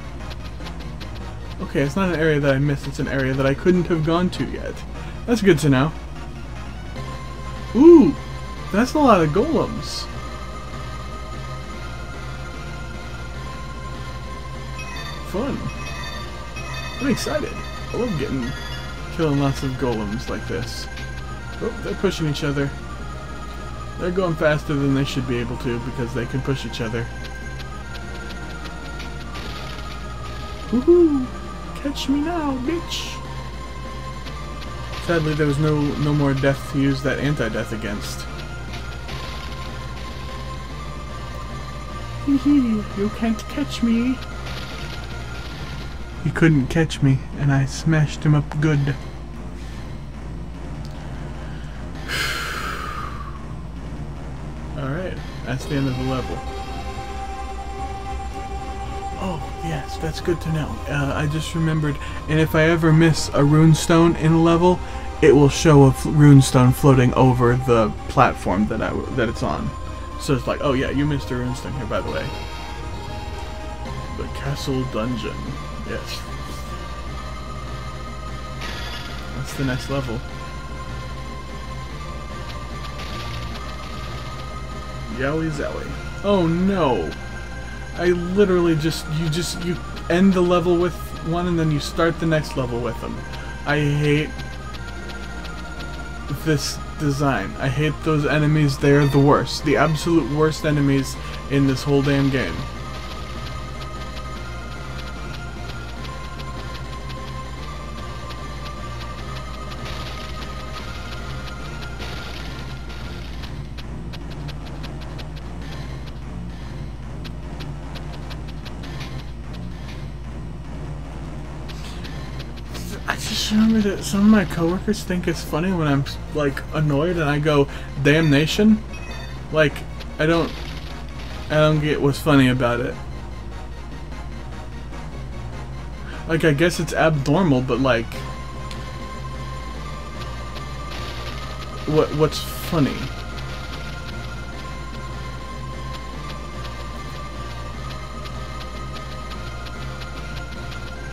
Okay, it's not an area that I missed, it's an area that I couldn't have gone to yet. That's good to know. Ooh! That's a lot of golems. Fun. I'm excited. I love killing lots of golems like this. Oh, they're pushing each other. They're going faster than they should be able to because they can push each other. Woohoo! Catch me now, bitch! Sadly, there was no more death to use that anti-death against. Hee hee, you can't catch me. He couldn't catch me, and I smashed him up good. the end of the level. Oh, yes, that's good to know. I just remembered, and if I ever miss a runestone in a level, it will show a runestone floating over the platform that it's on. So it's like, oh yeah, you missed a runestone here, by the way. The castle dungeon. Yes. That's the next level. Yowie zowie. Oh no! I literally you end the level with one and then you start the next level with them. I hate this design. I hate those enemies. They're the worst. The absolute worst enemies in this whole damn game. I just remember that some of my coworkers think it's funny when I'm like annoyed and I go damnation. Like I don't get what's funny about it. Like I guess it's abnormal, but like what's funny?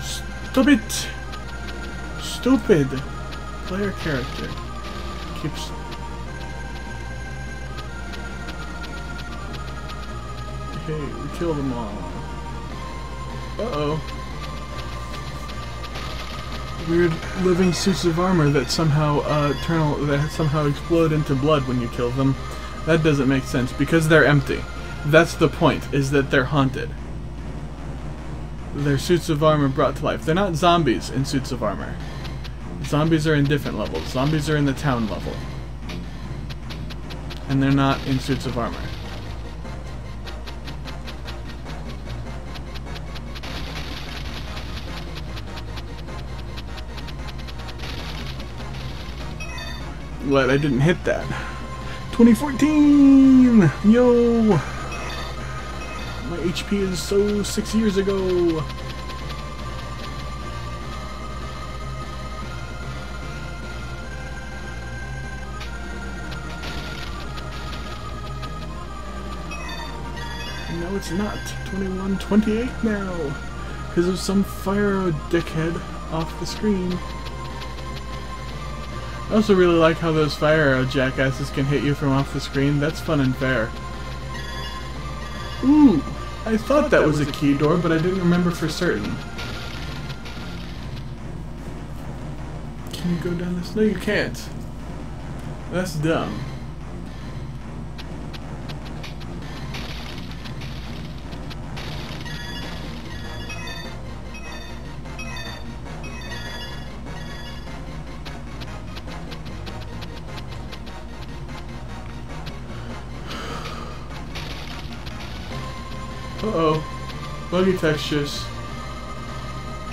Stop it! Stupid player character keeps. Okay, we killed them all. Uh-oh. Weird living suits of armor that somehow explode into blood when you kill them. That doesn't make sense because they're empty. That's the point, is that they're haunted. They're suits of armor brought to life. They're not zombies in suits of armor. Zombies are in different levels. Zombies are in the town level. And they're not in suits of armor. Glad I didn't hit that. 2014! Yo! My HP is so 6 years ago. No, it's not. 2128 now. Because of some fire dickhead off the screen. I also really like how those fire arrow jackasses can hit you from off the screen. That's fun and fair. Ooh! I thought that was a key door, but I didn't remember for certain. Can you go down this? No, you can't. That's dumb. Uh-oh. Buggy textures.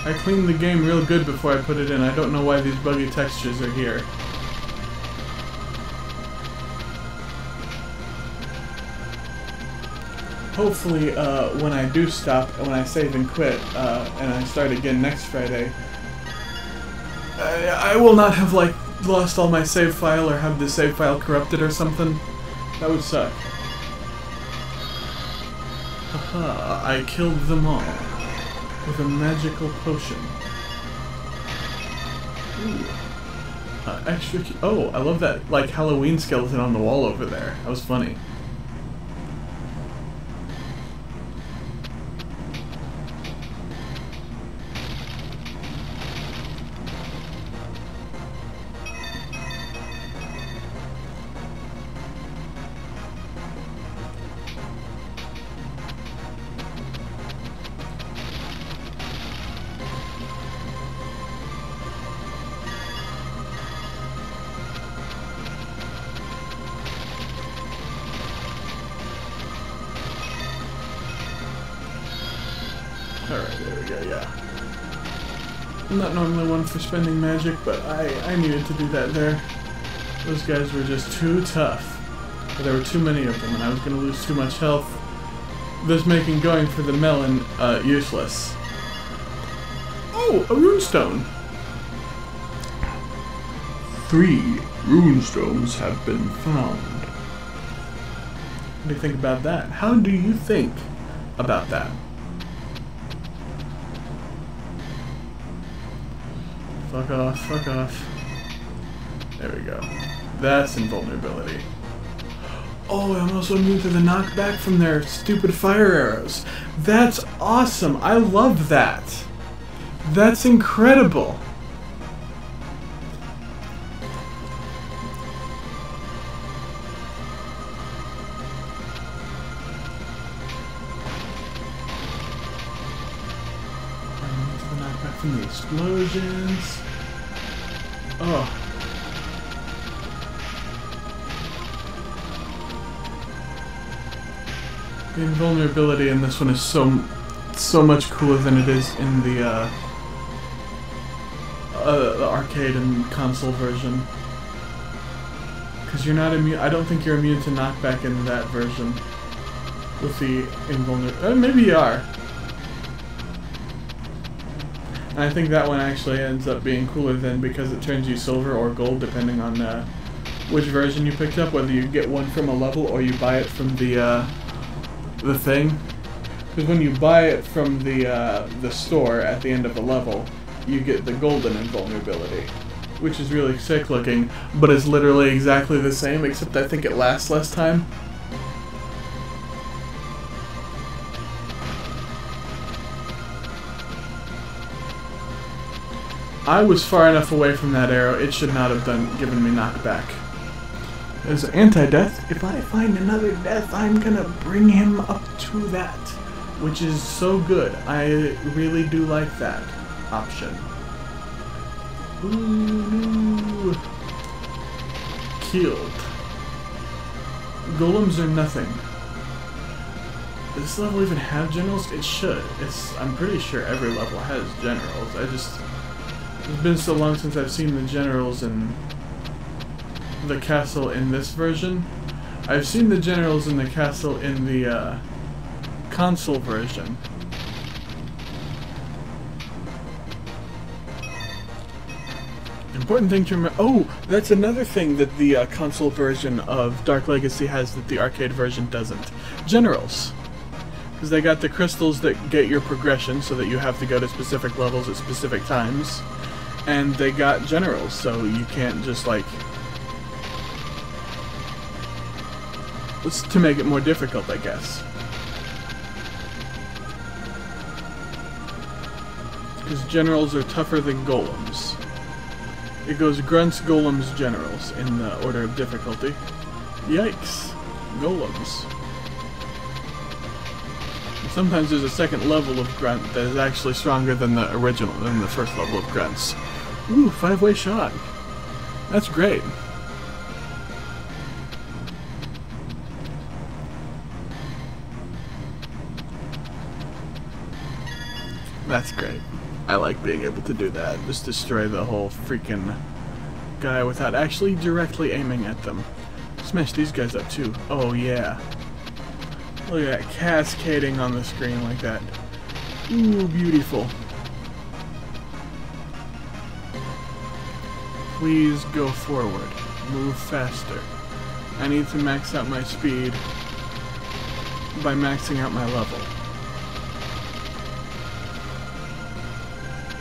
I cleaned the game real good before I put it in. I don't know why these buggy textures are here. Hopefully, when I do stop, when I save and quit, and I start again next Friday, I will not have, like, lost all my save file or have the save file corrupted or something. That would suck. Haha, I killed them all with a magical potion. Ooh. Extra key. Oh, I love that, like, Halloween skeleton on the wall over there. That was funny. Alright, there we go, yeah. I'm not normally one for spending magic, but I needed to do that there. Those guys were just too tough. But there were too many of them, and I was going to lose too much health, thus making going for the melon useless. Oh, a runestone! 3 runestones have been found. What do you think about that? How do you think about that? Fuck off, fuck off. There we go. That's invulnerability. Oh, I'm also immune to the knockback from their stupid fire arrows. That's awesome! I love that! That's incredible! The knockback from the explosions. Oh. The invulnerability in this one is so much cooler than it is in the arcade and console version. Because you're not immune. I don't think you're immune to knockback in that version with the invulnerability. Maybe you are. And I think that one actually ends up being cooler then because it turns you silver or gold depending on which version you picked up, whether you get one from a level or you buy it from the thing. Because when you buy it from the store at the end of the level, you get the golden invulnerability, which is really sick looking, but it's literally exactly the same, except I think it lasts less time. I was far enough away from that arrow, it should not have given me knockback. There's anti-death. If I find another death, I'm gonna bring him up to that, which is so good. I really do like that option. Ooh, killed. Golems are nothing. Does this level even have generals? It should. I'm pretty sure every level has generals. It's been so long since I've seen the generals in the castle in this version. I've seen the generals in the castle in the console version. Important thing to remember. Oh, that's another thing that the console version of Dark Legacy has that the arcade version doesn't. Generals. Because they got the crystals that get your progression so that you have to go to specific levels at specific times. And they got generals, so you can't just like... It's to make it more difficult, I guess. Because generals are tougher than golems. It goes grunts, golems, generals in the order of difficulty. Yikes. Golems. And sometimes there's a second level of grunt that is actually stronger than the first level of grunts. Ooh, 5-way shot. That's great. That's great. I like being able to do that. Just destroy the whole freaking guy without actually directly aiming at them. Smash these guys up too. Oh yeah. Look at that, cascading on the screen like that. Ooh, beautiful. Please go forward. Move faster. I need to max out my speed by maxing out my level.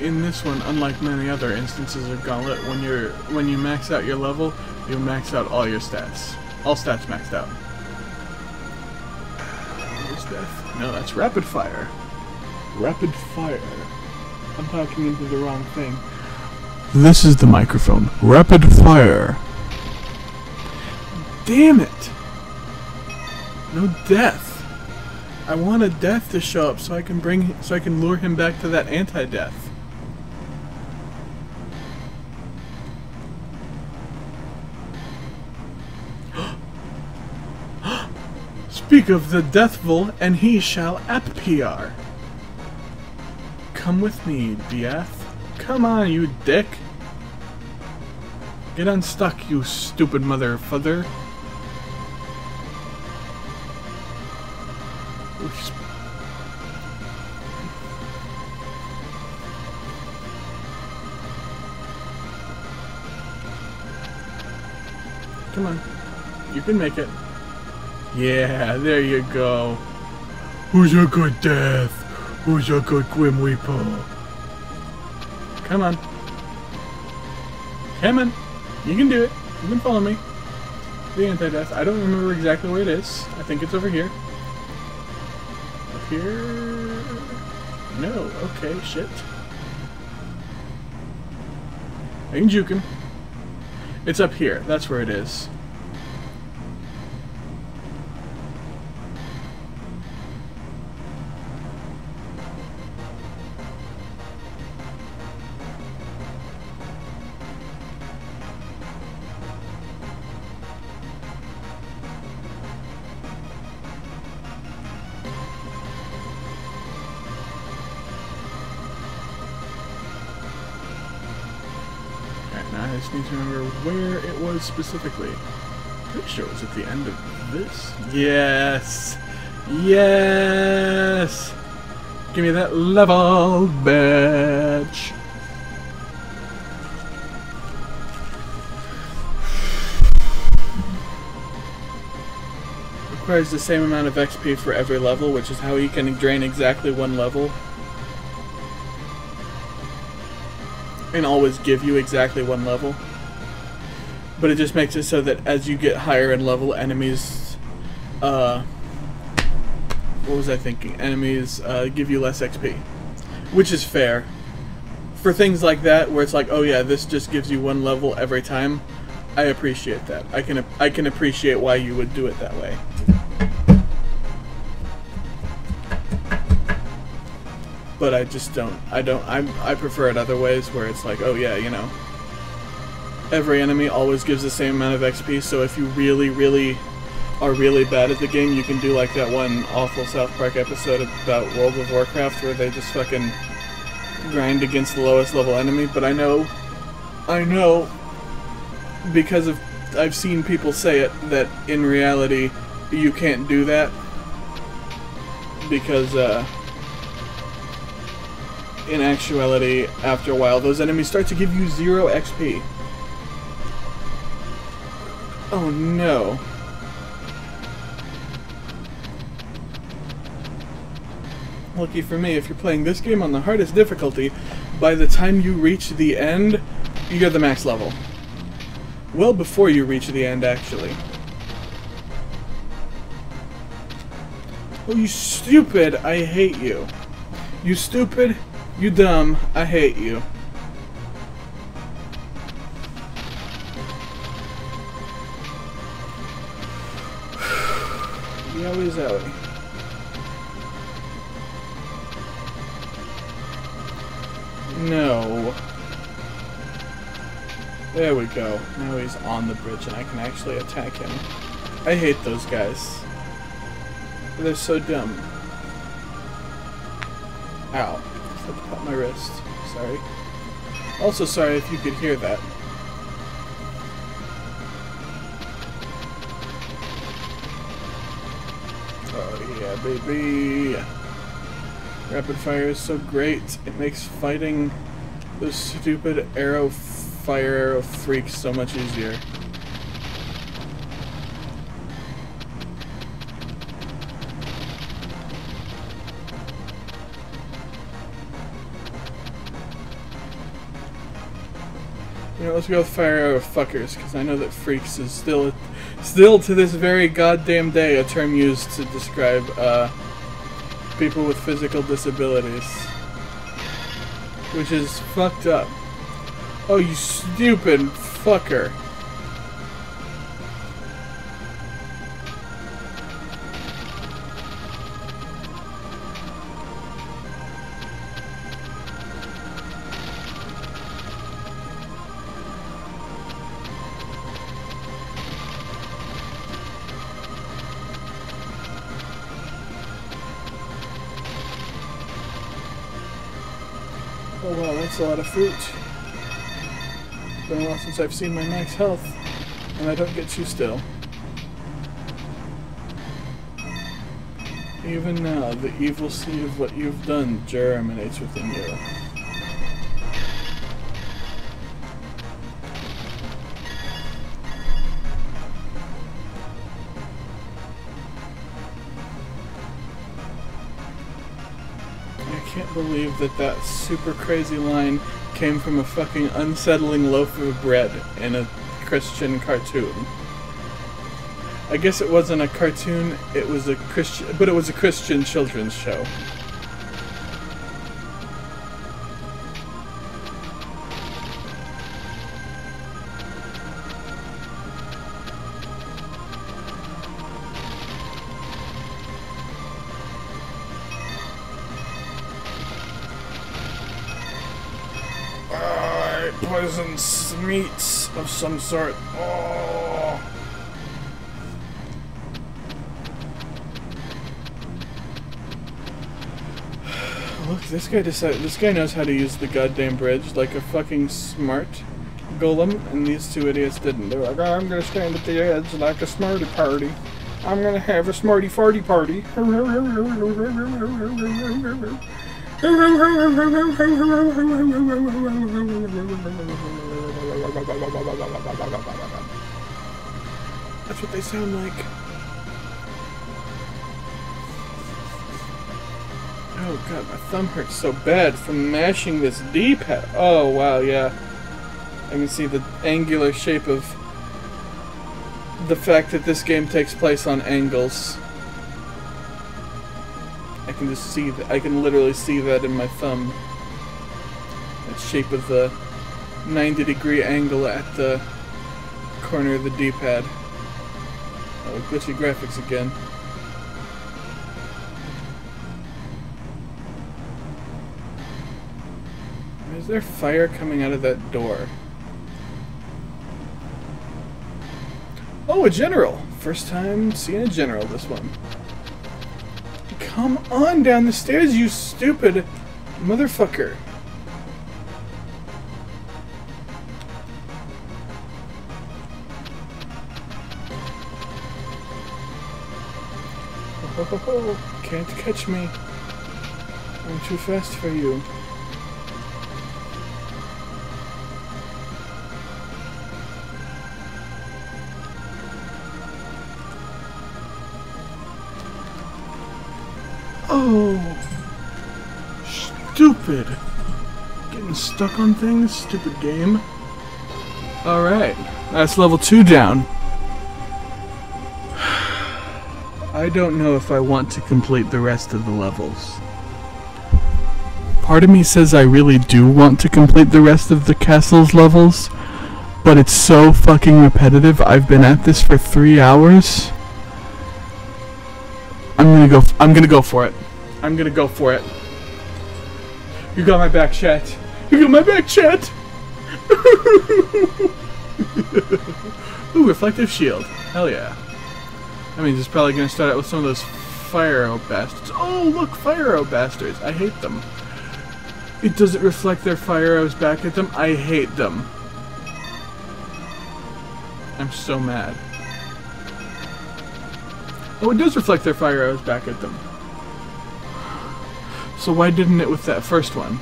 In this one, unlike many other instances of Gauntlet, when you max out your level, you max out all your stats. All stats maxed out. Where's death? No, that's rapid fire. Rapid fire. I'm talking into the wrong thing. This is the microphone. Rapid fire. Damn it! No death. I want a death to show up so I can lure him back to that anti-death. Speak of the Deathful, and he shall appear. Come with me, Death. Come on, you dick. Get unstuck, you stupid motherfucker. Come on. You can make it. Yeah, there you go. Who's a good death? Who's a good Grim Reaper? Come on. Come on. You can do it. You can follow me. The anti-death. I don't remember exactly where it is. I think it's over here. Up here? No. Okay, shit. I can juke him. It's up here. That's where it is. I just need to remember where it was specifically. Pretty sure it was at the end of this. Yes! Yes! Give me that level, bitch! Requires the same amount of XP for every level, which is how you can drain exactly one level. And always give you exactly one level. But it just makes it so that as you get higher in level, enemies, what was I thinking? Enemies give you less XP. Which is fair. For things like that, where it's like, oh yeah, this just gives you one level every time, I appreciate that. I can appreciate why you would do it that way. But I just don't. I prefer it other ways where it's like, oh yeah, you know, every enemy always gives the same amount of XP. So if you really are really bad at the game, you can do like that one awful South Park episode about World of Warcraft where they just fucking grind against the lowest level enemy. But I know, because I've seen people say it, that in reality you can't do that because in actuality, after a while, those enemies start to give you 0 XP. Oh no. Lucky for me, if you're playing this game on the hardest difficulty, by the time you reach the end, you're the max level. Well before you reach the end, actually. Oh, you stupid! I hate you. You stupid, you dumb, I hate you. Yowie zowie. No. There we go. Now he's on the bridge and I can actually attack him. I hate those guys. They're so dumb. Ow. I had to pop my wrist. Sorry. Also sorry if you could hear that. Oh yeah, baby. Rapid fire is so great. It makes fighting those stupid fire arrow freaks so much easier. You know, let's go with fire arrow fuckers, because I know that freaks is still to this very goddamn day a term used to describe people with physical disabilities. Which is fucked up. Oh, you stupid fucker. Oh wow, that's a lot of fruit. It's been a while since I've seen my max health, and I don't get too still. Even now, the evil seed of what you've done germinates within you. I can't believe that super crazy line came from a fucking unsettling loaf of bread in a Christian cartoon. I guess it wasn't a cartoon, it was a Christian, but it was a Christian children's show. Poisons meats of some sort. Oh. Look, this guy knows how to use the goddamn bridge like a fucking smart golem, and these two idiots didn't. They're like, oh, I'm gonna stand at the edge like a smarty party. I'm gonna have a smarty farty party. That's what they sound like. Oh god, my thumb hurts so bad from mashing this D-pad. Oh wow, yeah. I can see the angular shape of the fact that this game takes place on angles. I can just see that. I can literally see that in my thumb. That shape of the 90-degree angle at the corner of the D-pad. Oh, glitchy graphics again. Is there fire coming out of that door? Oh, a general! First time seeing a general, this one. Come on down the stairs, you stupid motherfucker. Oh, can't catch me. I'm too fast for you. Oh, stupid. Getting stuck on things, stupid game. Alright, that's level 2 down. I don't know if I want to complete the rest of the levels. Part of me says I really do want to complete the rest of the castle's levels, but it's so fucking repetitive. I've been at this for 3 hours. I'm gonna go for it. I'm gonna go for it. You got my back, chat. You got my back, chat. Ooh, reflective shield. Hell yeah. That means it's probably gonna start out with some of those fire arrow bastards. Oh, look, fire arrow bastards. I hate them. It doesn't reflect their fire arrows back at them. I hate them. I'm so mad. Oh, it does reflect their fire arrows back at them. So why didn't it with that first one?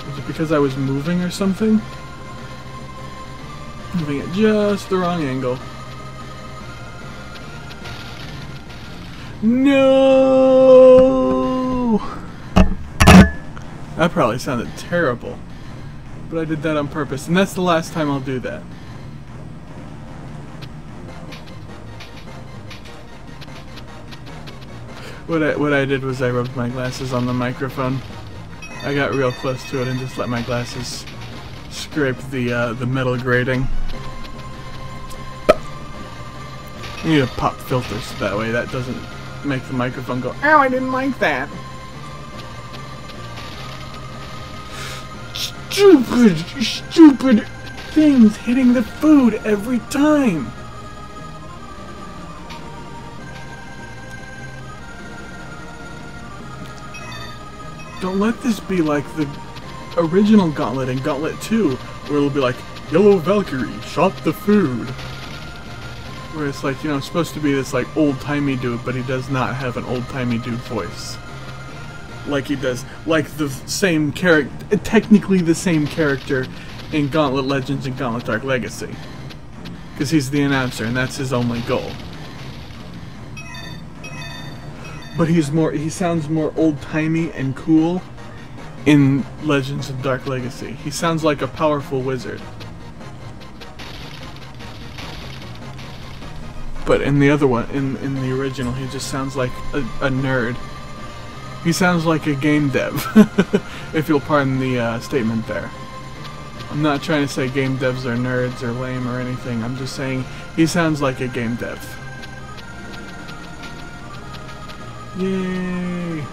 Was it because I was moving or something? Moving at just the wrong angle. No! That probably sounded terrible. But I did that on purpose, and that's the last time I'll do that. What I did was I rubbed my glasses on the microphone. I got real close to it and just let my glasses scrape the metal grating. I need to pop filters so that way that doesn't make the microphone go, ow, I didn't like that. Stupid things hitting the food every time. Don't let this be like the original Gauntlet and Gauntlet 2, where it'll be like, Yellow Valkyrie shot the food. Where it's like, you know, supposed to be this like old-timey dude, but he does not have an old-timey dude voice. Like he does, like the same character, technically the same character in Gauntlet Legends and Gauntlet Dark Legacy. Because he's the announcer, and that's his only goal. But he sounds more old-timey and cool in Legends of Dark Legacy. He sounds like a powerful wizard. But in the other one, in the original, he just sounds like a nerd. He sounds like a game dev, if you'll pardon the statement there. I'm not trying to say game devs are nerds or lame or anything. I'm just saying he sounds like a game dev. Yay!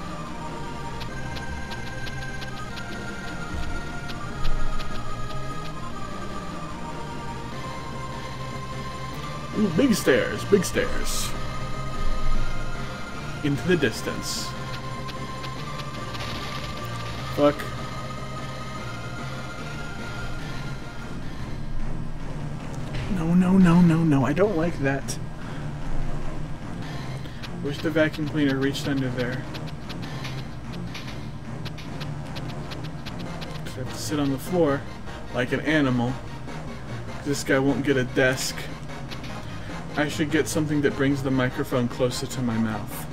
Ooh, big stairs, big stairs. Into the distance. Fuck. No, no, no, no, no, I don't like that. Wish the vacuum cleaner reached under there. I have to sit on the floor like an animal. This guy won't get a desk. I should get something that brings the microphone closer to my mouth.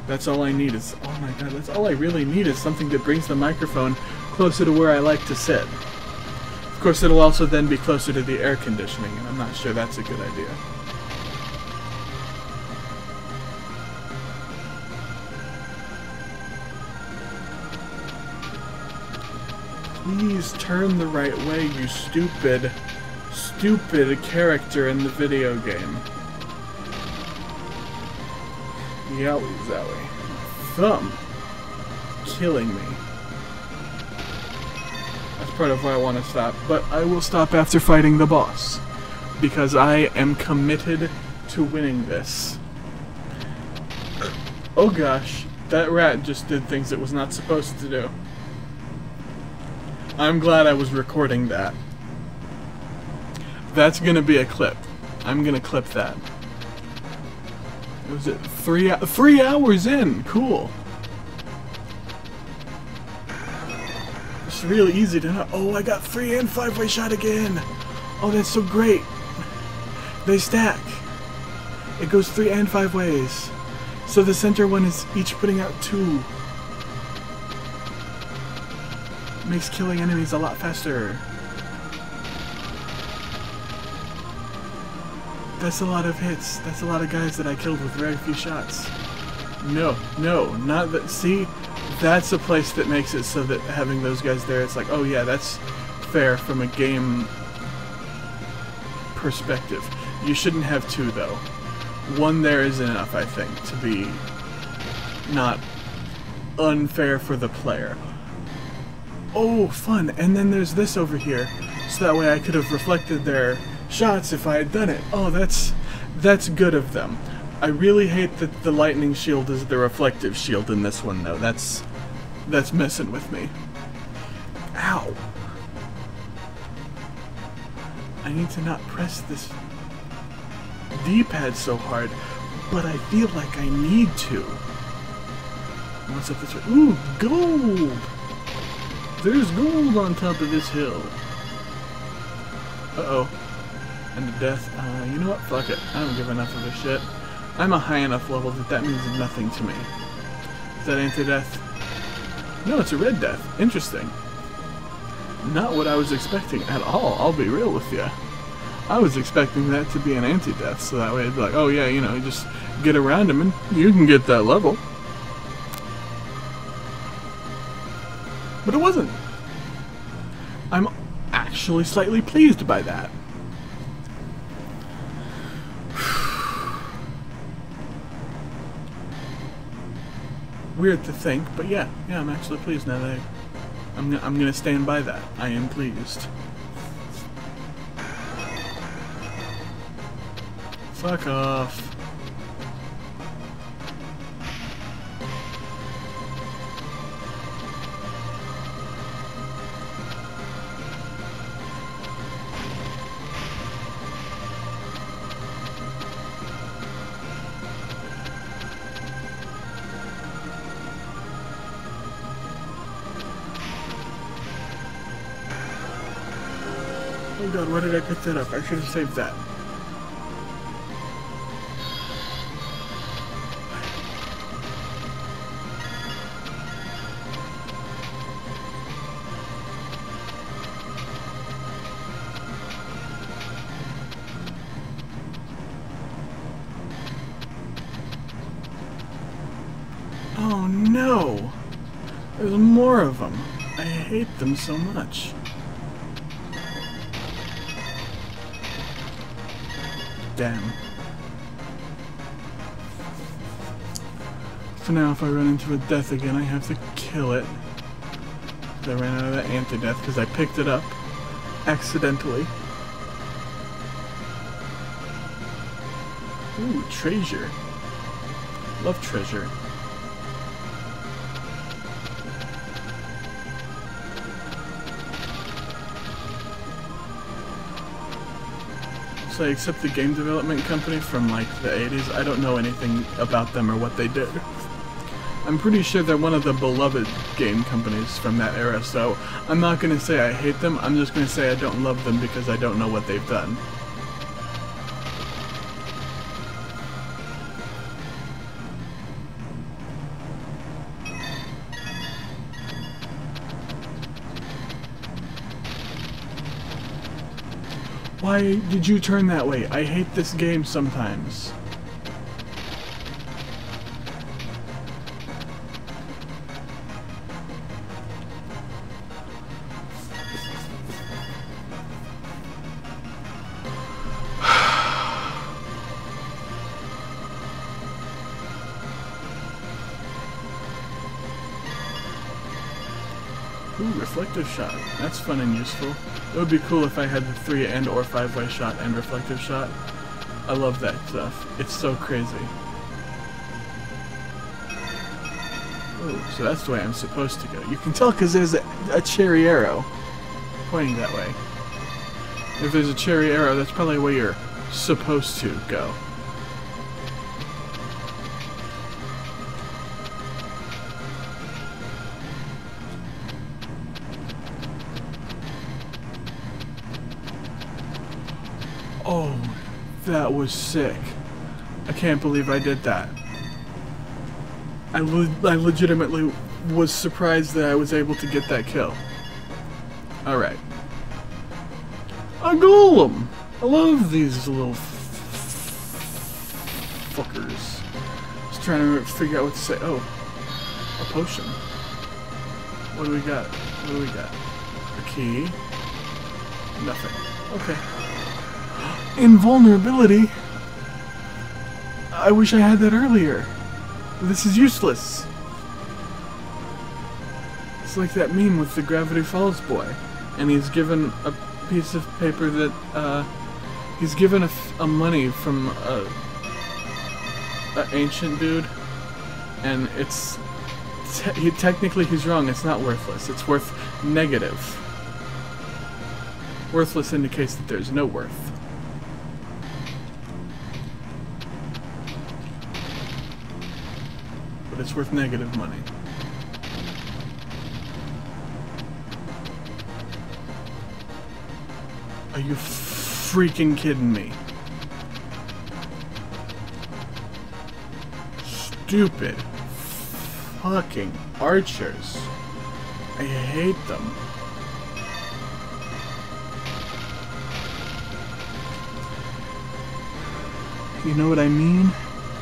That's all I need is, oh my god, that's all I really need is something that brings the microphone closer to where I like to sit. Of course, it'll also then be closer to the air conditioning, and I'm not sure that's a good idea. Please turn the right way, you stupid, stupid character in the video game. Yowie zowie. Thumb. Killing me. That's part of why I want to stop, but I will stop after fighting the boss. Because I am committed to winning this. Oh gosh, that rat just did things it was not supposed to do. I'm glad I was recording that. That's gonna be a clip. I'm gonna clip that. Was it 3 hours in? Cool. It's really easy to know. Oh, I got 3 and 5-way shot again. Oh, that's so great. They stack. It goes 3 and 5 ways. So the center one is each putting out 2. Makes killing enemies a lot faster. That's a lot of hits. That's a lot of guys that I killed with very few shots. No, no, not that. See, that's a place that makes it so that having those guys there, it's like, oh yeah, that's fair from a game perspective. You shouldn't have 2 though. 1 there is enough, I think, to be not unfair for the player. Oh, fun! And then there's this over here, so that way I could have reflected their shots if I had done it. Oh, that's good of them. I really hate that the lightning shield is the reflective shield in this one, though. That's messing with me. Ow! I need to not press this D-pad so hard, but I feel like I need to. What's up this way? Ooh, gold! There's gold on top of this hill. Uh-oh. And a death. You know what? Fuck it. I don't give enough of a shit. I'm a high enough level that means nothing to me. Is that anti-death? No, it's a red death. Interesting. Not what I was expecting at all, I'll be real with you. I was expecting that to be an anti-death, so that way it'd be like, oh yeah, you know, just get around him and you can get that level. But it wasn't. I'm actually slightly pleased by that. Weird to think, but yeah, I'm actually pleased now that I'm gonna stand by that. I am pleased. Fuck off. Oh god, why did I pick that up? I should have saved that. Oh no! There's more of them. I hate them so much. Damn. So now if I run into a death again, I have to kill it. I ran out of that anti-death because I picked it up accidentally. Ooh, treasure. Love treasure. So I accept the game development company from like the 80s. I don't know anything about them or what they did. I'm pretty sure they're one of the beloved game companies from that era, so I'm not going to say I hate them, I'm just going to say I don't love them because I don't know what they've done. Why did you turn that way? I hate this game sometimes. Ooh, reflective shot. That's fun and useful. It would be cool if I had the 3 and or 5-way shot and reflective shot. I love that stuff. It's so crazy. Oh, so that's the way I'm supposed to go. You can tell because there's a cherry arrow pointing that way. If there's a cherry arrow, that's probably where you're supposed to go. Oh, that was sick. I can't believe I did that. I legitimately was surprised that I was able to get that kill. Alright. A golem! I love these little fuckers. Just trying to figure out what to say. Oh, a potion. What do we got? What do we got? A key. Nothing. Okay. Invulnerability? I wish I had that earlier. This is useless. It's like that meme with the Gravity Falls boy. And he's given a piece of paper that, he's given a money from a ancient dude. And it's, technically he's wrong, it's not worthless. It's worth negative. Worthless indicates that there's no worth. But it's worth negative money. Are you freaking kidding me? Stupid fucking archers. I hate them. You know what I mean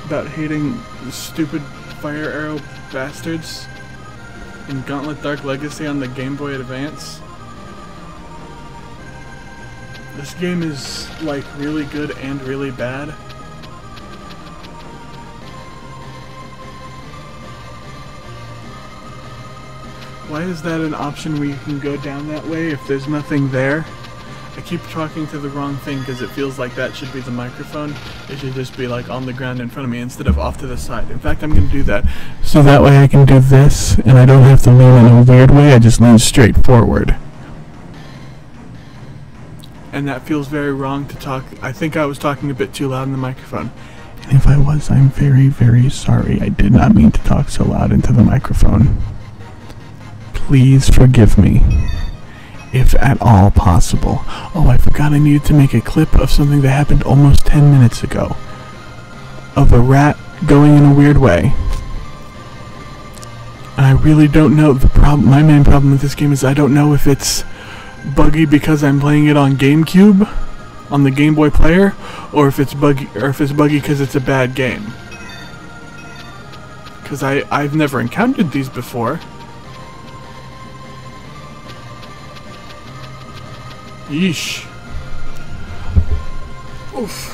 about hating the stupid fire arrow bastards in Gauntlet Dark Legacy on the Game Boy Advance? This game is like really good and really bad. Why is that an option where you can go down that way if there's nothing there? I keep talking to the wrong thing because it feels like that should be the microphone. It should just be like on the ground in front of me instead of off to the side. In fact, I'm going to do that. So that way I can do this and I don't have to lean in a weird way, I just lean straight forward. And that feels very wrong to talk. I think I was talking a bit too loud in the microphone. And if I was, I'm very, very sorry. I did not mean to talk so loud into the microphone. Please forgive me. if at all possible. Oh, I forgot I needed to make a clip of something that happened almost 10 minutes ago. Of a rat going in a weird way. And I really don't know the problem. My main problem with this game is I don't know if it's buggy because I'm playing it on GameCube, on the Game Boy player, or if it's buggy because it's a bad game. Because I've never encountered these before. Yeesh. Oof.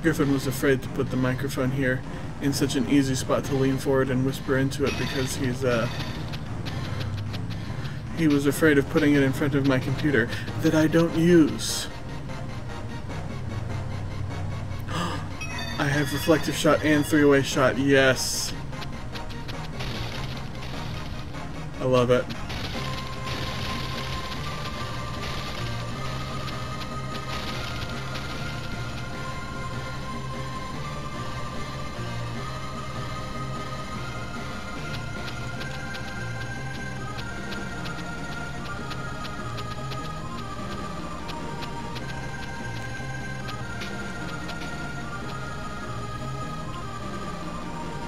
Griffin was afraid to put the microphone here in such an easy spot to lean forward and whisper into it because he was afraid of putting it in front of my computer that I don't use. I have reflective shot and three-way shot, yes. I love it.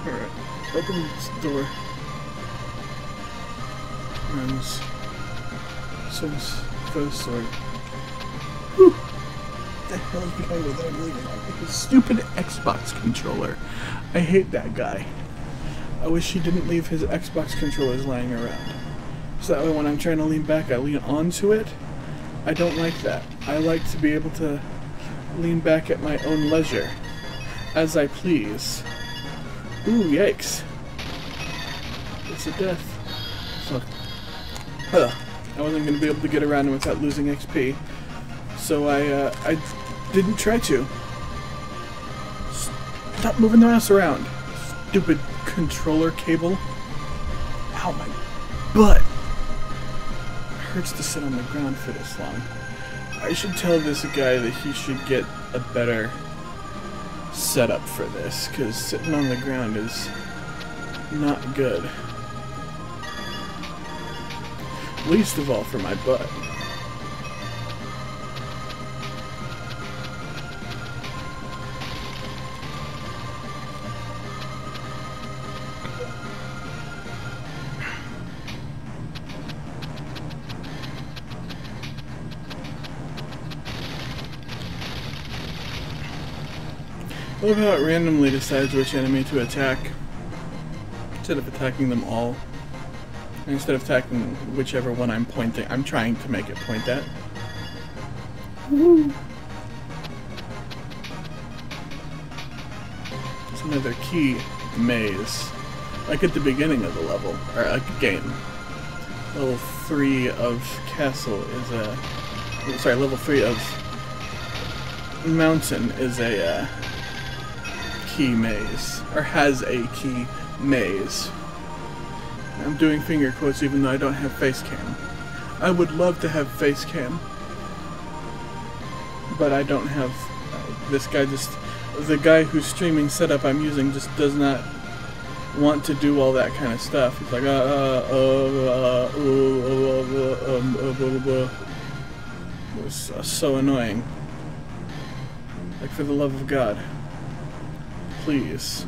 Alright, open this door. Runs. Source for the sword. Whew! What the hell is behind me that I'm leaving? Stupid Xbox controller. I hate that guy. I wish he didn't leave his Xbox controllers lying around. So that way when I'm trying to lean back, I lean onto it. I don't like that. I like to be able to lean back at my own leisure. As I please. Ooh, yikes. It's a death. Fuck. I wasn't going to be able to get around him without losing XP. So I didn't try to. Stop moving the mouse around. Stupid controller cable. Ow, my butt. It hurts to sit on the ground for this long. I should tell this guy that he should get a better setup for this, because sitting on the ground is not good. Least of all for my butt. I love how it randomly decides which enemy to attack instead of attacking them all. And instead of attacking whichever one I'm pointing, I'm trying to make it point at. Woo! It's another key maze. Like at the beginning of the level, or a game. Level 3 of Castle is a... Sorry, level 3 of Mountain is a key maze. Or has a key maze. I'm doing finger quotes even though I don't have face cam. I would love to have face cam. But I don't have... this guy just... The guy whose streaming setup I'm using just does not want to do all that kind of stuff. He's like, It's so annoying. Like, for the love of God. Please.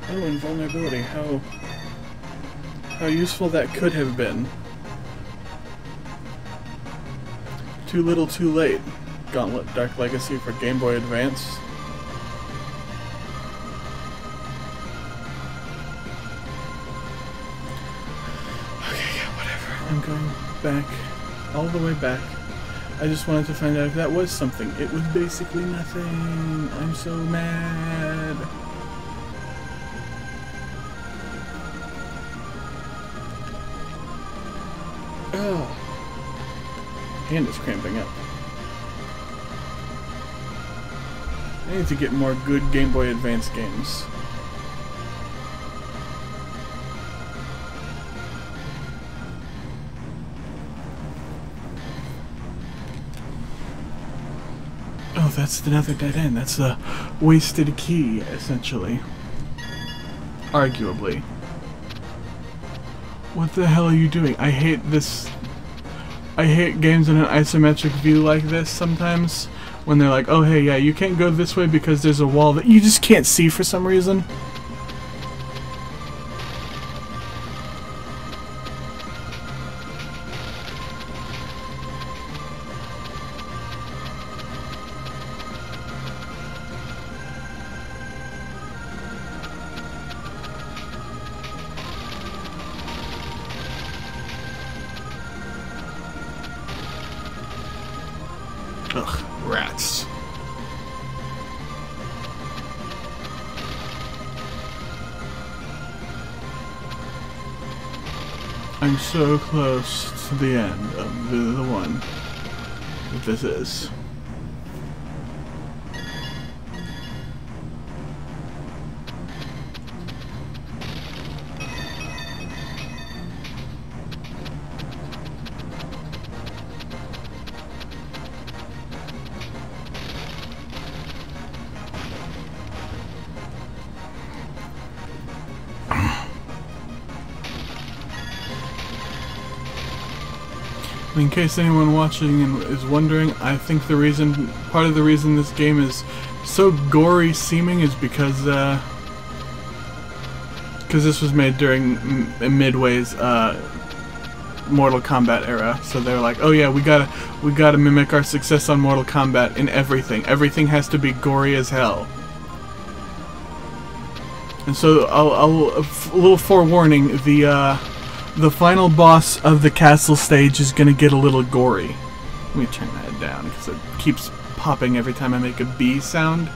Oh, invulnerability. How useful that could have been. Too little, too late. Gauntlet Dark Legacy for Game Boy Advance. Okay, yeah, whatever. I'm going back, all the way back. I just wanted to find out if that was something. It was basically nothing. I'm so mad. Oh. Hand is cramping up. I need to get more good Game Boy Advance games. that's another dead end. That's a wasted key, essentially. Arguably. What the hell are you doing? I hate this. I hate games in an isometric view like this sometimes. When they're like, oh hey, yeah, you can't go this way because there's a wall that you just can't see for some reason. Ugh, rats. I'm so close to the end of the one that this is. In case anyone watching is wondering, I think part of the reason this game is so gory seeming is because this was made during Midway's Mortal Kombat era. So they're like, oh yeah, we gotta mimic our success on Mortal Kombat in everything. Everything has to be gory as hell. And so a little forewarning: the final boss of the castle stage is gonna get a little gory. Let me turn that down because it keeps popping every time I make a B sound.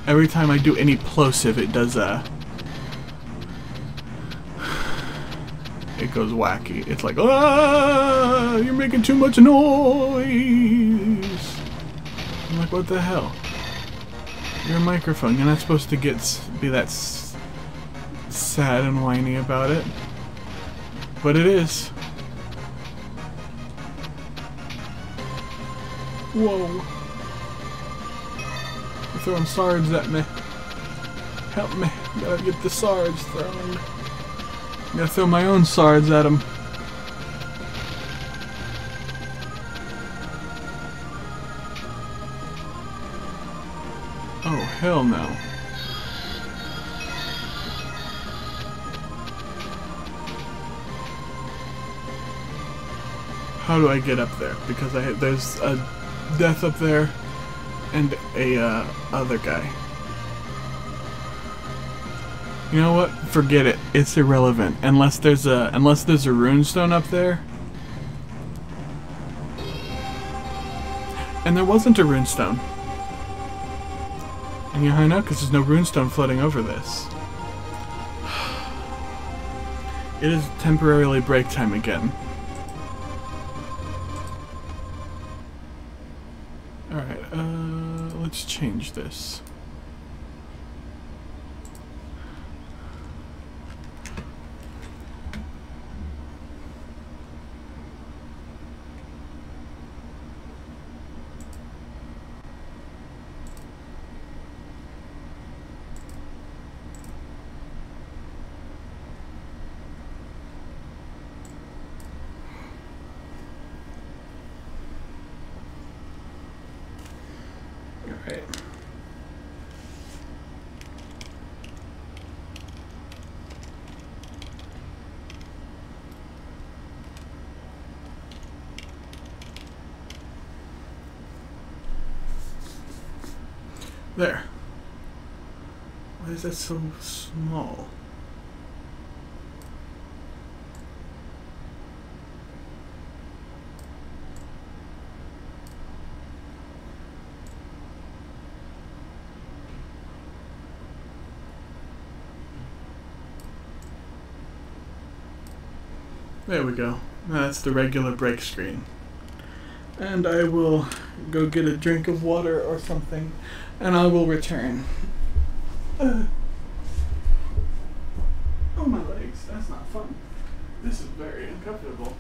Every time I do any plosive, it does it goes wacky. It's like, ah, you're making too much noise. I'm like, what the hell? Your microphone. You're not supposed to be that sad and whiny about it. But it is. Whoa. They're throwing swords at me. Help me. Gotta get the swords thrown. Gotta throw my own swords at them. Oh, hell no. How do I get up there? Because there's a death up there and a other guy. You know what? Forget it. It's irrelevant unless there's a runestone up there. And there wasn't a runestone. And you know how I know? Because there's no runestone floating over this. It is temporarily break time again. Alright, let's change this. Alright. There. Why is that so small? There we go. That's the regular break screen. And I will go get a drink of water or something, and I will return. Oh, my legs. That's not fun. This is very uncomfortable.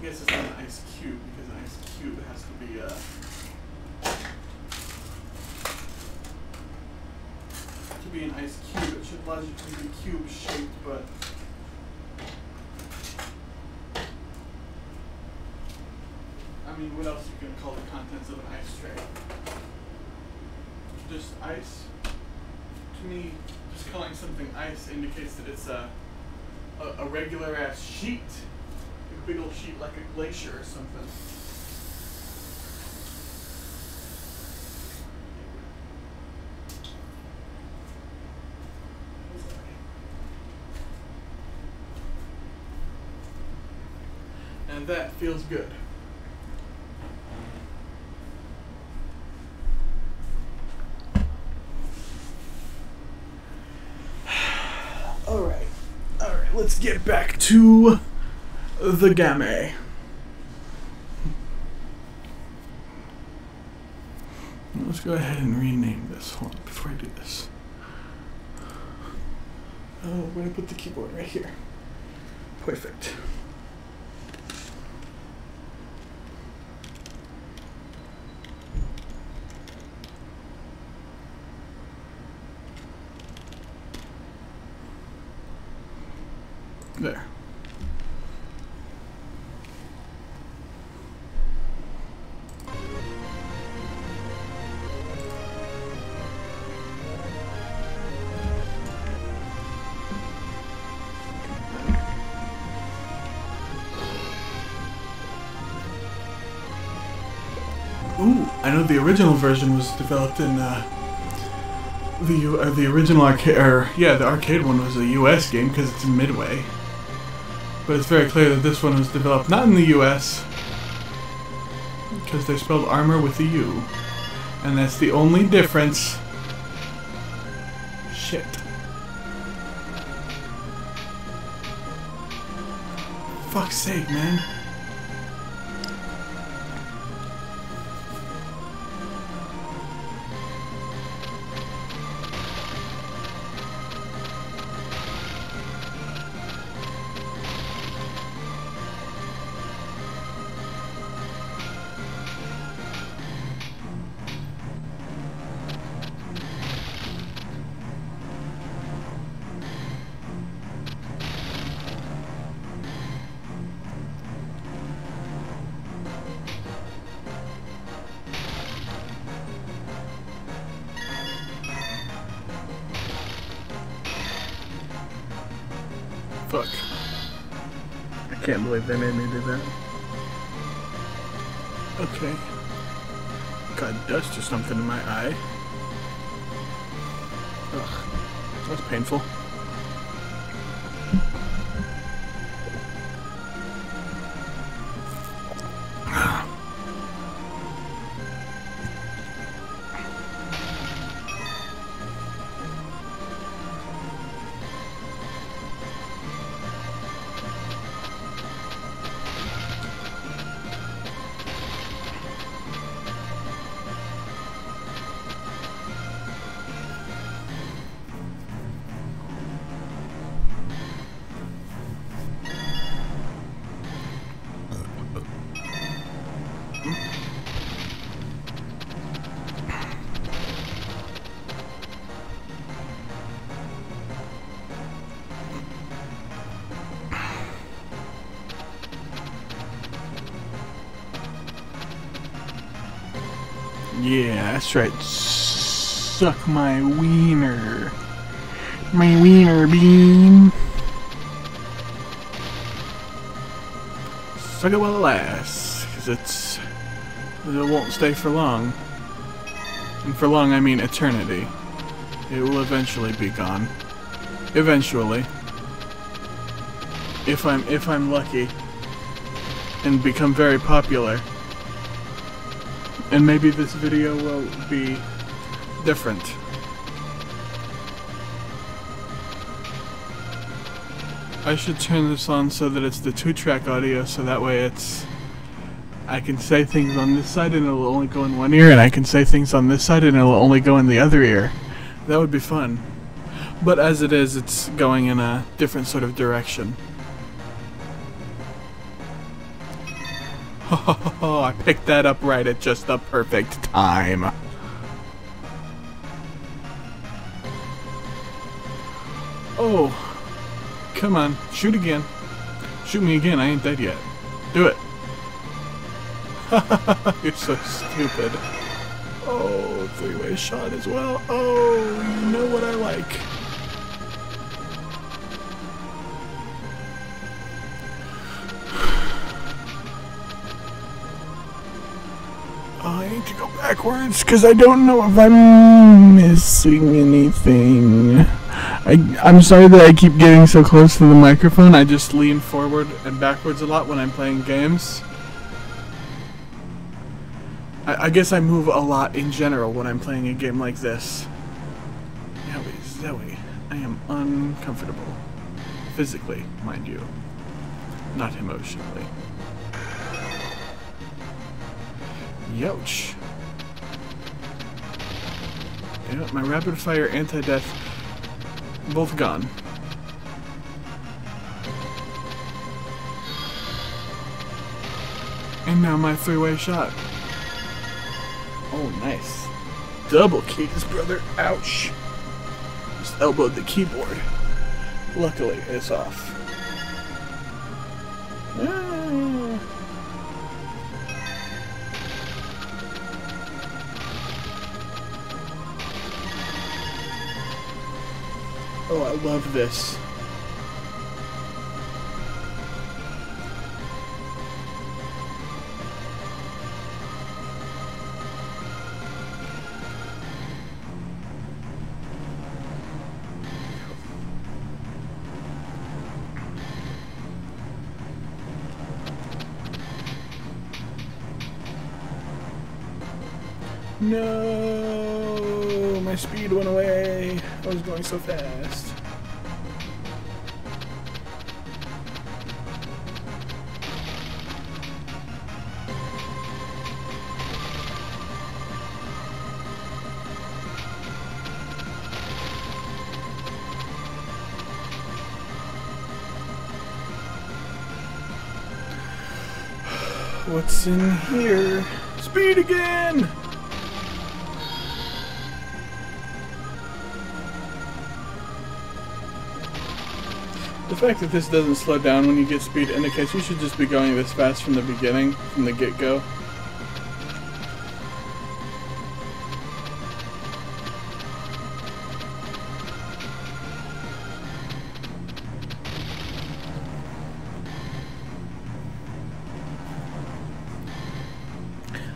I guess it's not an ice cube because an ice cube has to be an ice cube. It should logically be cube shaped, but I mean, what else you can call the contents of an ice tray? Just ice. To me, just calling something ice indicates that it's a regular ass sheet, a big old sheet like a glacier or something. And that feels good. Alright, let's get back to the game. Let's go ahead and rename this one before I do this. Oh, we're gonna put the keyboard right here. Perfect. There. Ooh, I know the original version was developed in the original arcade, the arcade one was a US game because it's Midway. But it's very clear that this one was developed not in the US because they spelled armor with a U. And that's the only difference. Shit. Fuck's sake, man. Fuck. I can't believe they made me do that. Okay. Got dust or something in my eye. Ugh. That's painful. Yeah, that's right. Suck my wiener. My wiener bean. Suck it while it lasts, because it won't stay for long. And for long, I mean eternity. It will eventually be gone. Eventually. If I'm lucky. And become very popular. And maybe this video will be different. I should turn this on so that it's the 2-track audio, so that way I can say things on this side and it'll only go in one ear, and I can say things on this side and it'll only go in the other ear. That would be fun. But as it is, it's going in a different sort of direction. Oh, I picked that up right at just the perfect time. Oh, come on, shoot again. Shoot me again, I ain't dead yet. Do it. You're so stupid. Oh, three-way shot as well. Oh, you know what I like. I need to go backwards because I don't know if I'm missing anything. I'm sorry that I keep getting so close to the microphone. I just lean forward and backwards a lot when I'm playing games. I guess I move a lot in general when I'm playing a game like this. Zoe, I am uncomfortable. Physically, mind you. Not emotionally. Youch. Damn it, my rapid fire anti-death both gone. And now my three-way shot. Oh, nice. Double keys, brother. Ouch. Just elbowed the keyboard. Luckily, it's off. Ah. Oh, I love this. No, my speed went away. I was going so fast. What's in here? Speed again! The fact that this doesn't slow down when you get speed indicates you should just be going this fast from the beginning, from the get-go.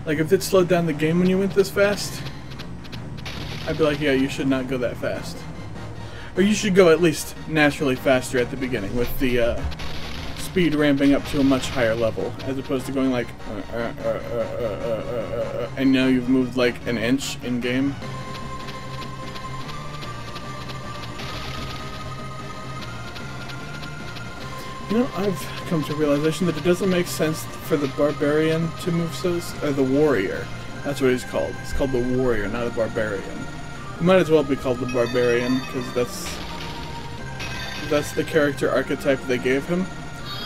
Like, if it slowed down the game when you went this fast, I'd be like, yeah, you should not go that fast. Or you should go at least naturally faster at the beginning, with the speed ramping up to a much higher level, as opposed to going like, and now you've moved like an inch in-game. You know, I've come to a realization that it doesn't make sense for the barbarian to move so, or the warrior. That's what he's called. He's called the warrior, not a barbarian. He might as well be called the barbarian, because that's the character archetype they gave him,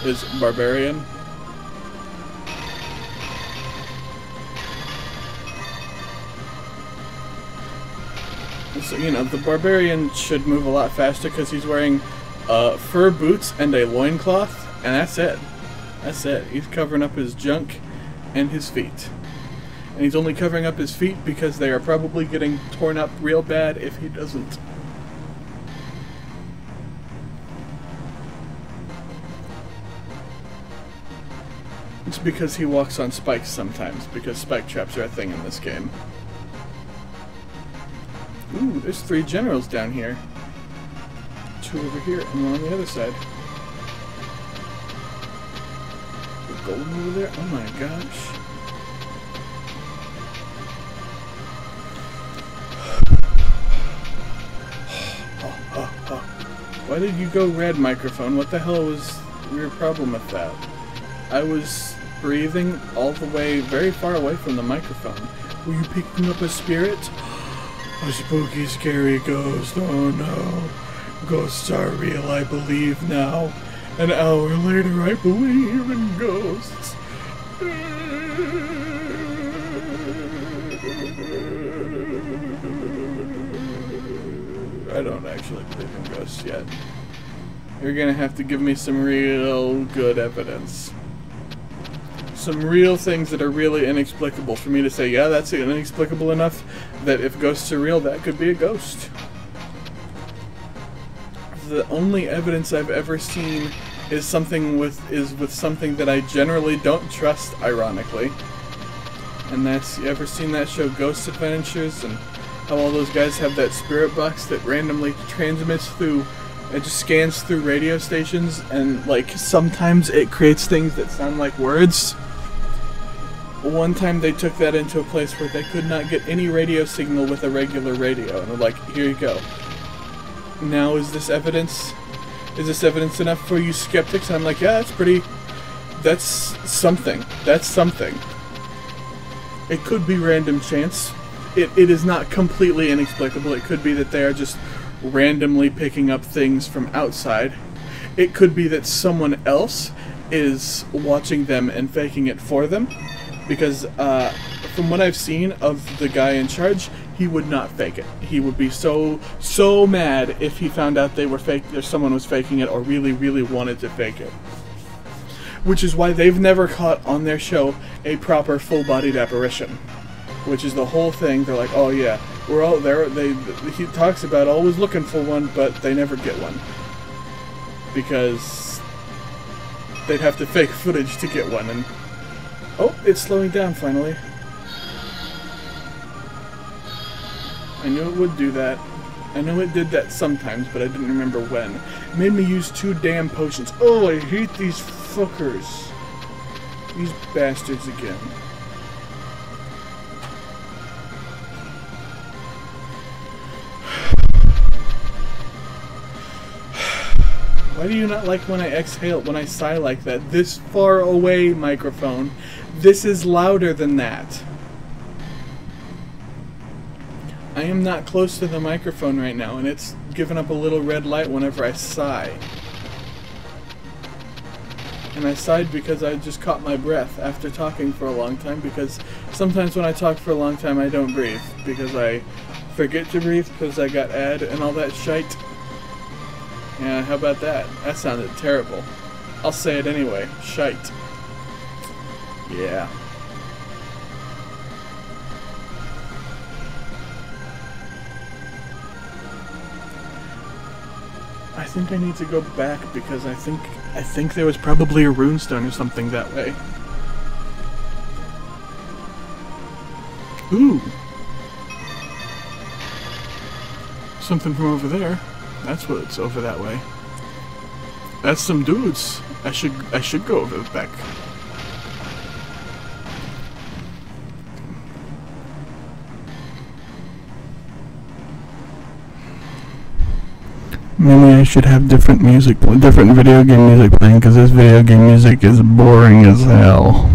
is barbarian. So, you know, the barbarian should move a lot faster because he's wearing fur boots and a loincloth, and that's it. That's it. He's covering up his junk and his feet. And he's only covering up his feet because they are probably getting torn up real bad if he doesn't. It's because he walks on spikes sometimes, because spike traps are a thing in this game. Ooh, there's 3 generals down here. 2 over here and 1 on the other side. The golden over there? Oh my gosh. Why did you go red, microphone? What the hell was your problem with that? I was breathing all the way very far away from the microphone. Were you picking up a spirit? A spooky, scary ghost. Oh no. Ghosts are real, I believe now. An hour later, I believe in ghosts. I don't actually believe in ghosts yet. You're gonna have to give me some real good evidence. Some real things that are really inexplicable for me to say, yeah, that's inexplicable enough that if ghosts are real, that could be a ghost. The only evidence I've ever seen is with something that I generally don't trust, ironically. And that's, you ever seen that show Ghost Adventures, and how all those guys have that spirit box that randomly transmits through, it just scans through radio stations, and like sometimes it creates things that sound like words. One time they took that into a place where they could not get any radio signal with a regular radio, and they're like, here you go. Now is this evidence? Is this evidence enough for you skeptics? And I'm like, yeah, that's something. That's something. It could be random chance. It is not completely inexplicable. It could be that they are just randomly picking up things from outside. It could be that someone else is watching them and faking it for them. Because from what I've seen of the guy in charge, he would not fake it. He would be so mad if he found out they were fake, or someone was faking it, or really wanted to fake it. Which is why they've never caught on their show a proper full-bodied apparition. Which is the whole thing. They're like, oh yeah, we're all there. He talks about always looking for one, but they never get one because they'd have to fake footage to get one. And oh, it's slowing down finally. I knew it would do that. I know it did that sometimes, but I didn't remember when. It made me use 2 damn potions. Oh, I hate these fuckers. These bastards again. Why do you not like when I exhale, when I sigh like that? This far away microphone. This is louder than that. I am not close to the microphone right now, and it's giving up a little red light whenever I sigh. And I sighed because I just caught my breath after talking for a long time, because sometimes when I talk for a long time I don't breathe, because I forget to breathe because I got ad and all that shite. Yeah, how about that? That sounded terrible. I'll say it anyway. Shite. Yeah. I think I need to go back because I think there was probably a runestone or something that way. Ooh. Something from over there. That's what's over that way. That's some dudes. I should go over back. Maybe I should have different video game music playing, because this video game music is boring as hell.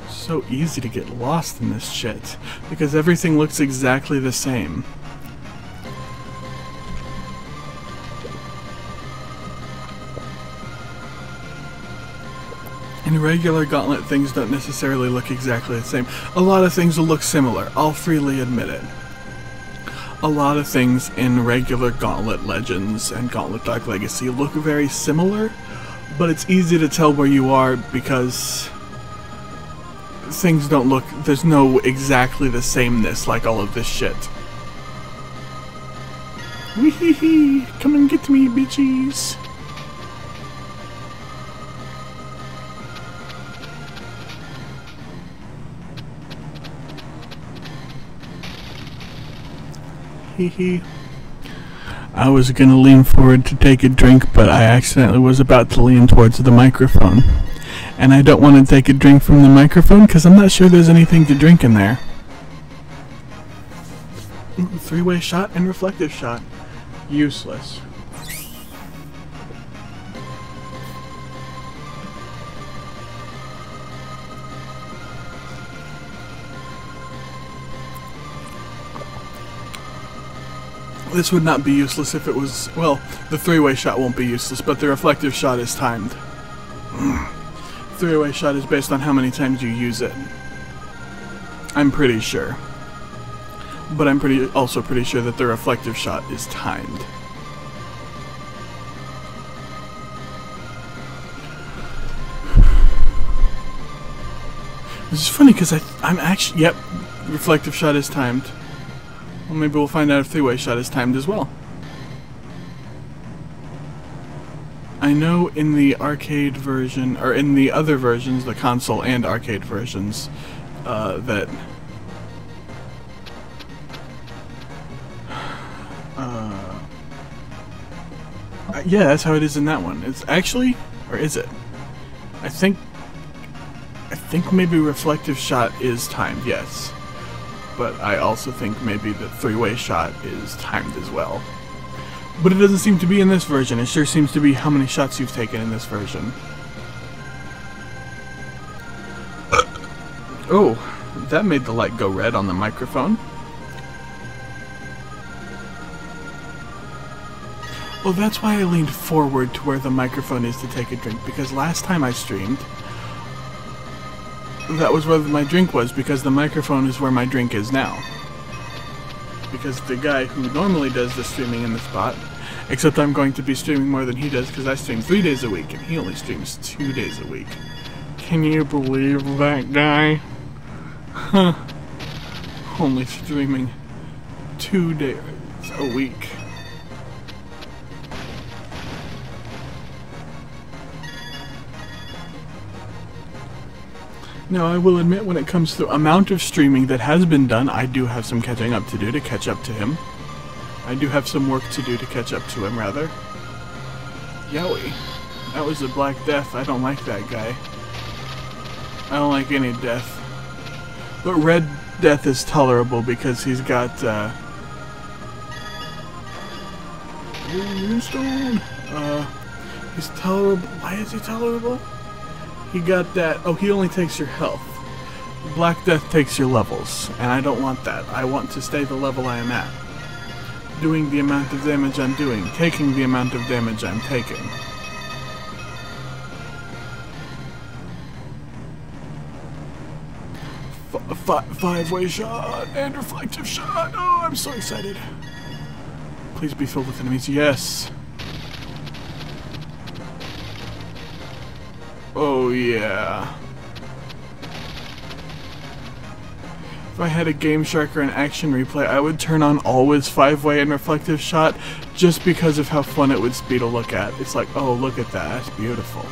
So easy to get lost in this shit, because everything looks exactly the same. In regular Gauntlet, things don't necessarily look exactly the same. A lot of things will look similar, I'll freely admit it. A lot of things in regular Gauntlet Legends and Gauntlet Dark Legacy look very similar, but it's easy to tell where you are because things don't look, there's no exactly the sameness like all of this shit. Wee-hee-hee, come and get me, bitches. I was gonna lean forward to take a drink, but I accidentally was about to lean towards the microphone. And I don't want to take a drink from the microphone because I'm not sure there's anything to drink in there. Ooh, 3-way shot and reflective shot. Useless. This would not be useless if it was... Well, the three-way shot won't be useless, but the reflective shot is timed. Three-way shot is based on how many times you use it. I'm pretty sure. But I'm also pretty sure that the reflective shot is timed. This is funny because I'm actually... Yep, reflective shot is timed. Well, maybe we'll find out if three-way shot is timed as well. I know in the arcade version, or in the other versions, the console and arcade versions, that... yeah, that's how it is in that one. It's actually... Or is it? I think maybe reflective shot is timed, yes. But I also think maybe the three-way shot is timed as well. But it doesn't seem to be in this version. It sure seems to be how many shots you've taken in this version. Oh, that made the light go red on the microphone. Oh, that's why I leaned forward to where the microphone is to take a drink, because last time I streamed, that was where my drink was, because the microphone is where my drink is now. Because the guy who normally does the streaming in the spot, except I'm going to be streaming more than he does, because I stream 3 days a week, and he only streams 2 days a week. Can you believe that guy? Huh. Only streaming 2 days a week. Now, I will admit, when it comes to the amount of streaming that has been done, I do have some catching up to do to catch up to him. I do have some work to do to catch up to him, rather. Yowie. That was a Black Death. I don't like that guy. I don't like any death. But Red Death is tolerable because he's got, he's tolerable. Why is he tolerable? He got that... Oh, he only takes your health. Black Death takes your levels, and I don't want that. I want to stay the level I am at. Doing the amount of damage I'm doing. Taking the amount of damage I'm taking. Five-way shot and reflective shot. Oh, I'm so excited. Please be filled with enemies. Yes. Oh, yeah. If I had a Game Shark or an Action Replay, I would turn on always 5-way and reflective shot just because of how fun it would be to look at. It's like, oh, look at that. That's beautiful.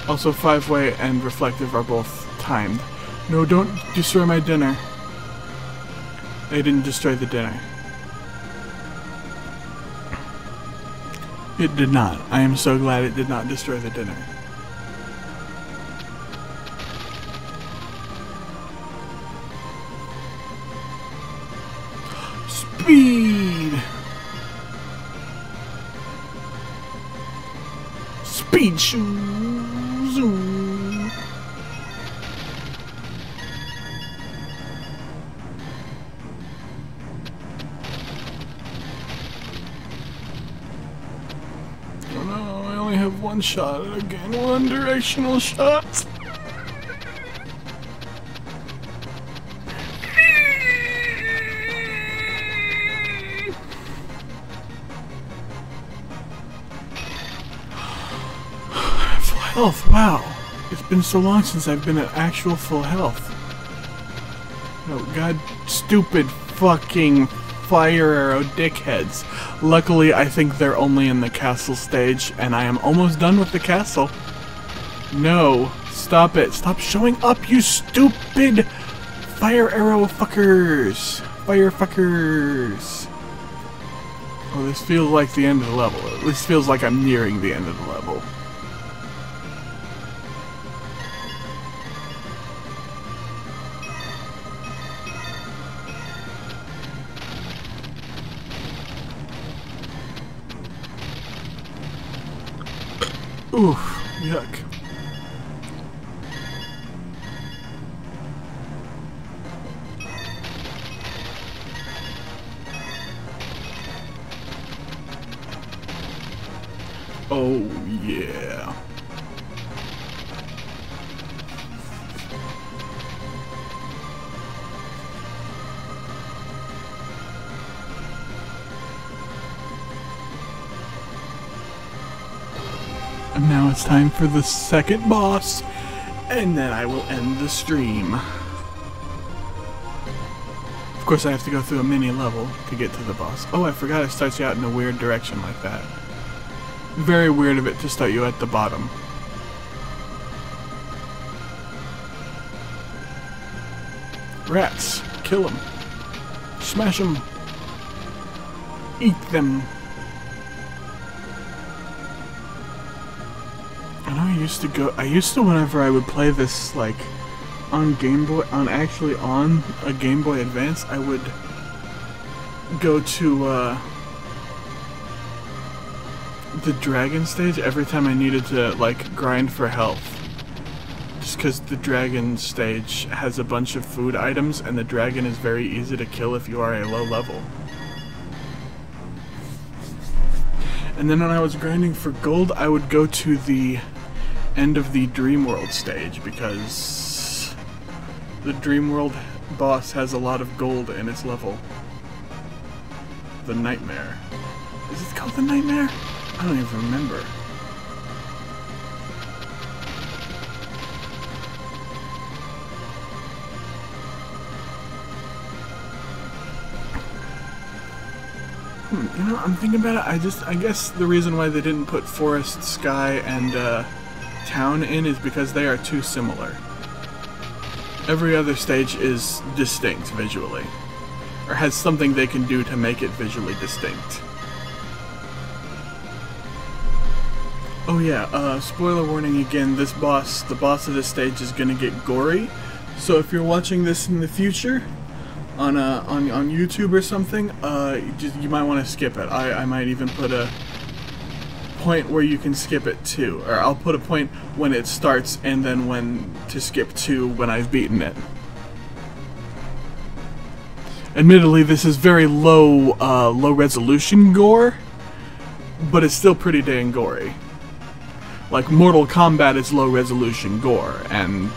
Also, 5-way and reflective are both timed. No, don't destroy my dinner. They didn't destroy the dinner. It did not. I am so glad it did not destroy the dinner. Speed! Speed shoes! Oh no, I only have one shot again. One directional shot. Full health, wow. It's been so long since I've been at actual full health. Oh god, stupid fucking fire arrow dickheads. Luckily, I think they're only in the castle stage, and I am almost done with the castle. No, stop it. Stop showing up, you stupid fire arrow fuckers. Fire fuckers. Oh, this feels like the end of the level. This feels like I'm nearing the end of the level. Oof, yuck. Oh, yeah. And now it's time for the second boss, and then I will end the stream. Of course, I have to go through a mini level to get to the boss. Oh, I forgot it starts you out in a weird direction like that. Very weird of it to start you at the bottom. Rats. Kill them. Smash them. Eat them. I know I used to whenever I would play this, like, on Game Boy, on a Game Boy Advance, I would go to, the dragon stage every time I needed to, like, grind for health. Just because the dragon stage has a bunch of food items, and the dragon is very easy to kill if you are a low level. And then when I was grinding for gold, I would go to the end of the Dream World stage, because the Dream World boss has a lot of gold in its level. The Nightmare. Is it called the Nightmare? I don't even remember. You know, I'm thinking about it, I guess the reason why they didn't put Forest, Sky, and, Town in is because they are too similar. Every other stage is distinct visually, or has something they can do to make it visually distinct. Oh yeah, spoiler warning again, the boss of this stage is gonna get gory, so if you're watching this in the future, on YouTube or something, you might want to skip it. I might even put a point where you can skip it too, or I'll put a point when it starts and then when to skip to when I've beaten it. Admittedly, this is very low resolution gore, but it's still pretty dang gory. Like, Mortal Kombat is low resolution gore, and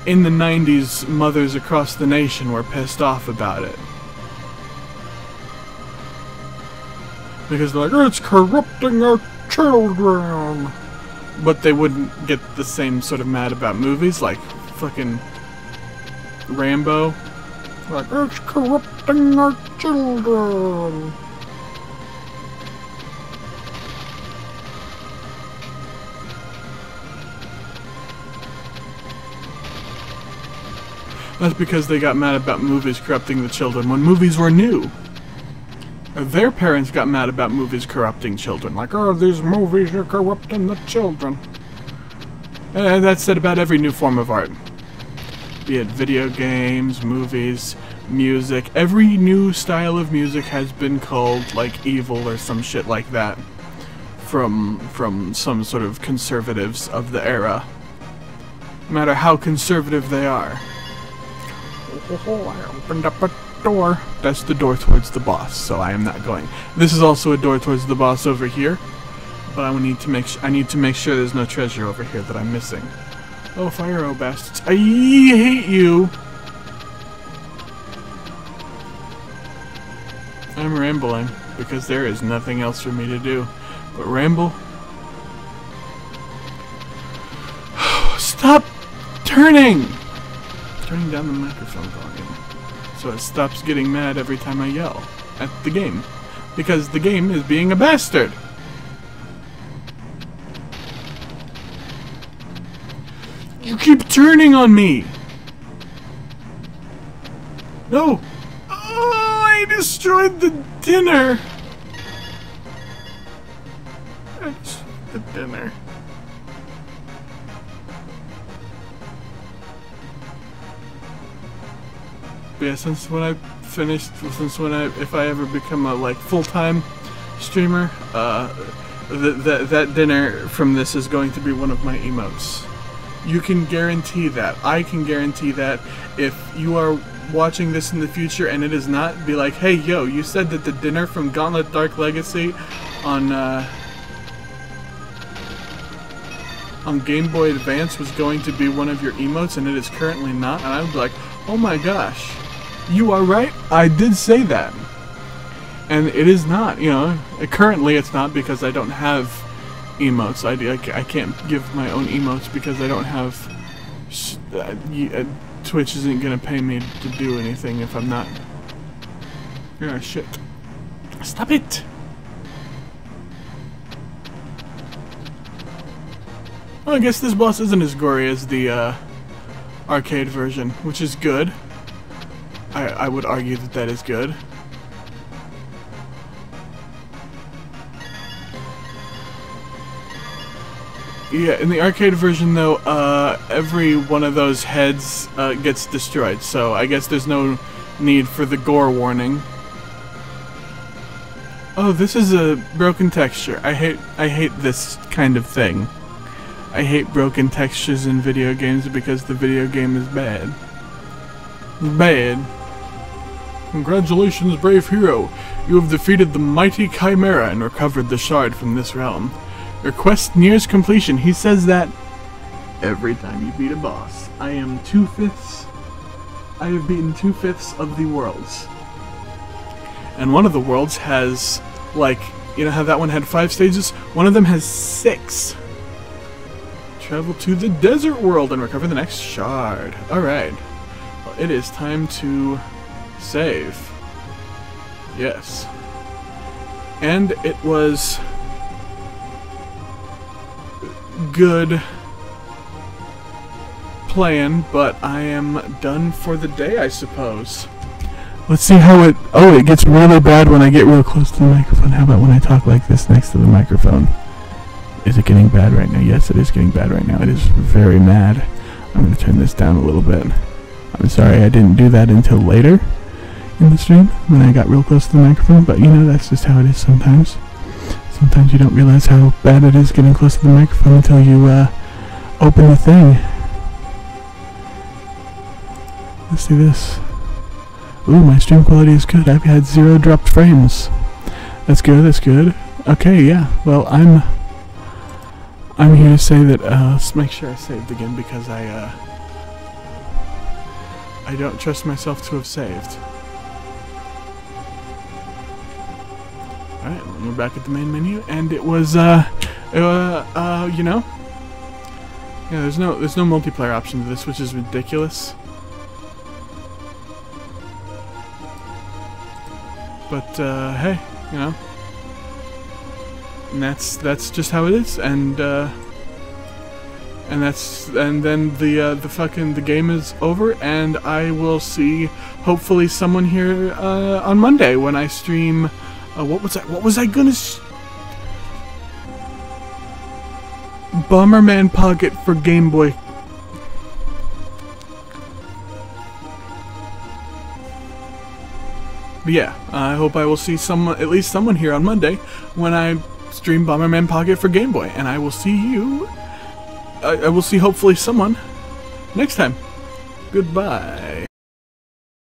in the 90s, mothers across the nation were pissed off about it. Because they're like, oh, it's corrupting our children! But they wouldn't get the same sort of mad about movies, like fucking Rambo. Like, it's corrupting our children! That's because they got mad about movies corrupting the children when movies were new. Their parents got mad about movies corrupting children. Like, oh, these movies are corrupting the children. And that's said about every new form of art. Be it video games, movies, music. Every new style of music has been called, like, evil or some shit like that. From some sort of conservatives of the era. No matter how conservative they are. Oh, I opened up a door. That's the door towards the boss, so I am not going. This is also a door towards the boss over here, but I need to make sure there's no treasure over here that I'm missing. Oh, fire, bastards! I hate you. I'm rambling because there is nothing else for me to do but ramble. Stop turning down the microphone volume so it stops getting mad every time I yell at the game, because the game is being a bastard. You keep turning on me. No. Oh, I destroyed the dinner. That's the dinner. Yeah, if I ever become a, like, full-time streamer, that dinner from this is going to be one of my emotes. You can guarantee that. I can guarantee that. If you are watching this in the future and it is not, be like, hey, yo, you said that the dinner from Gauntlet Dark Legacy on on Game Boy Advance was going to be one of your emotes and it is currently not, and I would be like, oh my gosh, you are right, I did say that. And it is not, you know, currently it's not because I don't have emotes. I can't give my own emotes because I don't have, Twitch isn't going to pay me to do anything if I'm not. Yeah, shit. Stop it! Well, I guess this boss isn't as gory as the arcade version, which is good. I would argue that that is good. Yeah, in the arcade version though, every one of those heads gets destroyed, so I guess there's no need for the gore warning. Oh, this is a broken texture. I hate this kind of thing. I hate broken textures in video games because the video game is bad. Bad. Congratulations, brave hero. You have defeated the mighty Chimera and recovered the shard from this realm. Your quest nears completion. He says that every time you beat a boss. I have beaten 2/5 of the worlds. And one of the worlds has, like, you know how that one had 5 stages? One of them has 6. Travel to the desert world and recover the next shard. Alright. Well, it is time to save. Yes. And it was good playing, but I am done for the day, I suppose. Let's see how it... Oh, it gets really bad when I get real close to the microphone. How about when I talk like this next to the microphone? Is it getting bad right now? Yes, it is getting bad right now. It is very mad. I'm going to turn this down a little bit. I'm sorry I didn't do that until later in the stream when I got real close to the microphone, but you know, that's just how it is sometimes. Sometimes you don't realize how bad it is getting close to the microphone until you open the thing. Let's do this. Ooh, my stream quality is good. I've had 0 dropped frames. That's good, that's good. Okay, yeah. Well, I'm here to say that, let's make sure I saved again because I don't trust myself to have saved. Alright, we're back at the main menu, and it was, you know, yeah, there's no multiplayer option to this, which is ridiculous. But, hey, you know, and that's just how it is, and then the game is over, and I will see, hopefully, someone here, on Monday when I stream. What was I gonna Bomberman Pocket for Game Boy. But yeah, I hope I will see at least someone here on Monday when I stream Bomberman Pocket for Game Boy, and I will see you. I will see hopefully someone next time. Goodbye.